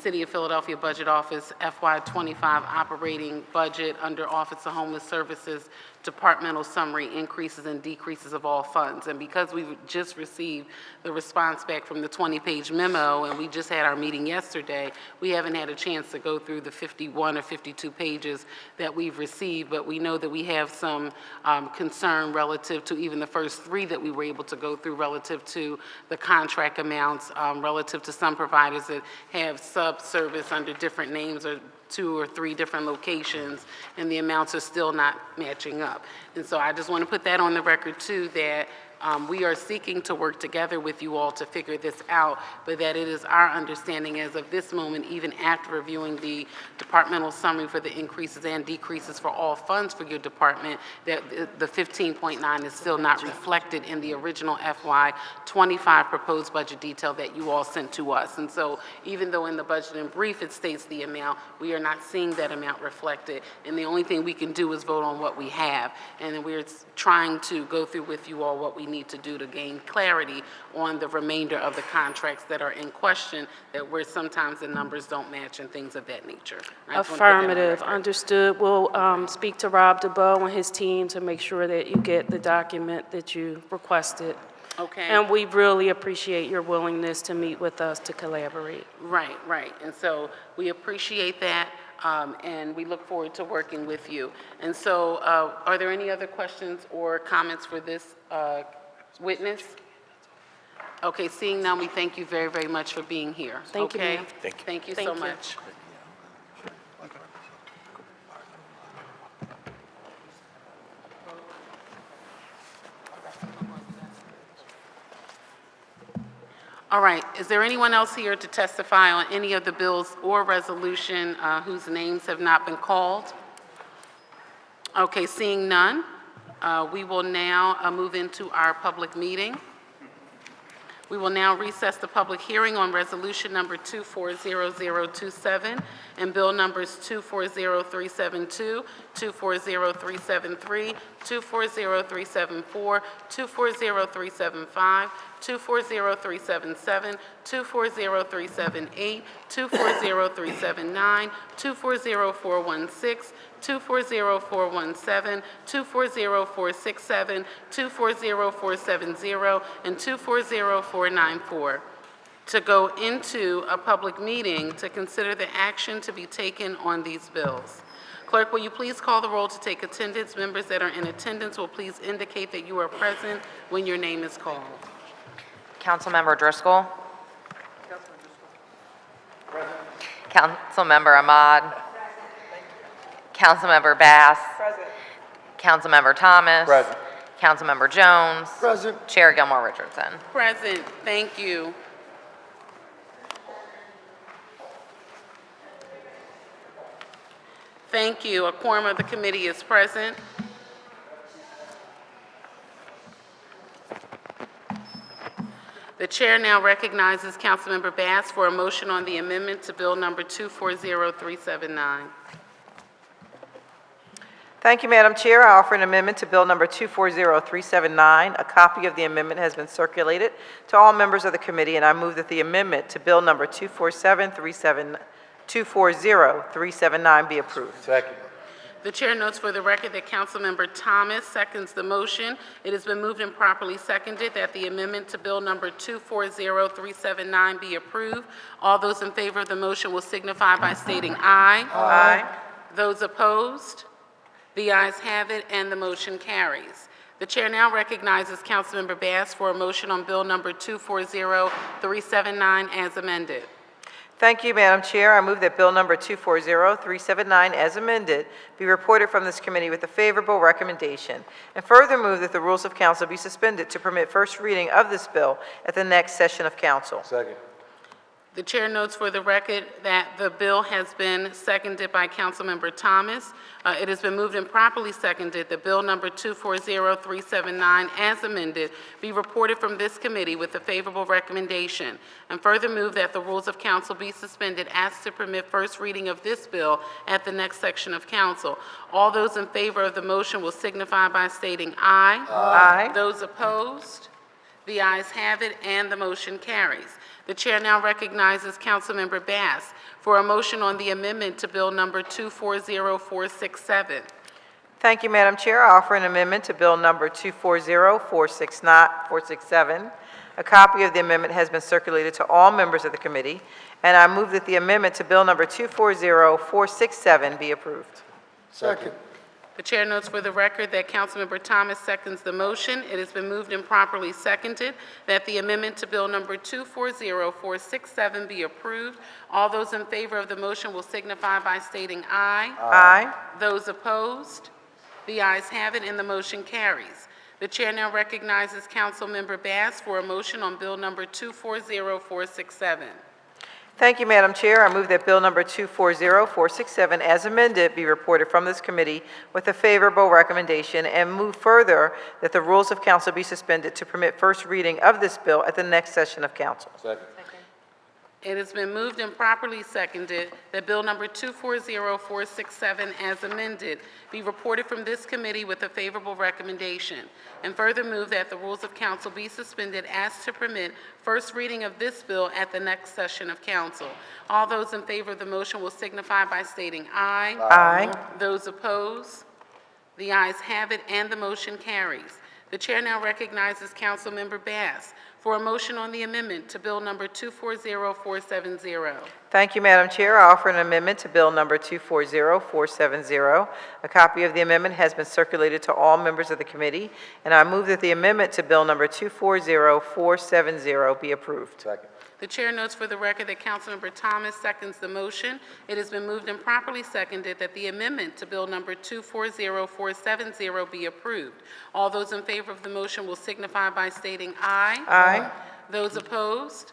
City of Philadelphia Budget Office FY25 operating budget under Office of Homeless Services departmental summary increases and decreases of all funds. And because we just received the response back from the 20-page memo, and we just had our meeting yesterday, we haven't had a chance to go through the 51 or 52 pages that we've received, but we know that we have some concern relative to even the first 3 that we were able to go through relative to the contract amounts, relative to some providers that have sub-service under different names or 2 or 3 different locations, and the amounts are still not matching up. And so I just want to put that on the record too, that we are seeking to work together with you all to figure this out, but that it is our understanding as of this moment, even after reviewing the departmental summary for the increases and decreases for all funds for your department, that the 15.9 is still not reflected in the original FY25 proposed budget detail that you all sent to us. And so even though in the budget in brief it states the amount, we are not seeing that amount reflected, and the only thing we can do is vote on what we have. And then we're trying to go through with you all what we need to do to gain clarity on the remainder of the contracts that are in question, that where sometimes the numbers don't match and things of that nature. Affirmative, understood. We'll speak to Rob DeBoe and his team to make sure that you get the document that you requested. Okay. And we really appreciate your willingness to meet with us to collaborate. Right, right. And so we appreciate that, and we look forward to working with you. And so are there any other questions or comments for this witness? Okay, seeing none, we thank you very, very much for being here. Thank you, Okay? ma'am. Thank you Thank so you. much. All right, is there anyone else here to testify on any of the bills or resolution whose names have not been called? Okay, seeing none, we will now move into our public meeting. We will now recess the public hearing on resolution number 240027 and bill numbers 240372, 240373, 240374, 240375, 240377, 240378, 240379, 240416, 240417, 240467, 240470, and 240494 to go into a public meeting to consider the action to be taken on these bills. Clerk, will you please call the roll to take attendance? Members that are in attendance will please indicate that you are present when your name is called. Councilmember Driscoll. Councilmember Ahmad. Councilmember Bass. Present. Councilmember Thomas. Present. Councilmember Jones. Present. Chair Gilmore Richardson. Present, thank you. Thank you. A quorum of the committee is present. The chair now recognizes Councilmember Bass for a motion on the amendment to bill number 240379. Thank you, Madam Chair. I offer an amendment to Bill Number 240379. A copy of the amendment has been circulated to all members of the committee, and I move that the amendment to Bill Number 240379 be approved. Second. The chair notes for the record that Councilmember Thomas seconds the motion. It has been moved and properly seconded that the amendment to Bill Number 240379 be approved. All those in favor of the motion will signify by stating aye. Aye. Those opposed? The ayes have it, and the motion carries. The chair now recognizes Councilmember Bass for a motion on Bill Number 240379 as amended. Thank you, Madam Chair. I move that Bill Number 240379 as amended be reported from this committee with a favorable recommendation, and further move that the rules of council be suspended to permit first reading of this bill at the next session of council. Second. The chair notes for the record that the bill has been seconded by Councilmember Thomas. It has been moved and properly seconded that Bill Number 240379 as amended be reported from this committee with a favorable recommendation, and further move that the rules of council be suspended as to permit first reading of this bill at the next section of council. All those in favor of the motion will signify by stating aye. Aye. Those opposed? The ayes have it, and the motion carries. The chair now recognizes Councilmember Bass for a motion on the amendment to Bill Number 240467. Thank you, Madam Chair. I offer an amendment to Bill Number 240467. A copy of the amendment has been circulated to all members of the committee, and I move that the amendment to Bill Number 240467 be approved. Second. The chair notes for the record that Councilmember Thomas seconds the motion. It has been moved and properly seconded that the amendment to Bill Number 240467 be approved. All those in favor of the motion will signify by stating aye. Aye. Those opposed? The ayes have it, and the motion carries. The chair now recognizes Councilmember Bass for a motion on Bill Number 240467. Thank you, Madam Chair. I move that Bill Number 240467 as amended be reported from this committee with a favorable recommendation, and move further that the rules of council be suspended to permit first reading of this bill at the next session of council. Second. It has been moved and properly seconded that Bill Number 240467 as amended be reported from this committee with a favorable recommendation, and further move that the rules of council be suspended as to permit first reading of this bill at the next session of council. All those in favor of the motion will signify by stating aye. Aye. Those opposed? The ayes have it, and the motion carries. The chair now recognizes Councilmember Bass for a motion on the amendment to Bill Number 240470. Thank you, Madam Chair. I offer an amendment to Bill Number 240470. A copy of the amendment has been circulated to all members of the committee, and I move that the amendment to Bill Number 240470 be approved. Second. The chair notes for the record that Councilmember Thomas seconds the motion. It has been moved and properly seconded that the amendment to Bill Number 240470 be approved. All those in favor of the motion will signify by stating aye. Aye. Those opposed?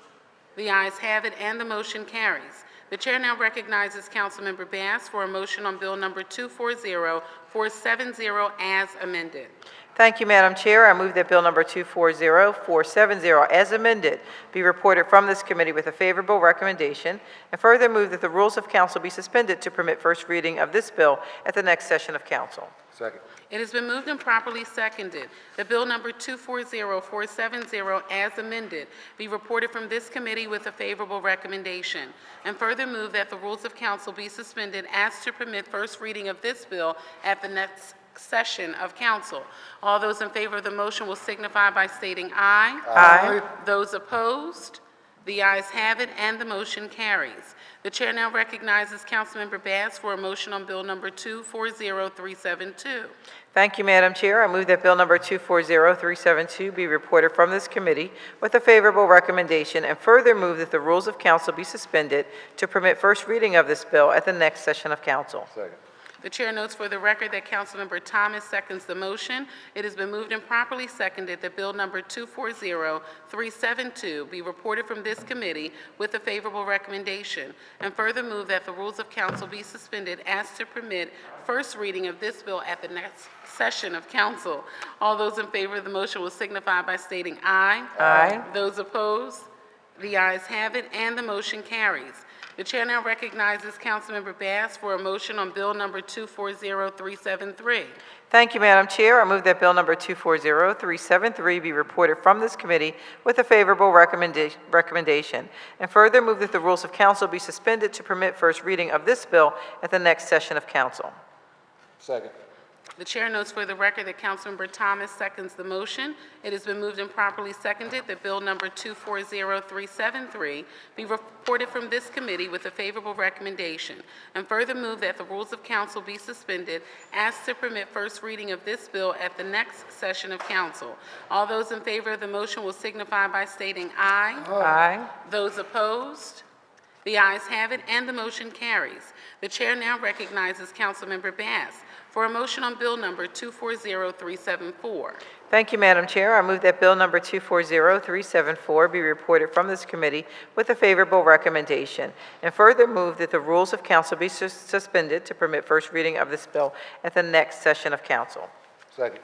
The ayes have it, and the motion carries. The chair now recognizes Councilmember Bass for a motion on Bill Number 240470 as amended. Thank you, Madam Chair. I move that Bill Number 240470, as amended, be reported from this committee with a favorable recommendation, and further move that the rules of council be suspended to permit first reading of this bill at the next session of council. Second. It has been moved and properly seconded that Bill Number 240470, as amended, be reported from this committee with a favorable recommendation, and further move that the rules of council be suspended as to permit first reading of this bill at the next session of council. All those in favor of the motion will signify by stating aye. Aye. Those opposed? The ayes have it, and the motion carries. The chair now recognizes Councilmember Bass for a motion on Bill Number 240372. Thank you, Madam Chair. I move that Bill Number 240372 be reported from this committee with a favorable recommendation, and further move that the rules of council be suspended to permit first reading of this bill at the next session of council. Second. The chair notes for the record that Councilmember Thomas seconds the motion. It has been moved and properly seconded that Bill Number 240372 be reported from this committee with a favorable recommendation, and further move that the rules of council be suspended as to permit first reading of this bill at the next session of council. All those in favor of the motion will signify by stating aye. Aye. Those opposed? The ayes have it, and the motion carries. The chair now recognizes Councilmember Bass for a motion on Bill Number 240373. Thank you, Madam Chair. I move that Bill Number 240373 be reported from this committee with a favorable recommendation, and further move that the rules of council be suspended to permit first reading of this bill at the next session of council. Second. The chair notes for the record that Councilmember Thomas seconds the motion. It has been moved and properly seconded that Bill Number 240373 be reported from this committee with a favorable recommendation, and further move that the rules of council be suspended as to permit first reading of this bill at the next session of council. All those in favor of the motion will signify by stating aye. Aye. Those opposed? The ayes have it, and the motion carries. The chair now recognizes Councilmember Bass for a motion on Bill Number 240374. Thank you, Madam Chair. I move that Bill Number 240374 be reported from this committee with a favorable recommendation, and further move that the rules of council be suspended to permit first reading of this bill at the next session of council. Second.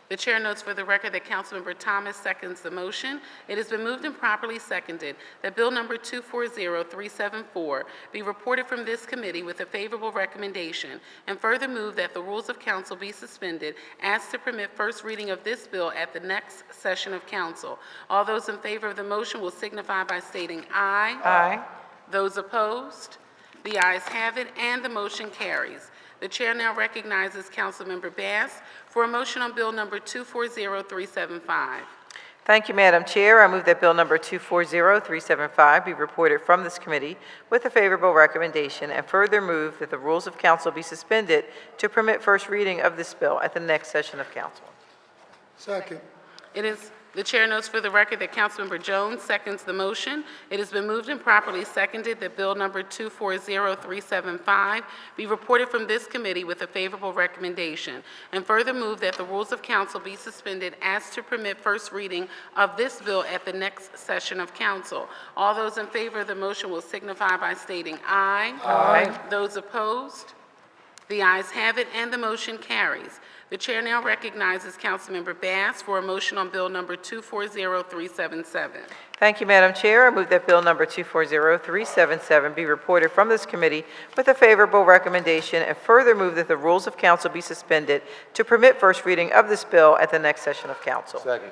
The chair notes for the record that Councilmember Thomas seconds the motion. It has been moved and properly seconded that Bill Number 240374 be reported from this committee with a favorable recommendation, and further move that the rules of council be suspended as to permit first reading of this bill at the next session of council. All those in favor of the motion will signify by stating aye. Aye. Those opposed? The ayes have it, and the motion carries. The chair now recognizes Councilmember Bass for a motion on Bill Number 240375. Thank you, Madam Chair. I move that Bill Number 240375 be reported from this committee with a favorable recommendation, and further move that the rules of council be suspended to permit first reading of this bill at the next session of council. Second. The chair notes for the record that Councilmember Jones seconds the motion. It has been moved and properly seconded that Bill Number 240375 be reported from this committee with a favorable recommendation, and further move that the rules of council be suspended as to permit first reading of this bill at the next session of council. All those in favor of the motion will signify by stating aye. Aye. Those opposed? The ayes have it, and the motion carries. The chair now recognizes Councilmember Bass for a motion on Bill Number 240377. Thank you, Madam Chair. I move that Bill Number 240377 be reported from this committee with a favorable recommendation, and further move that the rules of council be suspended to permit first reading of this bill at the next session of council. Second.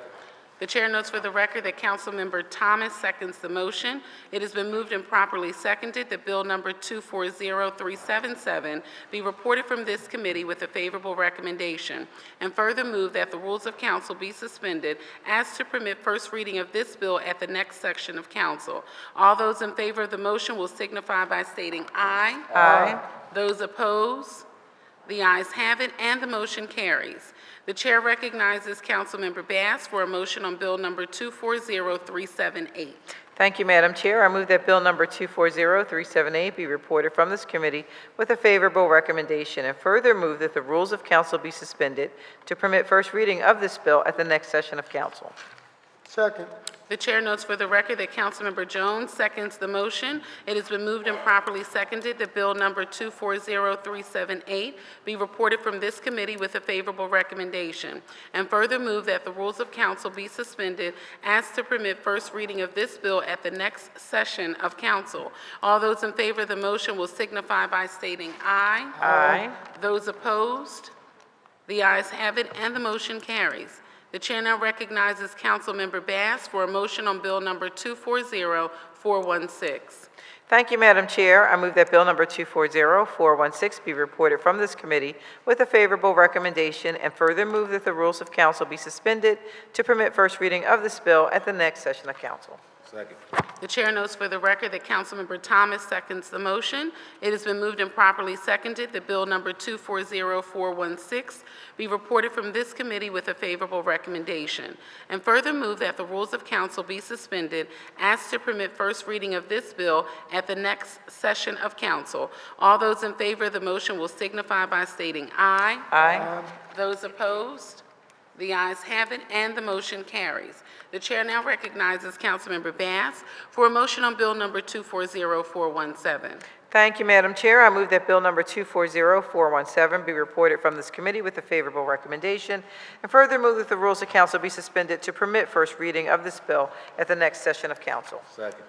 The chair notes for the record that Councilmember Thomas seconds the motion. It has been moved and properly seconded that Bill Number 240377 be reported from this committee with a favorable recommendation, and further move that the rules of council be suspended as to permit first reading of this bill at the next section of council. All those in favor of the motion will signify by stating aye. Aye. Those opposed? The ayes have it, and the motion carries. The chair recognizes Councilmember Bass for a motion on Bill Number 240378. Thank you, Madam Chair. I move that Bill Number 240378 be reported from this committee with a favorable recommendation, and further move that the rules of council be suspended to permit first reading of this bill at the next session of council. Second. The chair notes for the record that Councilmember Jones seconds the motion. It has been moved and properly seconded that Bill number 240378 be reported from this committee with a favorable recommendation, and further move that the rules of council be suspended as to permit first reading of this bill at the next session of council. All those in favor of the motion will signify by stating aye. Aye. Those opposed? The ayes have it, and the motion carries. The chair now recognizes Councilmember Bass for a motion on Bill number 240416. Thank you, Madam Chair. I move that Bill number 240416 be reported from this committee with a favorable recommendation, and further move that the rules of council be suspended to permit first reading of this bill at the next session of council. Second. The chair notes for the record that Councilmember Thomas seconds the motion. It has been moved and properly seconded that Bill number 240416 be reported from this committee with a favorable recommendation, and further move that the rules of council be suspended as to permit first reading of this bill at the next session of council. All those in favor of the motion will signify by stating aye. Aye. Those opposed? The ayes have it, and the motion carries. The chair now recognizes Councilmember Bass for a motion on Bill number 240417. Thank you, Madam Chair. I move that Bill number 240417 be reported from this committee with a favorable recommendation, and further move that the rules of council be suspended to permit first reading of this bill at the next session of council. Second.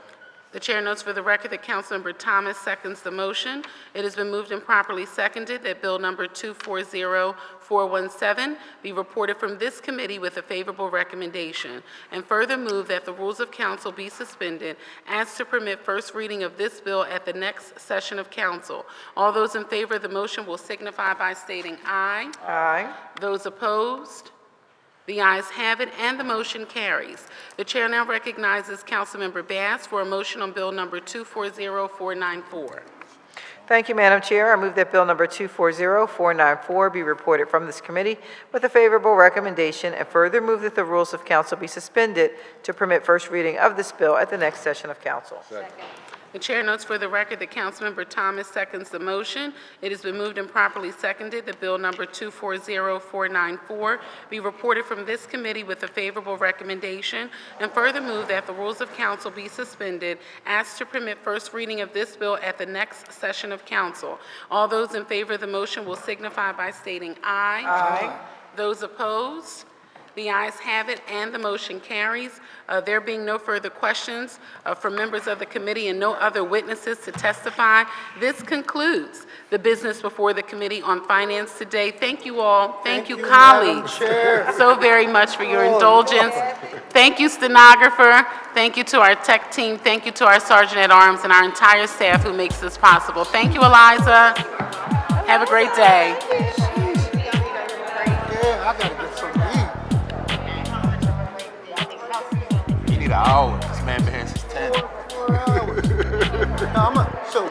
The chair notes for the record that Councilmember Thomas seconds the motion. It has been moved and properly seconded that Bill number 240417 be reported from this committee with a favorable recommendation, and further move that the rules of council be suspended as to permit first reading of this bill at the next session of council. All those in favor of the motion will signify by stating aye. Aye. Those opposed? The ayes have it, and the motion carries. The chair now recognizes Councilmember Bass for a motion on Bill number 240494. Thank you, Madam Chair. I move that Bill number 240494 be reported from this committee with a favorable recommendation, and further move that the rules of council be suspended to permit first reading of this bill at the next session of council. Second. The chair notes for the record that Councilmember Thomas seconds the motion. It has been moved and properly seconded that Bill number 240494 be reported from this committee with a favorable recommendation, and further move that the rules of council be suspended as to permit first reading of this bill at the next session of council. All those in favor of the motion will signify by stating aye. Aye. Those opposed? The ayes have it, and the motion carries. There being no further questions from members of the committee and no other witnesses to testify, this concludes the business before the Committee on Finance today. Thank you all. Thank you, colleagues, so very much for your indulgence. Thank you, stenographer. Thank you to our tech team. Thank you to our Sergeant at Arms and our entire staff who makes this possible. Thank you, Eliza. Have a great day. Yeah, I gotta get some to eat. You need an hour. This man been here since 10. 4 hours. No, so